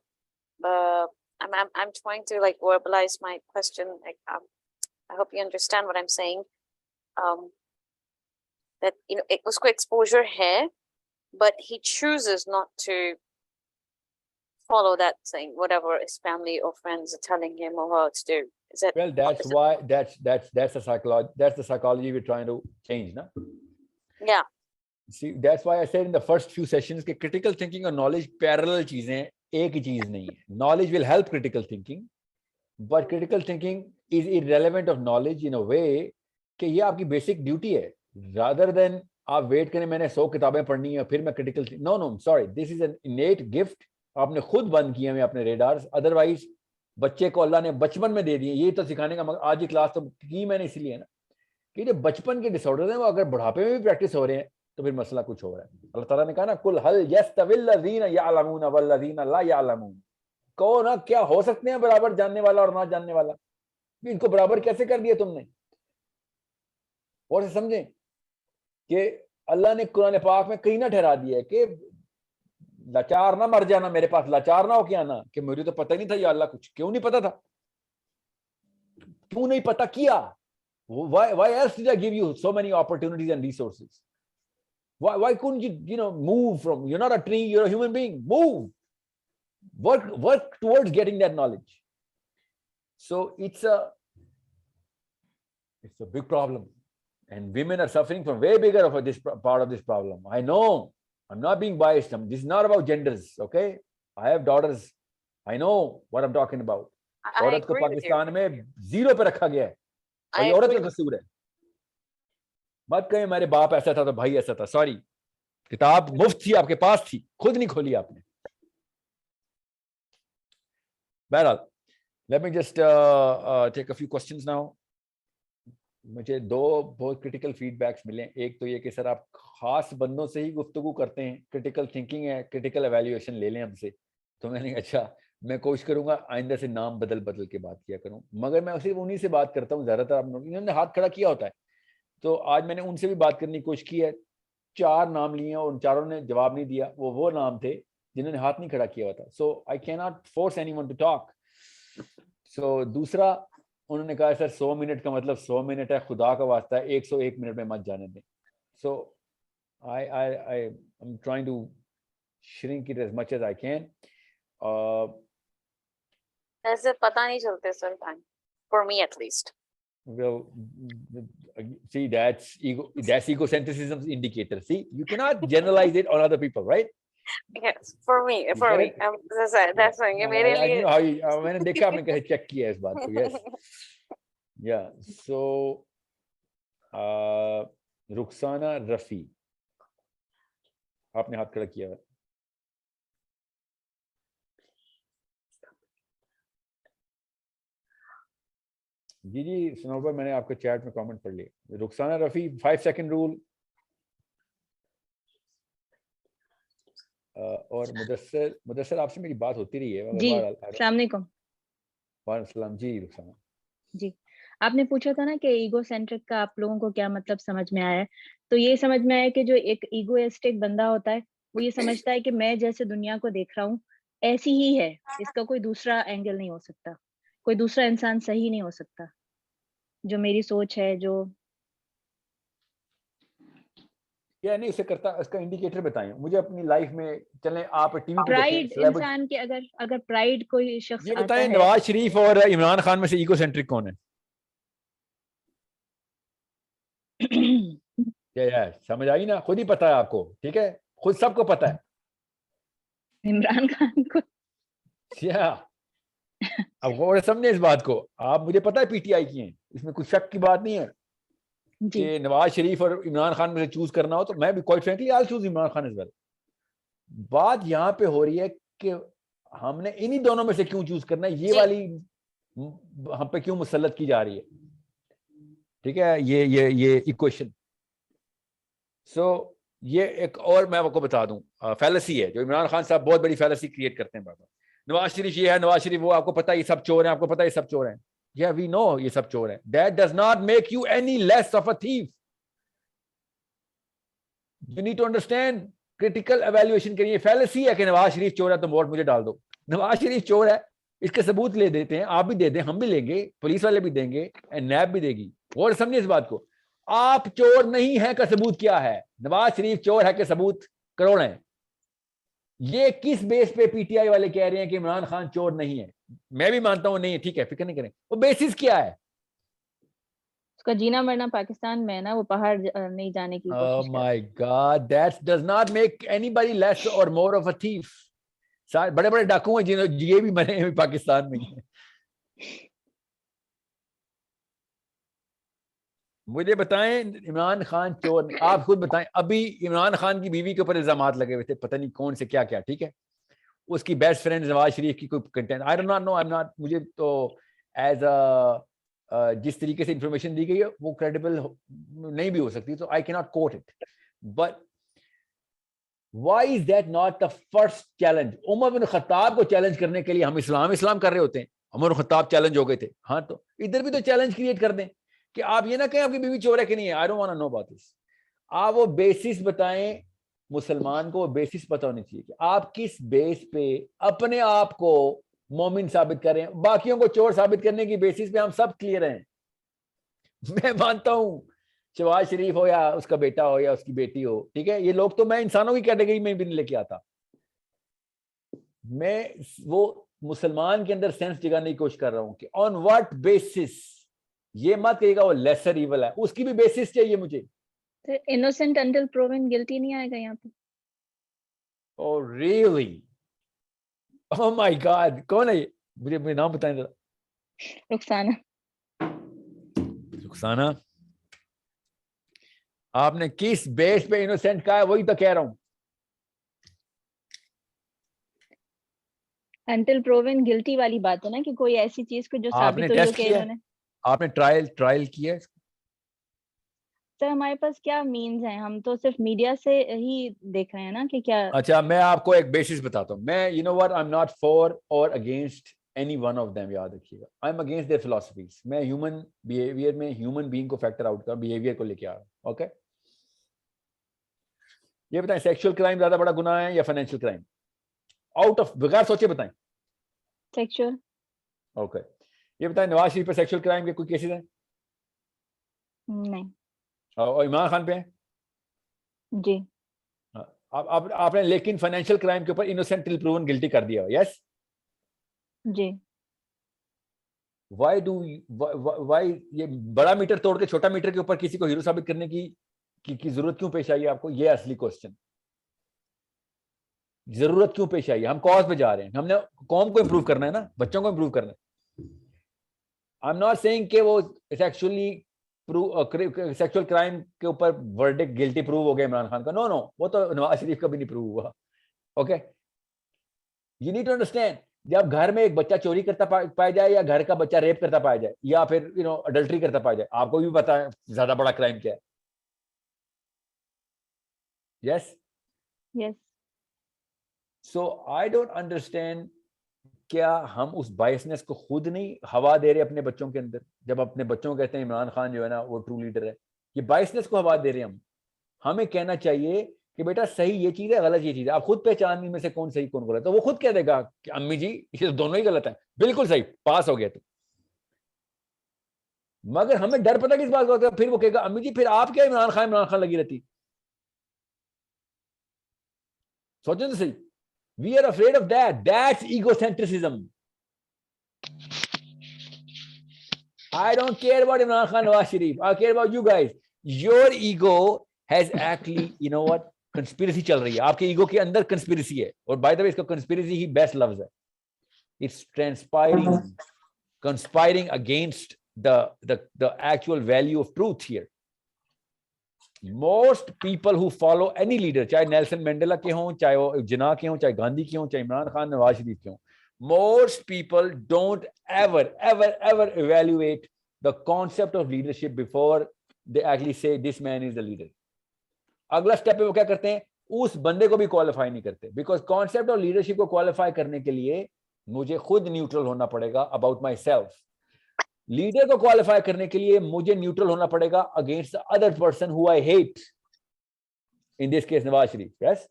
I'm trying to like verbalize my question, like I hope you understand what I'm saying. That اس کو exposure ہے but he chooses not to follow that thing, whatever his family or friends are telling him or her to do. Is that well, that's why that's the psychology we're trying to change, na? Yeah. See, that's why I said in the first few sessions کہ critical thinking اور knowledge parallel چیزیں, ایک ہی چیز نہیں ہے. Knowledge will help critical thinking, but critical thinking is irrelevant of knowledge in a way کہ یہ آپ کی basic duty ہے, rather than آپ ویٹ کریں میں نے 100 کتابیں پڑھنی ہیں پھر میں critical thinking. No, sorry, this is an innate gift. آپ نے خود بند کیے ہوئے اپنے ریڈارز, ادروائز بچے کو اللہ نے بچپن میں دے دیے. یہ تو سکھانے کا آج کی کلاس تو کی میں نے اسی لیے نا کہ جو بچپن کے ڈس آرڈرز ہیں وہ اگر بڑھاپے میں بھی پریکٹس ہو رہے ہیں تو پھر مسئلہ کچھ ہو رہا ہے. اللہ تعالیٰ نے کہا نا کل هل یستوی الذین یعلمون والذین لا یعلمون, کہو نا کیا ہو سکتے ہیں برابر جاننے والا اور نہ جاننے والا؟ ان کو برابر کیسے کر دیا تم نے؟ اور سے سمجھیں کہ اللہ نے قرآن پاک میں کہیں نہ ٹھہرا دیا ہے کہ لاچار نہ مر جانا, میرے پاس لاچار نہ ہو کے آنا کہ مجھے تو پتہ نہیں تھا یا اللہ کچھ. کیوں نہیں پتا تھا؟ کیوں نہیں پتا کیا؟ Why else did I give you so many opportunities and resources? Why couldn't you move from, you're not a tree, you're a human being, move, work towards getting that knowledge. So it's a big problem, and women are suffering from way bigger of this part of this problem. I know, I'm not being biased. This is not about genders, okay? I have daughters. I know what I'm talking about. عورت کو پاکستان میں 0 پہ رکھا گیا ہے اور یہ عورت کا قصور ہے. مت کہیں میرے باپ ایسا تھا تو بھائی ایسا تھا. سوری, کتاب مفت تھی آپ کے پاس تھی, خود نہیں کھولی آپ نے. بہرحال, let me just take a few questions now. مجھے 2 بہت کرٹیکل فیڈ بیکس ملے. ایک تو یہ کہ سر آپ خاص بندوں سے ہی گفتگو کرتے ہیں, کرٹیکل تھنکنگ ہے, کرٹیکل ایویلیویشن لے لیں ہم سے. تو میں نے اچھا میں کوشش کروں گا آئندہ سے نام بدل کے بات کیا کروں, مگر میں صرف انہی سے بات کرتا ہوں. زیادہ تر انہوں نے ہاتھ کھڑا کیا ہوتا ہے تو آج میں نے ان سے بھی بات کرنے کی کوشش کی ہے. 4 نام لیے اور ان 4 نے جواب نہیں دیا. وہ نام تھے جنہوں نے ہاتھ نہیں کھڑا کیا ہوا تھا. سو آئی کی not force anyone to talk. So دوسرا انہوں نے کہا سر 100 منٹ کا مطلب 100 منٹ ہے, خدا کا واسطہ ہے 101 منٹ میں مت جانے دیں. سو I'm trying to shrink it as much as I can. ایسے پتا نہیں چلتے sir time, for me at least. Well, see, that's egocentrism's indicator. See, you cannot generalize it on other people, right? Yes, for me. That's why میرے لیے میں نے دیکھا, آپ نے کیسے چیک کیا اس بات کو. Yes, yeah. So Rukhsana Rafi, آپ نے ہاتھ کھڑا کیا ہے. جی سنوبر, میں نے آپ کے چیٹ میں کامنٹ پڑھ لیا. رخسانہ رفیع, 5 second رول, اور مدثر آپ سے میری بات ہوتی رہی ہے جی السلام علیکم. وعلیکم السلام. جی رخسانہ جی آپ نے پوچھا تھا نا کہ ایگو سینٹرک کا آپ لوگوں کو کیا مطلب سمجھ میں آیا ہے. تو یہ سمجھ میں آیا کہ جو ایک ایگوئسٹک بندہ ہوتا ہے وہ یہ سمجھتا ہے کہ میں جیسے دنیا کو دیکھ رہا ہوں ایسی ہی ہے, اس کا کوئی دوسرا اینگل نہیں ہو سکتا, کوئی دوسرا انسان صحیح نہیں ہو سکتا. جو میری سوچ ہے جو کیا نہیں اسے کرتا, اس کا انڈیکیٹر بتائیں مجھے اپنی لائف میں. چلیں آپ ٹی وی پہ پرائڈ دیکھیں انسان کے اگر پرائڈ کوئی شخص یہ آتا بتائیں ہے. نواز شریف اور عمران خان میں سے ایگو سینٹرک کون ہے؟ سمجھ آئی نا, خود ہی پتا ہے آپ کو, ٹھیک ہے, خود سب کو پتا ہے. عمران خان کو اب غور سے سمجھیں اس بات کو. آپ مجھے پتا ہے پی ٹی آئی کی ہیں, اس میں کچھ شک کی بات نہیں ہے کہ نواز شریف اور عمران خان میں سے چوز کرنا ہو تو میں بھی کوائٹ فرینکلی آئی چوز عمران خان از ویل. بات یہاں پہ ہو رہی ہے کہ ہم نے انہی دونوں میں سے کیوں چوز کرنا ہے, یہ والی ہم پہ کیوں مسلط کی جا رہی ہے. ٹھیک ہے, یہ ایکویشن. سو یہ ایک اور میں آپ کو بتا دوں فیلسی ہے جو عمران خان صاحب بہت بڑی فیلسی کریٹ کرتے ہیں. بابا نواز شریف یہ ہے, نواز شریف وہ, آپ کو پتا ہے یہ سب چور ہیں, آپ کو پتا ہے یہ سب چور ہیں. Yeah, we know یہ سب چور ہیں. That does not make you any less of a thief. You need to understand. Critical evaluation کریے. فیلسی ہے کہ نواز شریف چور ہے تو ووٹ مجھے ڈال دو. نواز شریف چور ہے, اس کے ثبوت لے دیتے ہیں, آپ بھی دے دیں, ہم بھی لیں گے, پولیس والے بھی دیں گے, نیب بھی دے گی. اور سمجھے اس بات کو, آپ چور نہیں ہیں کا ثبوت کیا ہے؟ نواز شریف چور ہے کہ ثبوت کروڑ ہیں. یہ کس بیس پہ پی ٹی آئی والے کہہ رہے ہیں کہ عمران خان چور نہیں ہے؟ میں بھی مانتا ہوں نہیں ہے, ٹھیک ہے, فکر نہیں کریں. وہ بیسس کیا ہے؟ اس کا جینا مرنا پاکستان میں ہے نا, وہ باہر نہیں جانے کی کوشش Oh my God, that does not make anybody less or more of a thief. بڑے بڑے ڈاکو ہیں جنہوں یہ بھی مرے ہیں پاکستان میں. مجھے بتائیں عمران خان چور, آپ خود بتائیں. ابھی عمران خان کی بیوی کے اوپر الزامات لگے ہوئے تھے, پتہ نہیں کون سے کیا کیا, ٹھیک ہے. اس کی بیسٹ فرینڈ نواز شریف کی کوئی content, I do not know, I'm not, مجھے تو ایز جس طریقے سے انفارمیشن دی گئی ہے وہ کریڈیبل نہیں بھی ہو سکتی, تو I cannot quote it. But why is that not the first challenge? عمر بن خطاب کو چیلنج کرنے کے لیے ہم اسلام کر رہے ہوتے ہیں. عمر بن خطاب چیلنج ہو گئے تھے, ہاں تو ادھر بھی تو چیلنج کریٹ کر دیں کہ آپ یہ نہ کہیں آپ کی بیوی چور ہے کہ نہیں ہے. I don't want to know about this. آپ وہ بیسس بتائیں, مسلمان کو وہ بیسس پتہ ہونی چاہیے کہ آپ کس بیس پہ اپنے آپ کو مومن ثابت کریں. باقیوں کو چور ثابت کرنے کی بیسس پہ ہم سب کلیئر ہیں. میں مانتا ہوں شہباز شریف ہو یا اس کا بیٹا ہو یا اس کی بیٹی ہو, ٹھیک ہے, یہ لوگ تو میں انسانوں کی کیٹیگری میں بھی نہیں لے کے آتا. میں وہ مسلمان کے اندر سینس جگانے کی کوشش کر رہا ہوں کہ آن واٹ بیسس. یہ مت کہے گا وہ لیسر ایول ہے, اس کی بھی بیسس چاہیے مجھے. innocent until proven guilty نہیں آئے گا یہاں پہ. Oh really? Oh my God, کون ہے یہ؟ مجھے نام بتائیں ذرا. رخسانہ, آپ نے کس بیس پہ انوسینٹ کہا ہے وہی تو کہہ رہا ہوں. until proven guilty والی بات ہے نا, کہ کوئی ایسی چیز کو جو ثابت ہوئی ہو کہ انہوں نے. آپ نے ٹرائل کیا ہے؟ سر ہمارے پاس کیا مینز ہیں, ہم تو صرف میڈیا سے ہی دیکھ رہے ہیں نا کہ کیا. اچھا میں آپ کو ایک بیسس بتاتا ہوں. میں you know what, I'm not for or against any one of them, یاد رکھیے گا. I'm against their philosophies. میں ہیومن بیہیویئر میں ہیومن بینگ کو فیکٹر آؤٹ کر بیہیویئر کو لے کے آ رہا ہوں. اوکے, یہ بتائیں سیکشل کرائم زیادہ بڑا گناہ ہے یا فائنینشیل کرائم؟ آؤٹ آف بغیر سوچے بتائیں. سیکشل. اوکے, یہ بتائیں نواز شریف پہ سیکشل کرائم کے کوئی کیسز ہیں؟ نہیں. اور عمران خان پہ ہیں؟ جی. آپ نے لیکن فائنینشیل کرائم کے اوپر انوسینٹ ٹل پروون گلٹی کر دیا. یس جی. وائی یہ بڑا میٹر توڑ کے چھوٹا میٹر کے اوپر کسی کو ہیرو ثابت کرنے کی ضرورت کیوں پیش آئی ہے آپ کو؟ یہ اصلی کوسچن. ضرورت کیوں پیش آئی ہے؟ ہم کاز پہ جا رہے ہیں, ہم نے قوم کو امپروو کرنا ہے نا, بچوں کو امپروو کرنا ہے. آئی ایم ناٹ سیئنگ کہ وہ سیکچوئل کرائم کے اوپر ورڈکٹ گلٹی پروو ہو گیا عمران خان کا. نو, وہ تو نواز شریف کا بھی نہیں پروو ہوا. Okay, you need to understand, جب گھر میں ایک بچہ چوری کرتا پایا جائے یا گھر کا بچہ ریپ کرتا پایا جائے یا پھر اڈلٹری کرتا پایا جائے, آپ کو بھی پتا ہے زیادہ بڑا کرائم کیا ہے. یس یس. So I don't understand, کیا ہم اس بائسنس کو خود نہیں ہوا دے رہے اپنے بچوں کے اندر؟ جب اپنے بچوں کو کہتے ہیں عمران خان جو ہے نا وہ ٹرو لیڈر ہے, یہ بائسنس کو ہوا دے رہے ہیں ہم. ہمیں کہنا چاہیے کہ بیٹا صحیح یہ چیز ہے, غلط یہ چیز ہے, آپ خود پہچان میں سے کون صحیح کون غلط ہے. وہ خود کہہ دے گا کہ امی جی یہ دونوں ہی غلط ہیں, بالکل صحیح, پاس ہو گیا تو. مگر ہمیں ڈر پتہ کس بات کا ہوتا ہے, پھر وہ کہے گا امی جی پھر آپ کیا عمران خان لگی رہتی. سوچیں تو صحیح. We are afraid of that. That's egocentrism. I don't care about Imran Khan, Nawaz Sharif. I care about you guys. Your ego has actually, you know what, conspiracy چل رہی ہے. آپ کے ایگو کے اندر conspiracy ہے. اور by the way, اس کا conspiracy ہی best لفظ ہے. It's conspiring against the actual value of truth here. Most people who follow any leader, چاہے نیلسن مینڈیلا کے ہوں, چاہے وہ جناح کے ہوں, چاہے گاندھی کے ہوں, چاہے عمران خان, نواز شریف کے ہوں, most people don't ever evaluate the concept of leadership before they actually say this man is the leader. اگلا اسٹیپ پہ وہ کیا کرتے ہیں, اس بندے کو بھی کوالیفائی نہیں کرتے, بیکاز کانسیپٹ آف لیڈرشپ کو کوالیفائی کرنے کے لیے مجھے خود نیوٹرل ہونا پڑے گا اباؤٹ مائی سیلف. لیڈر کو کوالیفائی کرنے کے لیے مجھے نیوٹرل ہونا پڑے گا against other person who I hate, in this case Nawaz Sharif. Yes,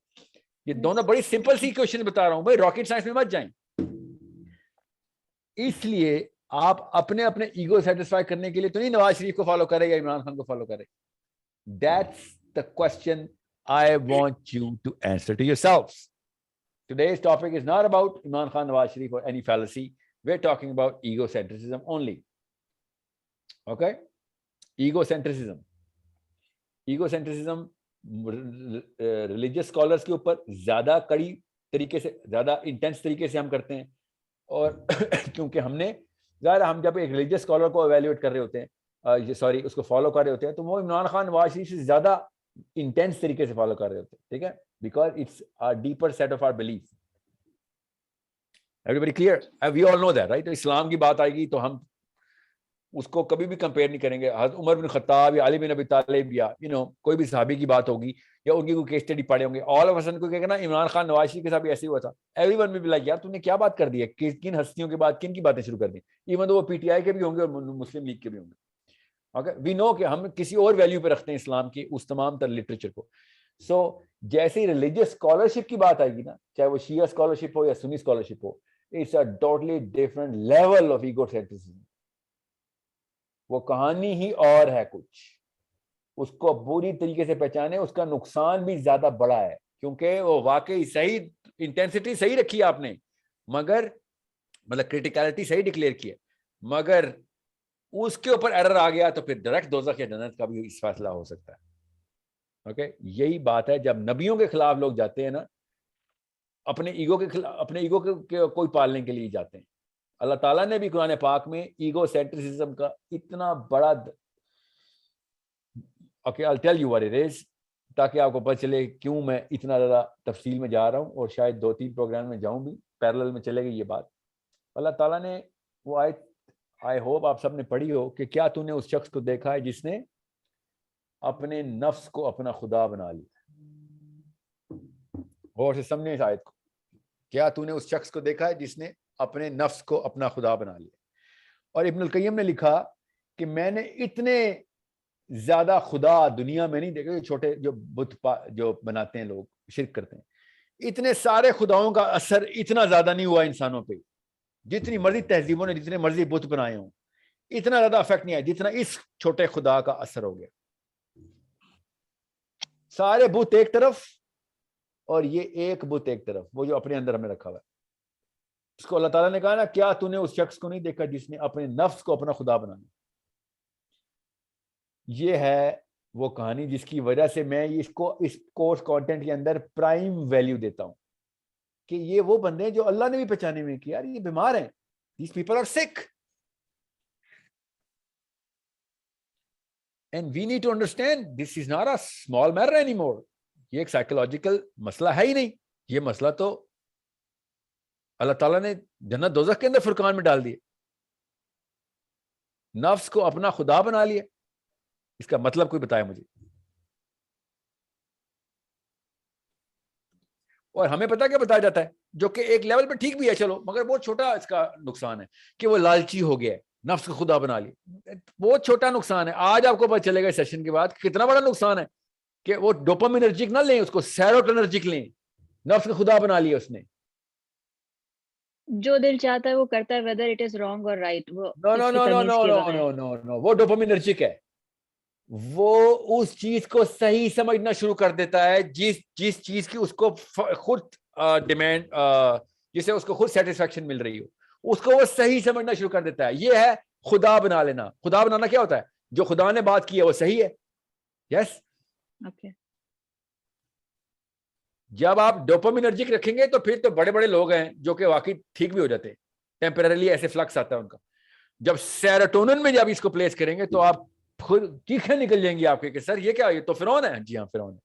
یہ دونوں بڑی سمپل سی کوشچن بتا رہا ہوں بھائی, راکٹ سائنس میں مت جائیں. اس لیے آپ اپنے ایگو سیٹسفائی کرنے کے لیے تو نہیں نواز شریف کو فالو کرے یا عمران خان کو فالو کرے. That's the question I want you to answer to yourselves. Today's topic is not about Imran Khan, Nawaz Sharif or any fallacy. We're talking about egocentrism only. Okay? Egocentrism religious scholars کے اوپر زیادہ کڑی طریقے سے, زیادہ intense طریقے سے ہم کرتے ہیں. اور کیونکہ ہم نے ظاہر ہم جب ایک ریلیجیس اسکالر کو ایویلویٹ کر رہے ہوتے ہیں, سوری اس کو فالو کر رہے ہوتے ہیں, تو وہ عمران خان, نواز شریف سے زیادہ انٹینس طریقے سے فالو کر رہے ہوتے ہیں. ٹھیک ہے, because it's a deeper set of our belief. Everybody clear? We all know that, right? اسلام کی بات آئے گی تو ہم اس کو کبھی بھی کمپیئر نہیں کریں گے حضرت عمر بن خطاب یا علی بن ابی طالب یا کوئی بھی صحابی کی بات ہوگی یا ان کی کوئی کیس اسٹڈی پڑھے ہوں گے, آل آف اے سڈن کوئی کہے گا نا عمران خان, نواز شریف کے ساتھ بھی ایسے ہی ہوا تھا, everyone will be like یار تم نے کیا بات کر دی ہے, کن ہستیوں کے بعد کن کی باتیں شروع کر دی, ایون تو وہ پی ٹی آئی کے بھی ہوں گے اور مسلم لیگ کے بھی ہوں گے. اوکے, وی نو کہ ہم کسی اور ویلیو پہ رکھتے ہیں اسلام کی اس تمام تر لٹریچر کو. سو جیسے ہی ریلیجیس اسکالرشپ کی بات آئے گی نا, چاہے وہ شیعہ اسکالرشپ ہو یا سنی اسکالرشپ ہو, it's a totally different level of egocentrism. وہ کہانی ہی اور ہے کچھ, اس کو پوری طریقے سے پہچانے, اس کا نقصان بھی زیادہ بڑا ہے کیونکہ وہ واقعی صحیح انٹینسٹی صحیح رکھی ہے آپ نے, مگر مطلب کریٹیکلٹی صحیح ڈکلیئر کی ہے, مگر اس کے اوپر ایرر آ گیا تو پھر ڈائریکٹ دوزخ یا جنت کا بھی اس فیصلہ ہو سکتا ہے. اوکے, یہی بات ہے جب نبیوں کے خلاف لوگ جاتے ہیں نا, اپنے ایگو کے خلاف, اپنے ایگو کے کوئی پالنے کے لیے جاتے ہیں. اللہ تعالیٰ نے بھی قرآن پاک میں ایگو سینٹرسزم کا اتنا بڑا, okay I'll tell you what it is, تاکہ آپ کو پتہ چلے کیوں میں اتنا زیادہ تفصیل میں جا رہا ہوں, اور شاید 2-3 پروگرام میں جاؤں بھی, پیرلل میں چلے گی یہ بات. اللہ تعالیٰ نے وہ آیت آئی ہوپ آپ سب نے پڑھی ہو کہ کیا تو نے اس شخص کو دیکھا ہے جس نے اپنے نفس کو اپنا خدا بنا لیا. غور سے سمجھیں اس آیت کو, کیا تو نے اس شخص کو دیکھا ہے جس نے اپنے نفس کو اپنا خدا بنا لیا. اور ابن القیم نے لکھا کہ میں نے اتنے زیادہ خدا دنیا میں نہیں دیکھے, چھوٹے جو بت جو بناتے ہیں لوگ, شرک کرتے ہیں, اتنے سارے خداؤں کا اثر اتنا زیادہ نہیں ہوا انسانوں پہ. جتنی مرضی تہذیبوں نے جتنے مرضی بت بنائے ہوں, اتنا زیادہ افیکٹ نہیں آیا جتنا اس چھوٹے خدا کا اثر ہو گیا. سارے بت ایک طرف اور یہ ایک بت ایک طرف, وہ جو اپنے اندر ہمیں رکھا ہوا ہے. اس کو اللہ تعالیٰ نے کہا نا, کیا تو نے اس شخص کو نہیں دیکھا جس نے اپنے نفس کو اپنا خدا بنایا. یہ ہے وہ کہانی جس کی وجہ سے میں اس کورس کانٹینٹ کے اندر پرائم ویلیو دیتا ہوں کہ یہ وہ بندے ہیں جو اللہ نے بھی پہچانے میں کہ یار یہ بیمار ہیں, these people are sick and we need to understand this is not a small matter anymore. یہ ایک سائیکولوجیکل مسئلہ ہے ہی نہیں, یہ مسئلہ تو اللہ تعالیٰ نے جنت دوزخ کے اندر فرقان میں ڈال دیے. نفس کو اپنا خدا بنا لیا, اس کا مطلب کوئی بتائے مجھے. اور ہمیں پتا کیا بتایا جاتا ہے, جو کہ ایک لیول پہ ٹھیک بھی ہے چلو, مگر بہت چھوٹا اس کا نقصان ہے کہ وہ لالچی ہو گیا ہے, نفس کو خدا بنا لی. بہت چھوٹا نقصان ہے. آج آپ کو پتہ چلے گا سیشن کے بعد کتنا بڑا نقصان ہے کہ وہ ڈوپامینرجک نہ لیں, اس کو سیروٹونرجک لیں. نفس کو خدا بنا لیا اس نے. جو دل چاہتا ہے وہ کرتا ہے, whether it is wrong or right. وہ نو نو اس کی نو نو تمیز نو کے نو بغیر. نو نو نو وہ ڈوپامینرجک ہے. وہ اس چیز کو صحیح سمجھنا شروع کر دیتا ہے جس چیز کی اس کو خود ڈیمانڈ, جسے اس کو خود سیٹسفیکشن مل رہی ہو, اس کو وہ صحیح سمجھنا شروع کر دیتا ہے. یہ ہے خدا بنا لینا. خدا بنانا کیا ہوتا ہے؟ جو خدا نے بات کی ہے وہ صحیح ہے. یس. جب آپ ڈوپامینرجک رکھیں گے تو پھر تو بڑے بڑے لوگ ہیں جو کہ واقعی ٹھیک بھی ہو جاتے ہیں, ٹیمپرریلی ایسے فلکس آتا ہے ان کا. جب سیروٹونن میں جب اس کو پلیس کریں گے تو آپ خود چیخیں نکل جائیں گی آپ کے کہ سر یہ کیا, یہ تو فرعون ہے. جی ہاں فرعون ہے,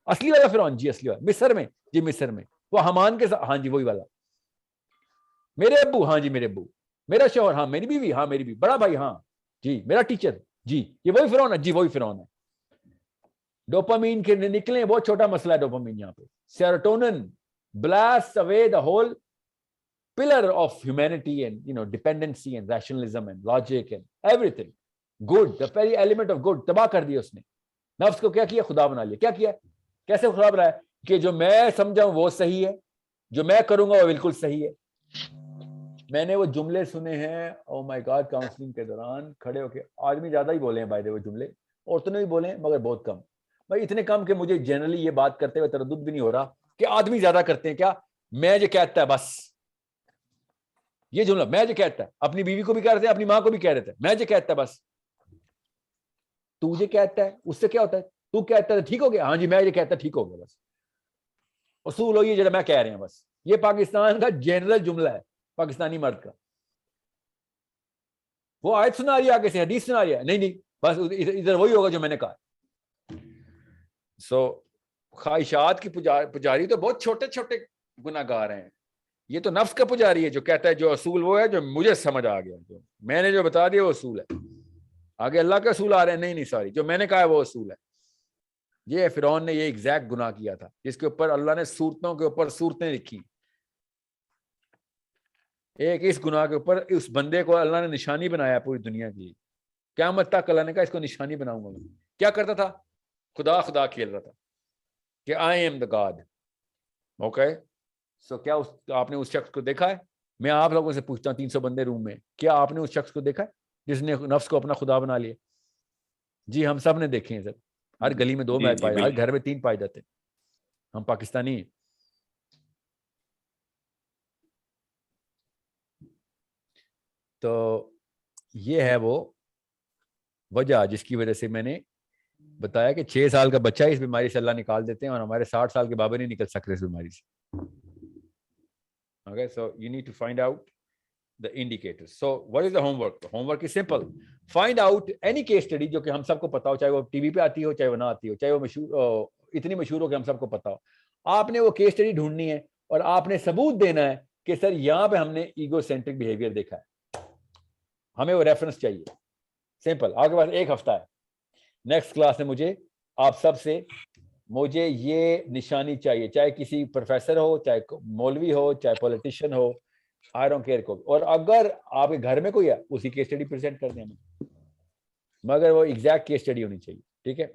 اصلی والا فرعون. جی اصلی والا مصر میں. جی مصر میں وہ حمان کے ساتھ. ہاں جی وہی والا. میرے ابو, ہاں جی میرے ابو. میرا شوہر, ہاں میری بیوی, ہاں میری بیوی. بڑا بھائی, ہاں جی. میرا ٹیچر, جی یہ وہی فرعون ہے. جی وہی فرعون ہے. ڈوپامین کے نکلیں, بہت چھوٹا مسئلہ ہے ڈوپامین یہاں پہ. سیروٹونن blasts away the whole pillar of humanity and dependency and rationalism and logic and everything. Good, the very element of good تباہ کر دیا اس نے. نفس کو کیا کیا؟ خدا بنا لیا. کیا کیا؟ کیسے خدا بنایا؟ کہ جو میں سمجھا ہوں وہ صحیح ہے, جو میں کروں گا وہ بالکل صحیح ہے. میں نے وہ جملے سنے ہیں او مائی گاڈ کاؤنسلنگ کے دوران کھڑے ہو کے. آدمی زیادہ ہی بولے ہیں بائی وہ جملے, عورتوں نے بھی بولے ہیں مگر بہت کم. بھائی اتنے کم کہ مجھے جنرلی یہ بات کرتے ہوئے تردد بھی نہیں ہو رہا کہ آدمی زیادہ کرتے ہیں. کیا میں جو کہتا ہے بس یہ جملہ, میں جو کہتا ہے, اپنی بیوی کو بھی کہہ رہے ہیں, اپنی ماں کو بھی کہہ رہے تھے, میں جو کہتا ہے بس. تو یہ کہتا ہے اس سے کیا ہوتا ہے؟ تو کہتا ہے ٹھیک ہو گیا. ہاں جی میں یہ کہتا ہے ٹھیک ہو گیا. بس اصول ہو یہ جو میں کہہ رہے ہیں بس. یہ پاکستان کا جنرل جملہ ہے پاکستانی مرد کا. وہ آیت سنا رہی ہے آگے سے, حدیث سنا رہی ہے, نہیں نہیں بس ادھر وہی ہوگا جو میں نے کہا. سو خواہشات کی پجاری تو بہت چھوٹے چھوٹے گناہ گار ہیں. یہ تو نفس کا پجاری ہے جو کہتا ہے جو اصول وہ ہے جو مجھے سمجھ آ گیا, جو میں نے جو بتا دیا وہ اصول ہے. آگے اللہ کے اصول آ رہے ہیں, نہیں نہیں سوری, جو میں نے کہا ہے وہ اصول ہے. یہ فرعون نے یہ ایگزیکٹ گناہ کیا تھا جس کے اوپر اللہ نے صورتوں کے اوپر صورتیں لکھی. ایک اس گناہ کے اوپر اس بندے کو اللہ نے نشانی بنایا پوری دنیا کے لیے. قیامت تک اللہ نے کہا اس کو نشانی بناؤں گا میں. کیا کرتا تھا؟ خدا خدا کھیل رہا تھا کہ I am the God. Okay so کیا آپ نے اس شخص کو دیکھا ہے؟ میں آپ لوگوں سے پوچھتا ہوں 300 بندے روم میں, کیا آپ نے اس شخص کو دیکھا ہے جس نے نفس کو اپنا خدا بنا لیا؟ جی ہم سب نے دیکھے ہیں سر. ہر گلی میں 2 پائے, ہر گھر میں 3 پائے جاتے ہیں. ہم پاکستانی ہیں. تو یہ ہے وہ وجہ جس کی وجہ سے میں نے بتایا کہ 6 سال کا بچہ اس بیماری سے اللہ نکال دیتے ہیں اور ہمارے 60 سال کے بابا نہیں نکل سکتے اس بیماری سے. Okay, so you need to find out the indicators. So what is the homework? The homework is simple. Find out any case study جو کہ ہم سب کو پتا ہو, چاہے وہ ٹی وی پہ آتی ہو چاہے وہ نہ آتی ہو, چاہے وہ مشہور اتنی مشہور ہو کہ ہم سب کو پتا ہو. آپ نے وہ کیس اسٹڈی ڈھونڈنی ہے اور آپ نے ثبوت دینا ہے کہ سر یہاں پہ ہم نے ایگو سینٹرک بیہیویئر دیکھا ہے. ہمیں وہ ریفرنس چاہیے. سمپل. آپ کے پاس 1 ہفتہ ہے. نیکسٹ کلاس میں مجھے آپ سب سے مجھے یہ نشانی چاہیے, چاہے کسی پروفیسر ہو, چاہے مولوی ہو, چاہے politician who, I don't care کو. اور اگر آپ کے گھر میں کوئی ہے اسی کیس اسٹڈی پریزنٹ کر دیں ہمیں, مگر وہ ایگزیکٹ کیس اسٹڈی ہونی چاہیے. ٹھیک ہے.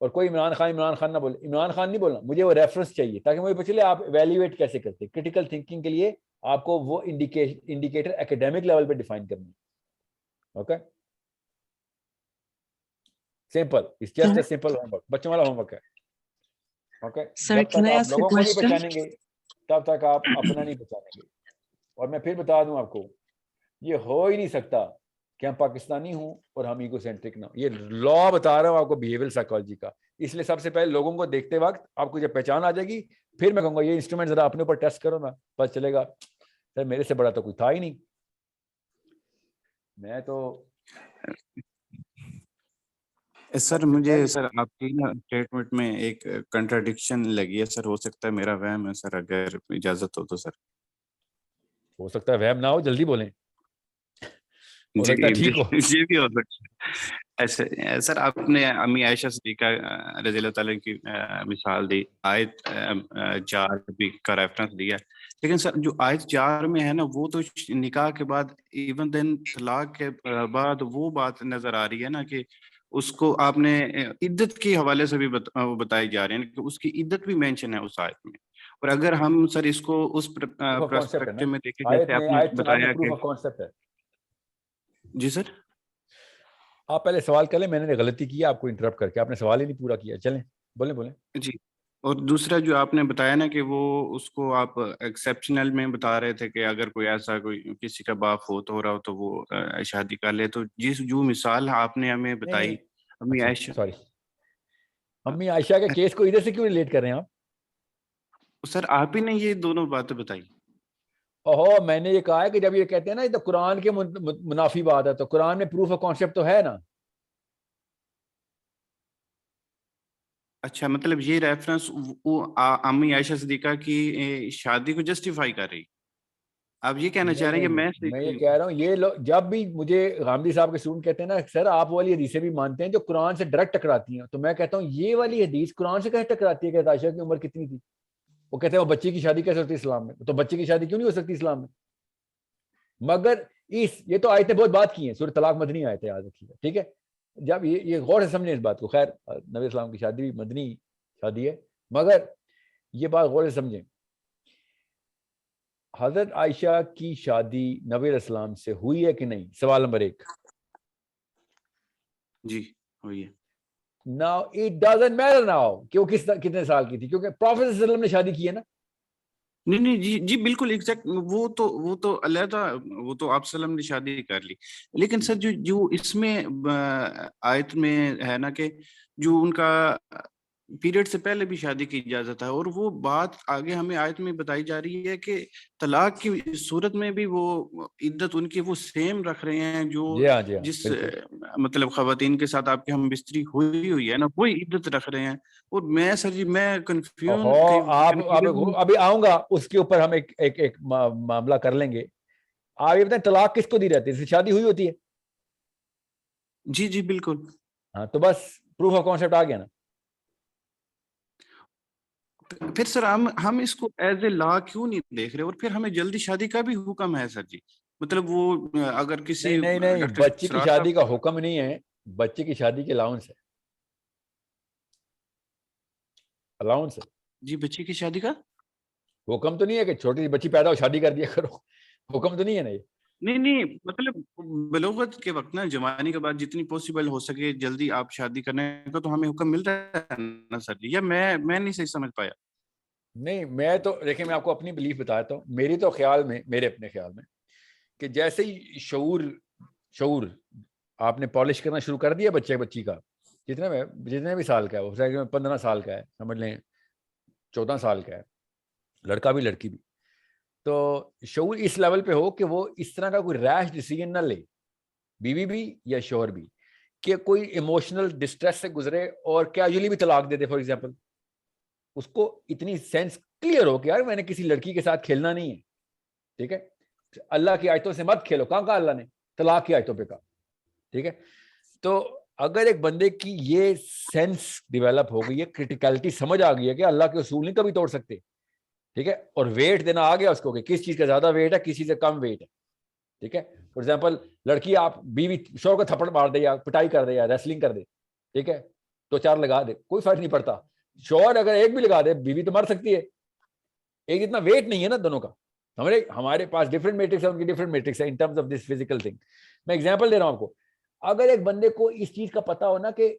اور کوئی عمران خان نہ بولے, عمران خان نہیں بولنا, مجھے وہ ریفرنس چاہیے تاکہ مجھے پتہ چلے آپ ایویلیویٹ کیسے کرتے ہیں. کریٹیکل تھنکنگ کے لیے آپ کو وہ انڈیکیٹر ایکیڈیمک لیول پہ ڈیفائن کرنا ہے. Okay simple. It's just a simple homework, بچوں والا ہوم ورک ہے. اوکے جب تک آپ لوگوں کو نہیں پہچانیں گے تب تک آپ اپنا نہیں پہچانیں گے. اور میں پھر بتا دوں آپ کو, یہ ہو ہی نہیں سکتا کہ ہم پاکستانی ہوں اور ہم ایگو سینٹرک نہ ہوں. یہ لا بتا رہا ہوں آپ کو بیہیویئر سائیکالوجی کا. اس لیے سب سے پہلے لوگوں کو دیکھتے وقت آپ کو جب پہچان آ جائے گی پھر میں کہوں گا یہ انسٹرومنٹ ذرا اپنے اوپر ٹیسٹ کرو نا, پتہ چلے گا سر میرے سے بڑا تو کوئی تھا ہی نہیں. میں تو سر مجھے سر آپ کی نا اسٹیٹمنٹ میں ایک کنٹراڈکشن لگی ہے سر. ہو سکتا ہے میرا وہم ہے سر, اگر اجازت ہو تو سر. ہو سکتا ہے وہم نہ ہو, جلدی بولیں. ہو سکتا ہے ٹھیک ہو. یہ بھی ہو سکتا ہے. ایسے سر آپ نے امی عائشہ صدیقہ رضی اللہ تعالیٰ کی مثال دی, آیت 4 بھی کا ریفرنس دیا, لیکن سر جو آیت 4 میں ہے نا وہ تو نکاح کے بعد ایون دین طلاق کے بعد وہ بات نظر آ رہی ہے نا کہ اس کو آپ نے عدت کے حوالے سے بھی بتائی جا رہی ہے کہ اس کی عدت بھی مینشن ہے اس آیت میں. اور اگر ہم سر اس کو اس پرسپیکٹو میں دیکھیں جیسے آپ نے بتایا کہ جی سر آپ پہلے سوال کر لیں, میں نے غلطی کی آپ کو انٹرپٹ کر کے, آپ نے سوال ہی نہیں پورا کیا. چلیں بولیں. جی, اور دوسرا جو آپ نے بتایا نا کہ وہ اس کو آپ ایکسیپشنل میں بتا رہے تھے کہ اگر کوئی ایسا کوئی کسی کا باپ فوت ہو رہا ہو تو وہ شادی کر لے, تو جو مثال آپ نے ہمیں بتائی امی عائشہ, سوری امی عائشہ کے کیس کو ادھر سے کیوں ریلیٹ کر رہے ہیں آپ؟ سر آپ ہی نے یہ دونوں باتیں بتائی. اوہو, میں نے یہ کہا ہے کہ جب یہ کہتے ہیں نا یہ تو قرآن کے منافی بات ہے, تو قرآن میں پروف آف کانسیپٹ تو ہے نا. اچھا, مطلب یہ ریفرنس امی عائشہ صدیقہ کی شادی کو جسٹیفائی کر رہی, آپ یہ کہنا چاہ رہے ہیں کہ میں یہ کہہ رہا ہوں یہ جب بھی مجھے غامدی صاحب کے اسٹوڈنٹ کہتے ہیں نا سر آپ والی حدیثیں بھی مانتے ہیں جو قرآن سے ڈائریکٹ ٹکراتی ہیں, تو میں کہتا ہوں یہ والی حدیث قرآن سے کیسے ٹکراتی ہے کہ عائشہ کی عمر کتنی تھی؟ وہ کہتے ہیں وہ بچے کی شادی کیسے ہوتی ہے اسلام میں, تو بچے کی شادی کیوں نہیں ہو سکتی اسلام میں؟ مگر یہ تو آیتیں بہت بات کی ہیں, سورۃ طلاق مدنی آیت ہے, یاد رکھیے, ٹھیک ہے. جب یہ غور سے سمجھیں اس بات کو, خیر نبی اسلام کی شادی بھی مدنی شادی ہے, مگر یہ بات غور سے سمجھیں. حضرت عائشہ کی شادی نبی علیہ السلام سے ہوئی ہے کہ نہیں؟ سوال نمبر 1. جی ہوئی ہے. Now it doesn't matter now کہ وہ کتنے سال کی تھی, کیونکہ پروفیٹ صلی اللہ علیہ وسلم نے شادی کی ہے نا. نہیں جی بالکل ایگزیکٹ, وہ تو علیحدہ, وہ تو آپ وسلم نے شادی کر لی. لیکن سر جو اس میں آیت میں ہے نا کہ جو ان کا پیریڈ سے پہلے بھی شادی کی اجازت ہے, اور وہ بات آگے ہمیں آیت میں بتائی جا رہی ہے کہ طلاق کی صورت میں بھی وہ عدت ان کی وہ سیم رکھ رہے ہیں جو جس مطلب خواتین کے ساتھ آپ کی ہم بستری ہوئی ہے نا, وہی عدت رکھ رہے ہیں. اور میں سر جی میں کنفیوژن ابھی آؤں گا اس کے اوپر, ہم ایک معاملہ کر لیں گے. آپ یہ بتائیں طلاق کس کو دی رہتی ہے؟ شادی ہوئی ہوتی ہے. جی بالکل. ہاں تو بس پروف آف کانسیپٹ آ گیا نا. پھر سر ہم اس کو ایز اے لا کیوں نہیں دیکھ رہے, اور پھر ہمیں جلدی شادی کا بھی حکم ہے سر جی. مطلب وہ اگر کسی نہیں بچے کی شادی کا حکم نہیں ہے, بچے کی شادی کے الاؤنس ہے. الاؤنس ہے جی, بچے کی شادی کا حکم تو نہیں ہے کہ چھوٹی سی بچی پیدا ہو شادی کر دیا کرو, حکم تو نہیں ہے نا یہ. نہیں مطلب بلوغت کے وقت نا, جوانی کے بعد جتنی پاسبل ہو سکے جلدی آپ شادی کرنے کا تو ہمیں حکم ملتا ہے نا سر جی, یا میں نہیں صحیح سمجھ پایا. نہیں میں تو دیکھیں, میں آپ کو اپنی بلیف بتاتا ہوں. میری تو خیال میں, میرے اپنے خیال میں, کہ جیسے ہی شعور آپ نے پالش کرنا شروع کر دیا بچی کا, جتنے بھی سال کا ہے, وہ 15 سال کا ہے, سمجھ لیں 14 سال کا ہے, لڑکا بھی لڑکی بھی, تو شعور اس لیول پہ ہو کہ وہ اس طرح کا کوئی ریش ڈیسیژن نہ لے, بیوی بھی یا شوہر بھی, کہ کوئی ایموشنل ڈسٹریس سے گزرے اور کیجولی بھی طلاق دے دے. فار ایگزامپل اس کو اتنی سینس کلیئر ہو کہ یار میں نے کسی لڑکی کے ساتھ کھیلنا نہیں ہے, ٹھیک ہے, اللہ کی آیتوں سے مت کھیلو. کہاں اللہ نے طلاق کی آیتوں پہ کہا, ٹھیک ہے. تو اگر ایک بندے کی یہ سینس ڈیولپ ہو گئی ہے, کرٹیکلٹی سمجھ آ گئی ہے کہ اللہ کے اصول نہیں کبھی توڑ سکتے, ٹھیک ہے, اور ویٹ دینا آ گیا اس کو کہ کس چیز کا زیادہ ویٹ ہے, کسی سے کم ویٹ ہے, ٹھیک ہے. فار ایگزامپل لڑکی آپ بیوی شوہر کو تھپڑ مار دے یا پٹائی کر دے یا ریسلنگ کر دے, ٹھیک ہے, 2-4 لگا دے, کوئی فرق نہیں پڑتا. شوہر اگر ایک بھی لگا دے, بیوی تو مر سکتی ہے. ایک اتنا ویٹ نہیں ہے نا دونوں کا. ہمارے پاس ڈفرنٹ میٹرکس ہے, ان کی ڈفرنٹ میٹرکس ہے in terms of this physical thing. میں ایگزامپل دے رہا ہوں آپ کو. اگر ایک بندے کو اس چیز کا پتا ہو نا کہ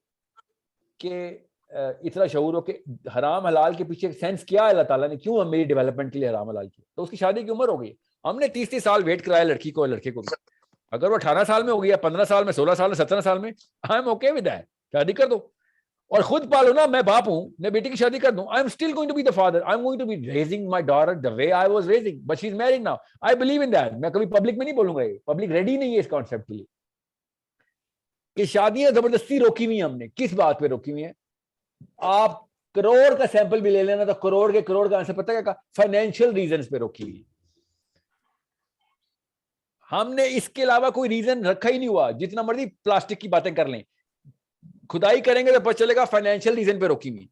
اتنا شعور ہو کہ حرام حلال کے پیچھے سینس کیا ہے اللہ تعالیٰ نے, کیوں ہم میری ڈیولپمنٹ کے لیے حرام حلال کیا, تو اس کی شادی کی عمر ہو گئی. ہم نے 30 سال ویٹ کرایا لڑکی کو, لڑکے کو بھی. اگر وہ 18 سال میں ہو گیا, 15 سال میں, 16 سال میں, 17 سال میں, I am okay with that, شادی کر دو. اور خود پالو نا, میں باپ ہوں, میں بیٹی کی شادی کر دوں, I am still going to be the father, I am going to be raising my daughter the way I was raising, but she is married now, I believe in that. میں کبھی پبلک میں نہیں بولوں گا, یہ public ready نہیں ہے اس concept کے لیے کہ شادیاں زبردستی روکی ہوئی ہیں. ہم نے کس بات پہ روکی ہوئی ہیں؟ آپ کروڑ کا سیمپل بھی لے لینا تو کروڑ کا آنسر پتہ کیا, فائنینشیل ریزنز پہ روکی ہوئی. ہم نے اس کے علاوہ کوئی ریزن رکھا ہی نہیں ہوا. جتنا مرضی پلاسٹک کی باتیں کر لیں, کھدائی کریں گے تو پتہ چلے گا فائنینشیل ریزن پہ روکی ہوئی.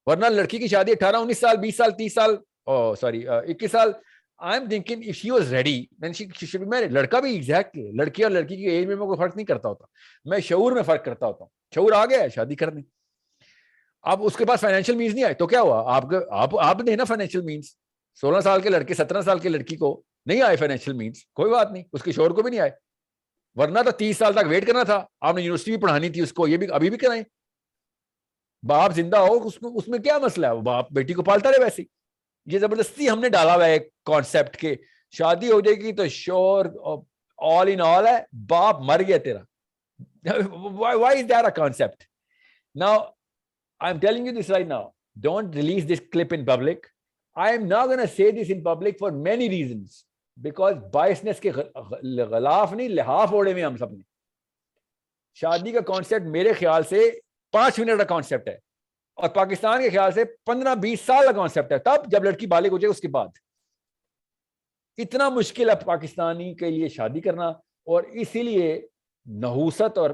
ورنہ لڑکی کی شادی 18 19 سال 20 سال 30 سال 21 سال. I am thinking if she was ready then she should be married. لڑکا بھی ایگزیکٹلی, لڑکی اور لڑکی کی ایج میں کوئی فرق نہیں کرتا ہوتا, میں شعور میں فرق کرتا ہوتا ہوں. شعور آ گیا ہے شادی کرنے, اب اس کے پاس فائنینشیل مینس نہیں آئے تو کیا ہوا, آپ نے نا فائنینشیل مینس. 16 سال کے لڑکے 17 سال کی لڑکی کو نہیں آئے فائنینشیل مینس, کوئی بات نہیں, اس کے شوہر کو بھی نہیں آئے. ورنہ تو 30 سال تک ویٹ کرنا تھا. آپ نے یونیورسٹی بھی پڑھانی تھی اس کو, یہ بھی ابھی بھی کرائیں. باپ زندہ ہو اس میں کیا مسئلہ ہے, باپ بیٹی کو پالتا رہے. ویسے یہ زبردستی ہم نے ڈالا ہوا ہے ایک کانسیپٹ کہ شادی ہو جائے گی تو شور آل ان آل ہے, باپ مر گیا تیرا. why is that a concept? Now I'm telling you this right now, don't release this clip in public. I am not going to say this in public for many reasons, because biasness کے غلاف نہیں لحاف اوڑے میں ہم سب نے. شادی کا concept میرے خیال سے 5 منٹ کا کانسیپٹ ہے, اور پاکستان کے خیال سے 15-20 سال کا کانسیپٹ ہے. تب جب لڑکی بالغ ہو جائے اس کے بعد. اتنا مشکل ہے پاکستانی کے لیے شادی کرنا, اور اسی لیے نحوست اور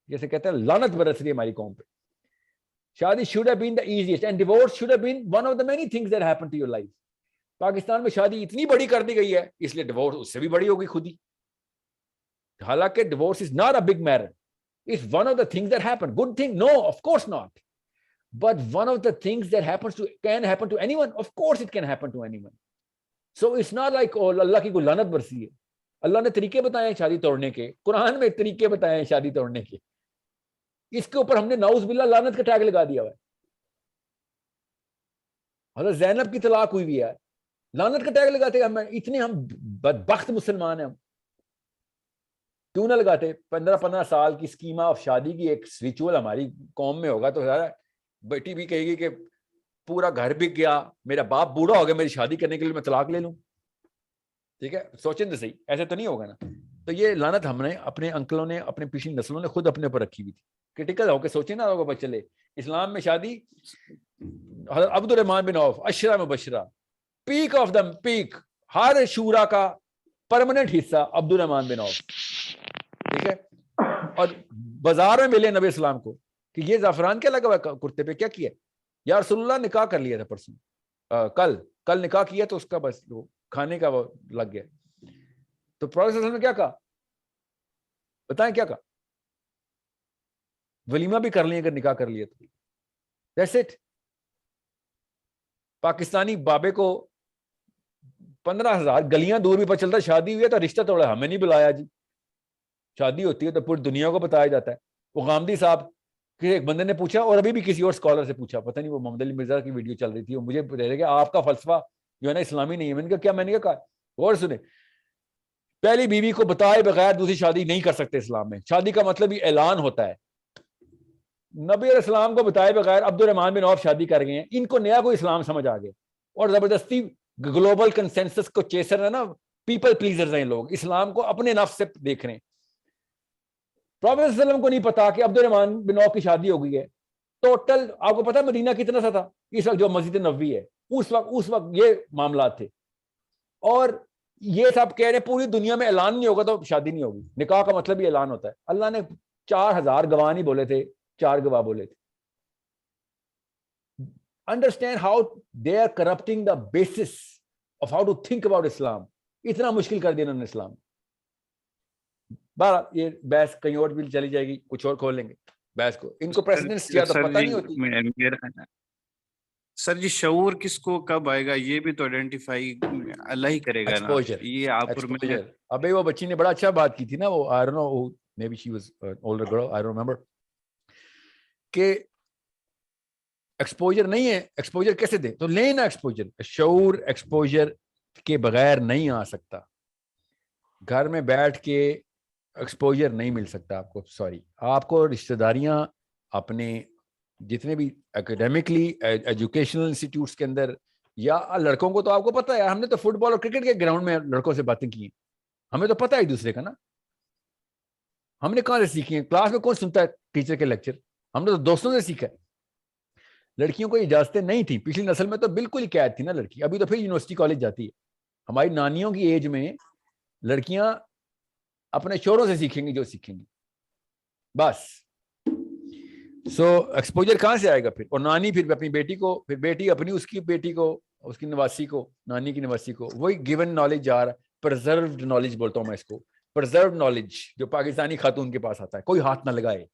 جیسے کہتے ہیں لعنت برس رہی ہے ہماری قوم پہ. شادی should have been the easiest and divorce should have been one of the many things that happened to your life. Pakistan میں شادی اتنی بڑی کر دی گئی ہے اس لیے ڈیورس اس سے بھی بڑی ہوگی خود ہی. حالانکہ divorce is not a big matter, it's one of the things that happen. Good thing? No, of course not. But one of the things that can happen to anyone. Of course it can happen to anyone. So it's not like oh اللہ کی کوئی لعنت برسی ہے. اللہ نے طریقے بتائے ہیں شادی توڑنے کے, قرآن میں طریقے بتائے ہیں شادی توڑنے کے. اس کے اوپر ہم نے نعوذ باللہ لعنت کا ٹیگ لگا دیا ہوا ہے. حضرت زینب کی طلاق ہوئی بھی ہے, لعنت کا ٹیگ لگاتے ہیں. اتنے ہم بدبخت مسلمان ہیں, ہم کیوں نہ لگاتے؟ 15 سال کی اسکیما آف شادی کی ایک ریچول ہماری قوم میں ہوگا تو بیٹی بھی کہے گی کہ پورا گھر بک گیا, میرا باپ بوڑھا ہو گیا, میری شادی کرنے کے لیے میں طلاق لے لوں. ٹھیک ہے, سوچیں تو صحیح, ایسے تو نہیں ہوگا نا. تو یہ لعنت ہم نے اپنے انکلوں نے, اپنے پچھلی نسلوں نے خود اپنے اوپر رکھی ہوئی تھی. کرٹیکل ہو کے سوچیں نا ہوگا چلے. اسلام میں شادی, حضرت عبد الرحمان بن عوف عشرہ مبشرہ, پیک آف دا پیک, ہر شورا کا پرماننٹ حصہ عبد الرحمان بن عوف. ٹھیک ہے, اور بازار میں ملے نبی اسلام کو کہ یہ زعفران کیا لگا ہوا کرتے پہ, کیا کیا؟ یا رسول اللہ نکاح کر لیا تھا پرسوں, کل نکاح کیا تو اس کا بس وہ کھانے کا وہ لگ گیا. تو پروفیسر صلی اللہ علیہ وسلم نے کیا کہا بتائیں, کیا کہا؟ ولیمہ بھی کر لیں اگر نکاح کر لیا تو. That's it. پاکستانی بابے کو 15,000 گلیاں دور بھی پتہ چلتا شادی ہوئی ہے تو رشتہ توڑا, ہمیں نہیں بلایا جی. شادی ہوتی ہے تو پوری دنیا کو بتایا جاتا ہے. وہ غامدی صاحب کہ ایک بندے نے پوچھا, اور ابھی بھی کسی اور اسکالر سے پوچھا, پتہ نہیں وہ محمد علی مرزا کی ویڈیو چل رہی تھی, وہ مجھے کہہ رہے کہ آپ کا فلسفہ جو ہے نا اسلامی نہیں ہے. میں نے کہا کیا؟ میں نے کہا غور سنیں, پہلی بیوی کو بتائے بغیر دوسری شادی نہیں کر سکتے اسلام میں. شادی کا مطلب ہی اعلان ہوتا ہے. نبی علیہ السلام کو بتائے بغیر عبد الرحمان بن عوف شادی کر گئے ہیں. ان کو نیا کوئی اسلام سمجھ آ گیا, اور زبردستی گلوبل کنسنسس کو چیسر ہے نا, پیپل پلیزرز ہیں لوگ, اسلام کو اپنے نفس سے دیکھ رہے ہیں. پروفیسر صلی اللہ علیہ وسلم کو نہیں پتا کہ عبد الرحمان بن عوف کی شادی ہو گئی ہے. ٹوٹل آپ کو پتا مدینہ کتنا سا تھا اس وقت جو مسجد نبوی ہے, اس وقت یہ معاملات تھے. اور یہ سب کہہ رہے پوری دنیا میں اعلان نہیں ہوگا تو شادی نہیں ہوگی. نکاح کا مطلب ہی اعلان ہوتا ہے. اللہ نے 4,000 گواہ نہیں بولے تھے, 4 گواہ بولے تھے. Understand how they are corrupting the basis of how to think about Islam. اتنا مشکل کر دیا انہوں نے اسلام. بہرحال یہ بحث کہیں اور بھی چلی جائے گی, کچھ اور کھول لیں گے بحث کو. ان کو پریسیڈنٹس زیادہ پتہ نہیں ہوتی. سر جی شعور کس کو کب آئے گا یہ بھی تو آئیڈینٹیفائی اللہ ہی کرے گا نا. یہ آپ ابھی وہ بچی نے بڑا اچھا بات کی تھی نا, وہ I don't know, maybe she was an older girl, I don't remember, کہ ایکسپوجر نہیں ہے. ایکسپوجر کیسے دیں؟ تو لیں نا ایکسپوجر. شعور ایکسپوجر کے بغیر نہیں آ سکتا. گھر میں بیٹھ کے ایکسپوجر نہیں مل سکتا آپ کو. سوری, آپ کو رشتہ داریاں اپنے جتنے بھی اکیڈیمکلی ایجوکیشنل انسٹیٹیوٹس کے اندر, یا لڑکوں کو تو آپ کو پتہ ہے, ہم نے تو فٹ بال اور کرکٹ کے گراؤنڈ میں لڑکوں سے باتیں کی ہیں, ہمیں تو پتہ ہے ایک دوسرے کا نا. ہم نے کہاں سے سیکھی ہیں؟ کلاس میں کون سنتا ہے ٹیچر کے لیکچر؟ ہم نے تو دوستوں سے سیکھا ہے. لڑکیوں کو اجازتیں نہیں تھیں پچھلی نسل میں, تو بالکل ہی قید تھی نا لڑکی. ابھی تو پھر یونیورسٹی کالج جاتی ہے. ہماری نانیوں کی ایج میں لڑکیاں اپنے شوہروں سے سیکھیں گی جو سیکھیں گی بس. سو ایکسپوجر کہاں سے آئے گا پھر؟ اور نانی پھر اپنی بیٹی کو، پھر بیٹی اپنی اس کی بیٹی کو، اس کی نواسی کو، نانی کی نواسی کو، وہی گیون نالج جا رہا ہے. پرزروڈ نالج بولتا ہوں میں اس کو، پرزروڈ نالج جو پاکستانی خاتون کے پاس آتا ہے. کوئی ہاتھ نہ لگائے،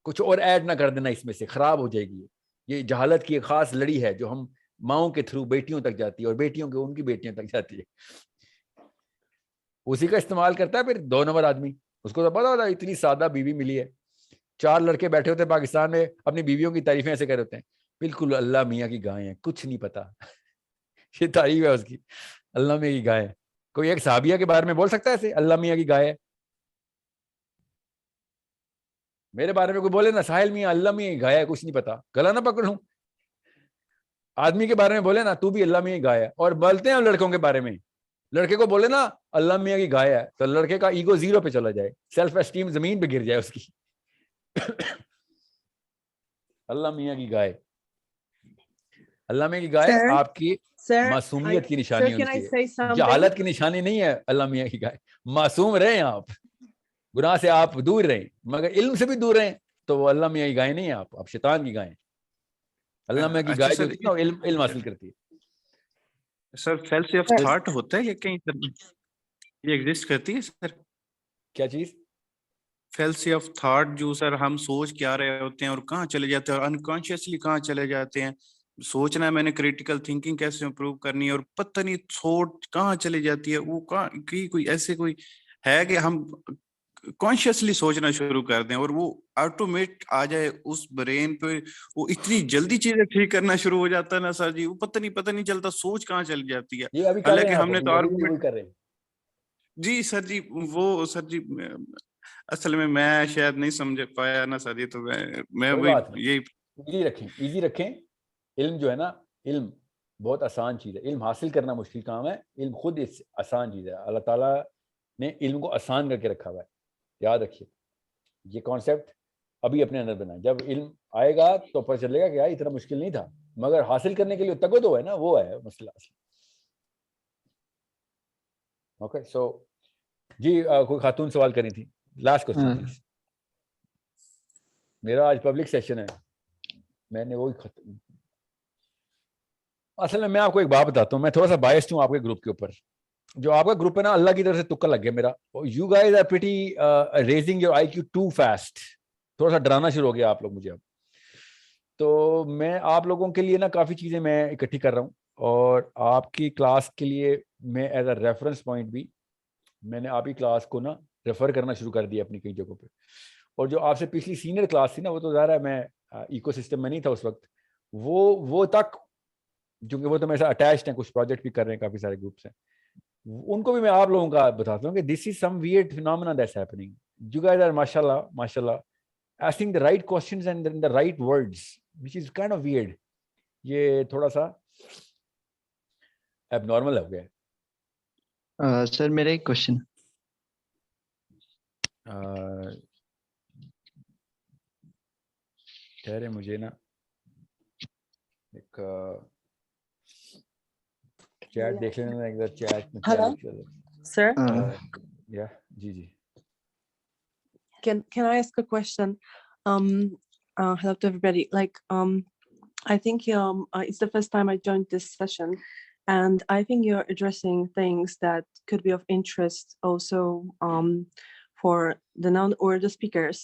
کچھ اور ایڈ نہ کر دینا اس میں سے، خراب ہو جائے گی. یہ جہالت کی ایک خاص لڑی ہے جو ہم ماؤں کے تھرو بیٹیوں تک جاتی ہے اور بیٹیوں کے ان کی بیٹیوں تک جاتی ہے. اسی کا استعمال کرتا ہے پھر 2 نمبر آدمی. اس کو تو پتا ہوتا ہے اتنی سادہ بیوی ملی ہے. 4 لڑکے بیٹھے ہوتے ہیں پاکستان میں اپنی بیویوں کی تعریفیں ایسے کر رہے ہوتے ہیں، بالکل اللہ میاں کی گائے ہیں، کچھ نہیں پتا. یہ تعریف ہے اس کی، اللہ میاں کی گائے. کوئی ایک صحابیہ کے بارے میں بول سکتا ہے ایسے اللہ میاں کی گائے ہے؟ میرے بارے میں کوئی بولے نا ساحل میاں اللہ میاں کی گائے ہے، کچھ نہیں پتا، گلا نہ پکڑوں. آدمی کے بارے میں بولے نا تو بھی اللہ میاں کی گائے ہے. اور بولتے ہیں لڑکوں کے بارے میں، لڑکے کو بولے نا اللہ میاں کی گائے ہے تو لڑکے کا ایگو 0 پہ چلا جائے، سیلف اسٹیم زمین پہ گر جائے اس کی. اللہ میاں کی گائے، اللہ میاں کی گائے آپ کی معصومیت کی نشانی ہونی چاہیے، جہالت کی نشانی نہیں ہے. اللہ میاں کی گائے، معصوم رہیں آپ، گناہ سے آپ دور رہیں، مگر علم سے بھی دور رہیں تو وہ اللہ میاں کی گائے نہیں ہے. آپ شیطان کی گائے. اللہ میاں کی گائے جو ہوتی ہے نا علم حاصل کرتی ہے. سر فیلسی آف تھاٹ ہوتا ہے یہ کہیں یہ ایگزسٹ کرتی ہے سر؟ کیا چیز؟ فیلسی آف تھاٹ جو سر ہم سوچ کیا رہے ہوتے ہیں اور کہاں چلے جاتے ہیں اور انکانشیسلی کہاں چلے جاتے ہیں. سوچنا ہے میں نے کریٹیکل تھنکنگ کیسے امپروو کرنی ہے اور پتہ نہیں سوچ کہاں چلے جاتی ہے. وہ کہاں کوئی ایسے کوئی ہے کہ ہم کانشیسلی سوچنا شروع کر دیں اور وہ آٹومیٹ آ جائے اس برین پہ، وہ اتنی جلدی چیزیں ٹھیک کرنا شروع ہو جاتا ہے نا سر جی، وہ پتہ نہیں چلتا سوچ کہاں چل جاتی ہے. حالانکہ ہم نے تو آرگومنٹ جی سر جی وہ سر جی اصل میں شاید نہیں سمجھ پایا نا سر جی، تو میں یہی ایزی رکھیں. علم جو ہے نا، علم بہت آسان چیز ہے. علم حاصل کرنا مشکل کام ہے، علم خود آسان چیز ہے. اللہ تعالیٰ نے علم کو آسان کر کے رکھا ہوا ہے. یاد رکھیے یہ کانسیپٹ ابھی اپنے اندر بنا. جب علم آئے گا تو پتہ چلے گا کہ یار اتنا مشکل نہیں تھا، مگر حاصل کرنے کے لیے تگو تو ہے نا، وہ ہے مسئلہ. اوکے سو جی کوئی خاتون سوال کرنی تھی، لاسٹ کوسچن پلیز. میرا آج پبلک سیشن ہے، میں نے وہی ختم. اصل میں آپ کو ایک بات بتاتا ہوں، میں تھوڑا سا بائسڈ ہوں آپ کے گروپ کے اوپر. جو آپ کا گروپ ہے نا اللہ کی طرف سے تکا لگ گیا میرا. You guys are pretty raising your I Q too fast. تھوڑا سا ڈرانا شروع ہو گیا آپ لوگ مجھے اب. تو میں آپ لوگوں کے لیے نا کافی چیزیں میں اکٹھی کر رہا ہوں، اور آپ کی کلاس کے لیے میں ایز اے ریفرنس پوائنٹ بھی میں نے آپ کی کلاس کو نا ریفر کرنا شروع کر دیا اپنی کئی جگہوں پہ. اور جو آپ سے پچھلی سینئر کلاس تھی نا، وہ تو ظاہر ہے میں ایکو سسٹم میں نہیں تھا اس وقت، وہ تک چونکہ وہ تو میرے ساتھ اٹیچڈ ہیں، کچھ پروجیکٹ بھی کر رہے ہیں، کافی سارے گروپس ہیں، ان کو بھی میں آپ لوگوں کا بتاتا ہوں کہ this is some weird phenomena that's happening. You guys are ماشاءاللہ asking the right questions and in the right words, which is kind of weird. یہ تھوڑا سا abnormal ہو گیا. سر میرا ایک کوشچن ٹھہرے مجھے نا ایک چیٹ دیکھ لینا ایک بار. چیٹ میں کیا لکھا ہے سر؟ یا جی Can I ask a question? Hello to everybody. I think it's the first time I joined this session, and I think you're addressing things that could be of interest also for the non or the speakers.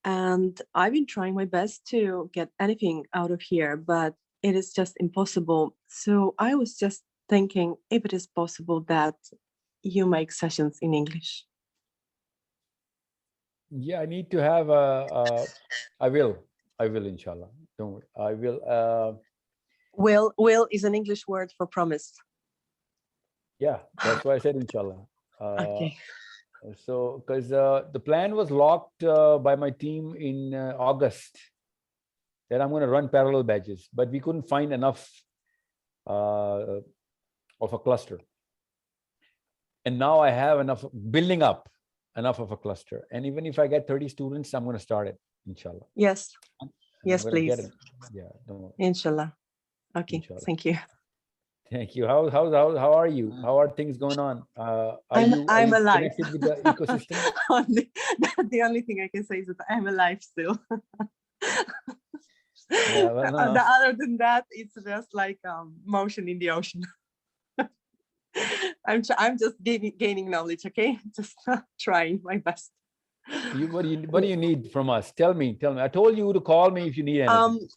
And I've been trying my best to get anything out of here, but it is just impossible. So I was just thinking if it is possible that you make sessions in English. Yeah, I need to have I will inshallah. Don't worry. I will. Will is an English word for promise. Yeah, that's why I said inshallah. Okay. So because the plan was locked by my team in August that I'm going to run parallel batches, but we couldn't find enough of a cluster, and now I have enough building up enough of a cluster, and even if I get 30 students, I'm going to start it inshallah. Yes please. Yeah, don't worry. Inshallah. Okay, inshallah. Thank you. Thank you. How are you? How are things going on? Are you alive. connected with the ecosystem? The only thing I can say is that I'm alive still. Yeah, well, no. Other than that, it's just like motion in the ocean. I'm just gaining knowledge. Okay, just trying my best. What do you need from us? Tell me. I told you to call me if you need anything.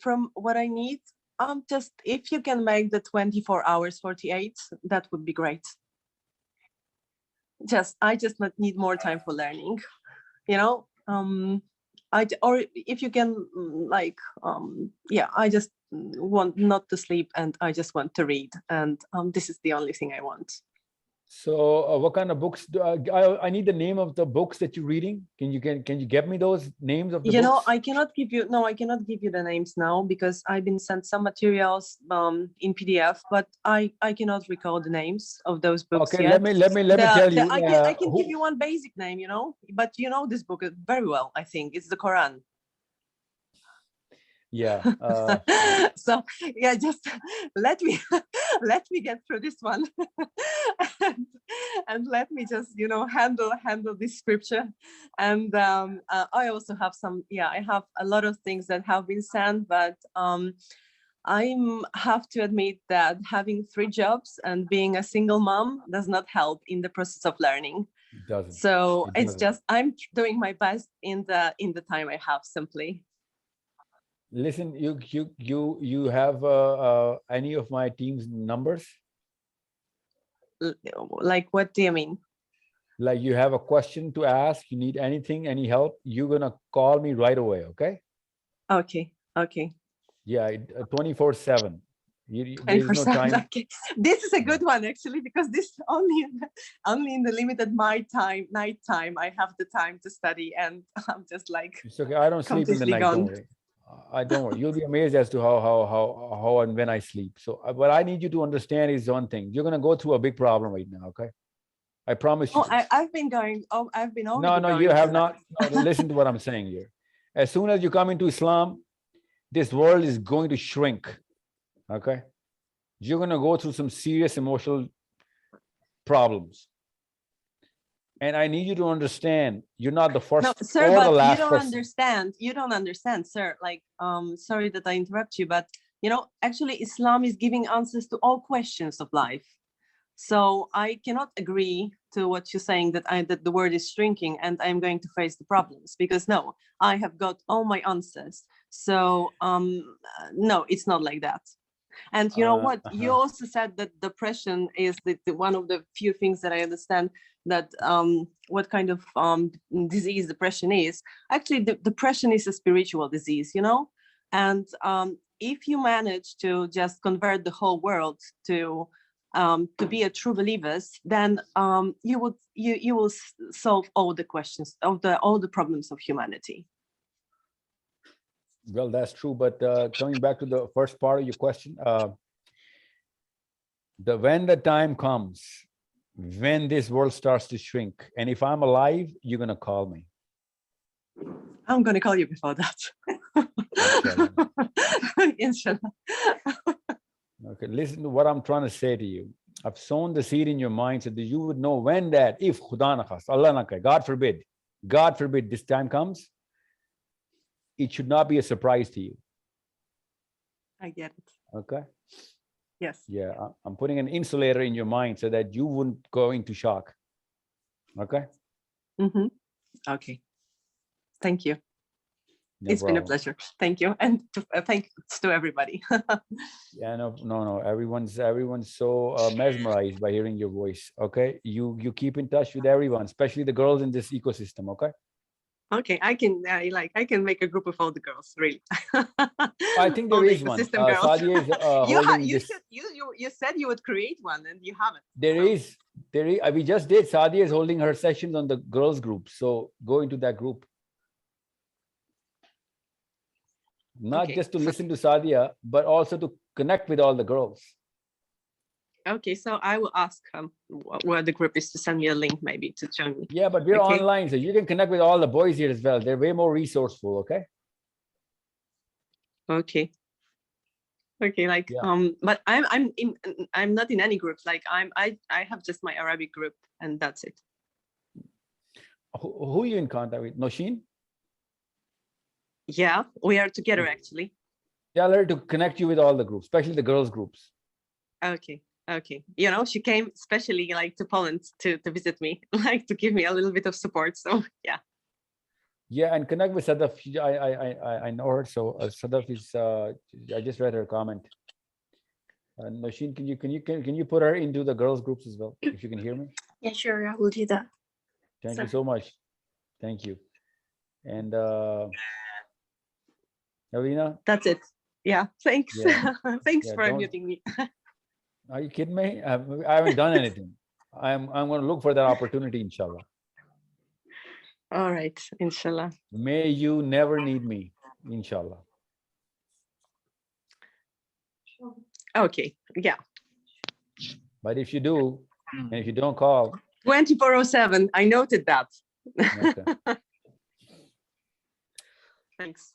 From what I need, just if you can make the 24 hours 48, that would be great. I just need more time for learning, you know. Or if you can, like, I just want not to sleep and I just want to read, and this is the only thing I want. So what kind of books do I need the name of the books that you're reading? Can you get me those names of the books? Know, I cannot give you the names now because I've been sent some materials in PDF, but I cannot recall the names of those books. Okay, yet. let me tell you. I can give you one basic name, you know, but you know this book very well. I think it's the Quran. Yeah. So yeah, just let me get through this one, and let me just, you know, handle this scripture. And I also have I have a lot of things that have been sent, but I have to admit that having 3 jobs and being a single mom does not help in the process of learning. It doesn't. So it's just I'm doing my best in the time I have simply. Listen, you have any of my team's numbers? Like, what do you mean? Like, you have a question to ask, you need anything, any help, you're gonna call me right away, okay? Okay. Yeah, 24/7. There's no 24/7. time. Okay. This is a good one actually, because this only in the limited night time I have the time to study, and I'm just like, It's okay. I don't sleep in the night. Don't worry. Don't worry. You'll be amazed as to how and when I sleep. So what I need you to understand is one thing. You're gonna go through a big problem right now, okay? I promise you. I've been going. Oh, I've been already. No, you have not. No, listen to what I'm saying here. As soon as you come into Islam, this world is going to shrink. Okay? You're gonna go through some serious emotional problems. And I need you to understand, you're not the first sir, or but the last you don't person. understand. You don't understand, sir. Like, sorry that I interrupt you, but you know, actually, Islam is giving answers to all questions of life. So I cannot agree to what you're saying that the world is shrinking and I'm going to face the problems, because no, I have got all my answers. So no, it's not like that. And you know what? You also said that depression is the one of the few things that I understand that what kind of disease depression is. Actually, depression is a spiritual disease, you know? And if you manage to just convert the whole world to be a true believers, then you will solve all the questions of all the problems of humanity. Well, that's true. But coming back to the first part of your question, when the time comes, when this world starts to shrink, and if I'm alive, you're going to call me. I'm going to call you before that. Inshallah. Okay, listen to what I'm trying to say to you. I've sown the seed in your mind so that you would know when that, if Khuda na khas, Allah na kare, God forbid, this time comes, it should not be a surprise to you. I get it. Okay. Yes. Yeah, I'm putting an insulator in your mind so that you wouldn't go into shock. Okay. Mm-hmm. Okay. Thank you. No it's problem. been a pleasure. Thank you, and thanks to everybody. Yeah, no. Everyone's so mesmerized by hearing your voice. Okay, you keep in touch with everyone, especially the girls in this ecosystem. Okay. Okay, I can make a group of all the girls. Really. I think there is one. Sadia is holding this. You said you would create one, and you haven't. There is. We just did. Sadia is holding her sessions on the girls group, so go into that group. Not just to listen to Sadia, but also to connect with all the girls. Okay, so I will ask where the group is to send me a link, maybe, to join me. Yeah, but we're online, so you can connect with all the boys here as well. They're way more resourceful, okay? Okay. Okay, like Yeah. but I'm not in any groups. Like I have just my Arabic group and that's it. Who are you in contact with? Nosheen? Yeah, we are together actually. Tell her to connect you with all the groups, especially the girls groups. Okay. Okay. You know, she came especially like to Poland to visit me, like to give me a little bit of support. So yeah. Yeah, and connect with Sadaf. I know her. So Sadaf is. I just read her comment. Nosheen, can you put her into the girls groups as well, if you can hear me? Yeah, sure. I will do that. Thank Sir. you so much. Thank you. And Alina? That's it. Yeah. Thanks. Yeah. Thanks Yeah, for don't- unmuting me. Are you kidding me? I haven't done anything. I'm going to look for that opportunity, inshallah. All right, inshallah. May you never need me, inshallah. Okay. Yeah. But if you do, and if you don't call, 24/7. I noted that. okay. Thanks.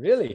Really?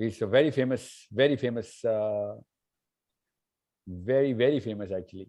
He's a very famous actually.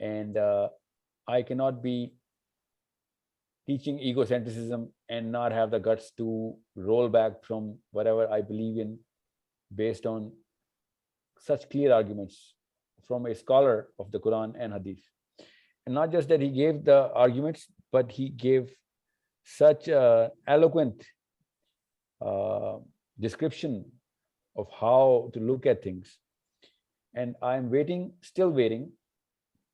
and I cannot be teaching egocentrism and not have the guts to roll back from whatever I believe in based on such clear arguments from a scholar of the Quran and Hadith. And not just that he gave the arguments, but he gave such eloquent description of how to look at things. And I'm waiting, still waiting.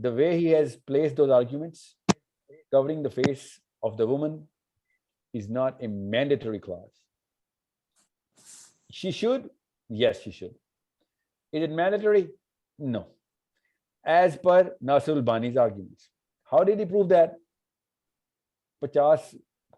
the way he has placed those arguments, covering the face of the woman, is not a mandatory clause. She should, yes, she should. Is it mandatory? No. As per Nasir al-Bani's arguments. How did he prove that? 50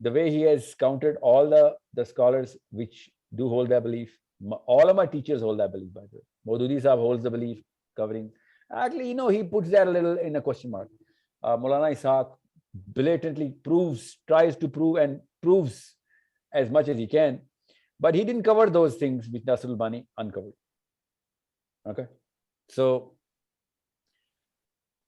the way he has countered all the scholars which do hold that belief, all of my teachers hold that belief, by the way. Maududi Sahab holds the belief covering. Actually, you know, he puts that a little in a question mark. Maulana Ishaq blatantly tries to prove and proves as much as he can, but he didn't cover those things which Nasir al-Bani uncovered. Okay, so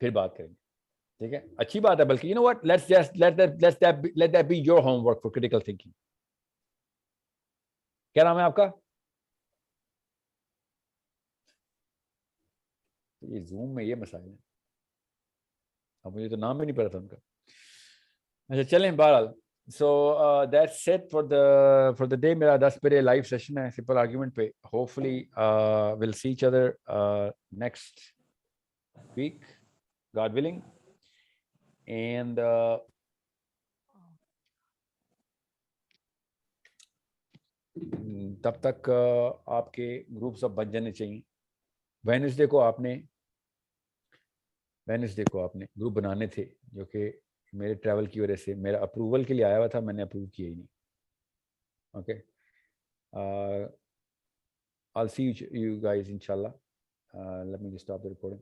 پھر بات کریں گے, ٹھیک ہے, اچھی بات ہے. بلکہ you know what, let that be your homework for critical thinking. کیا نام ہے آپ کا؟ یہ زوم میں یہ مسائل ہیں, اب مجھے تو نام بھی نہیں پتا تھا ان کا. اچھا چلیں, بہرحال so that's it for the day. میرا 10 بجے لائیو سیشن ہے سمپل آرگیومنٹ پہ. hopefully we'll see each other next week, God willing. And تب تک آپ کے گروپس اب بن جانے چاہیے. وینسڈے کو آپ نے گروپ بنانے تھے, جو کہ میرے ٹریول کی وجہ سے میرا اپروول کے لیے آیا ہوا تھا, میں نے اپروو کیا ہی نہیں. Okay, I'll see you guys inshallah. Let me just stop the recording.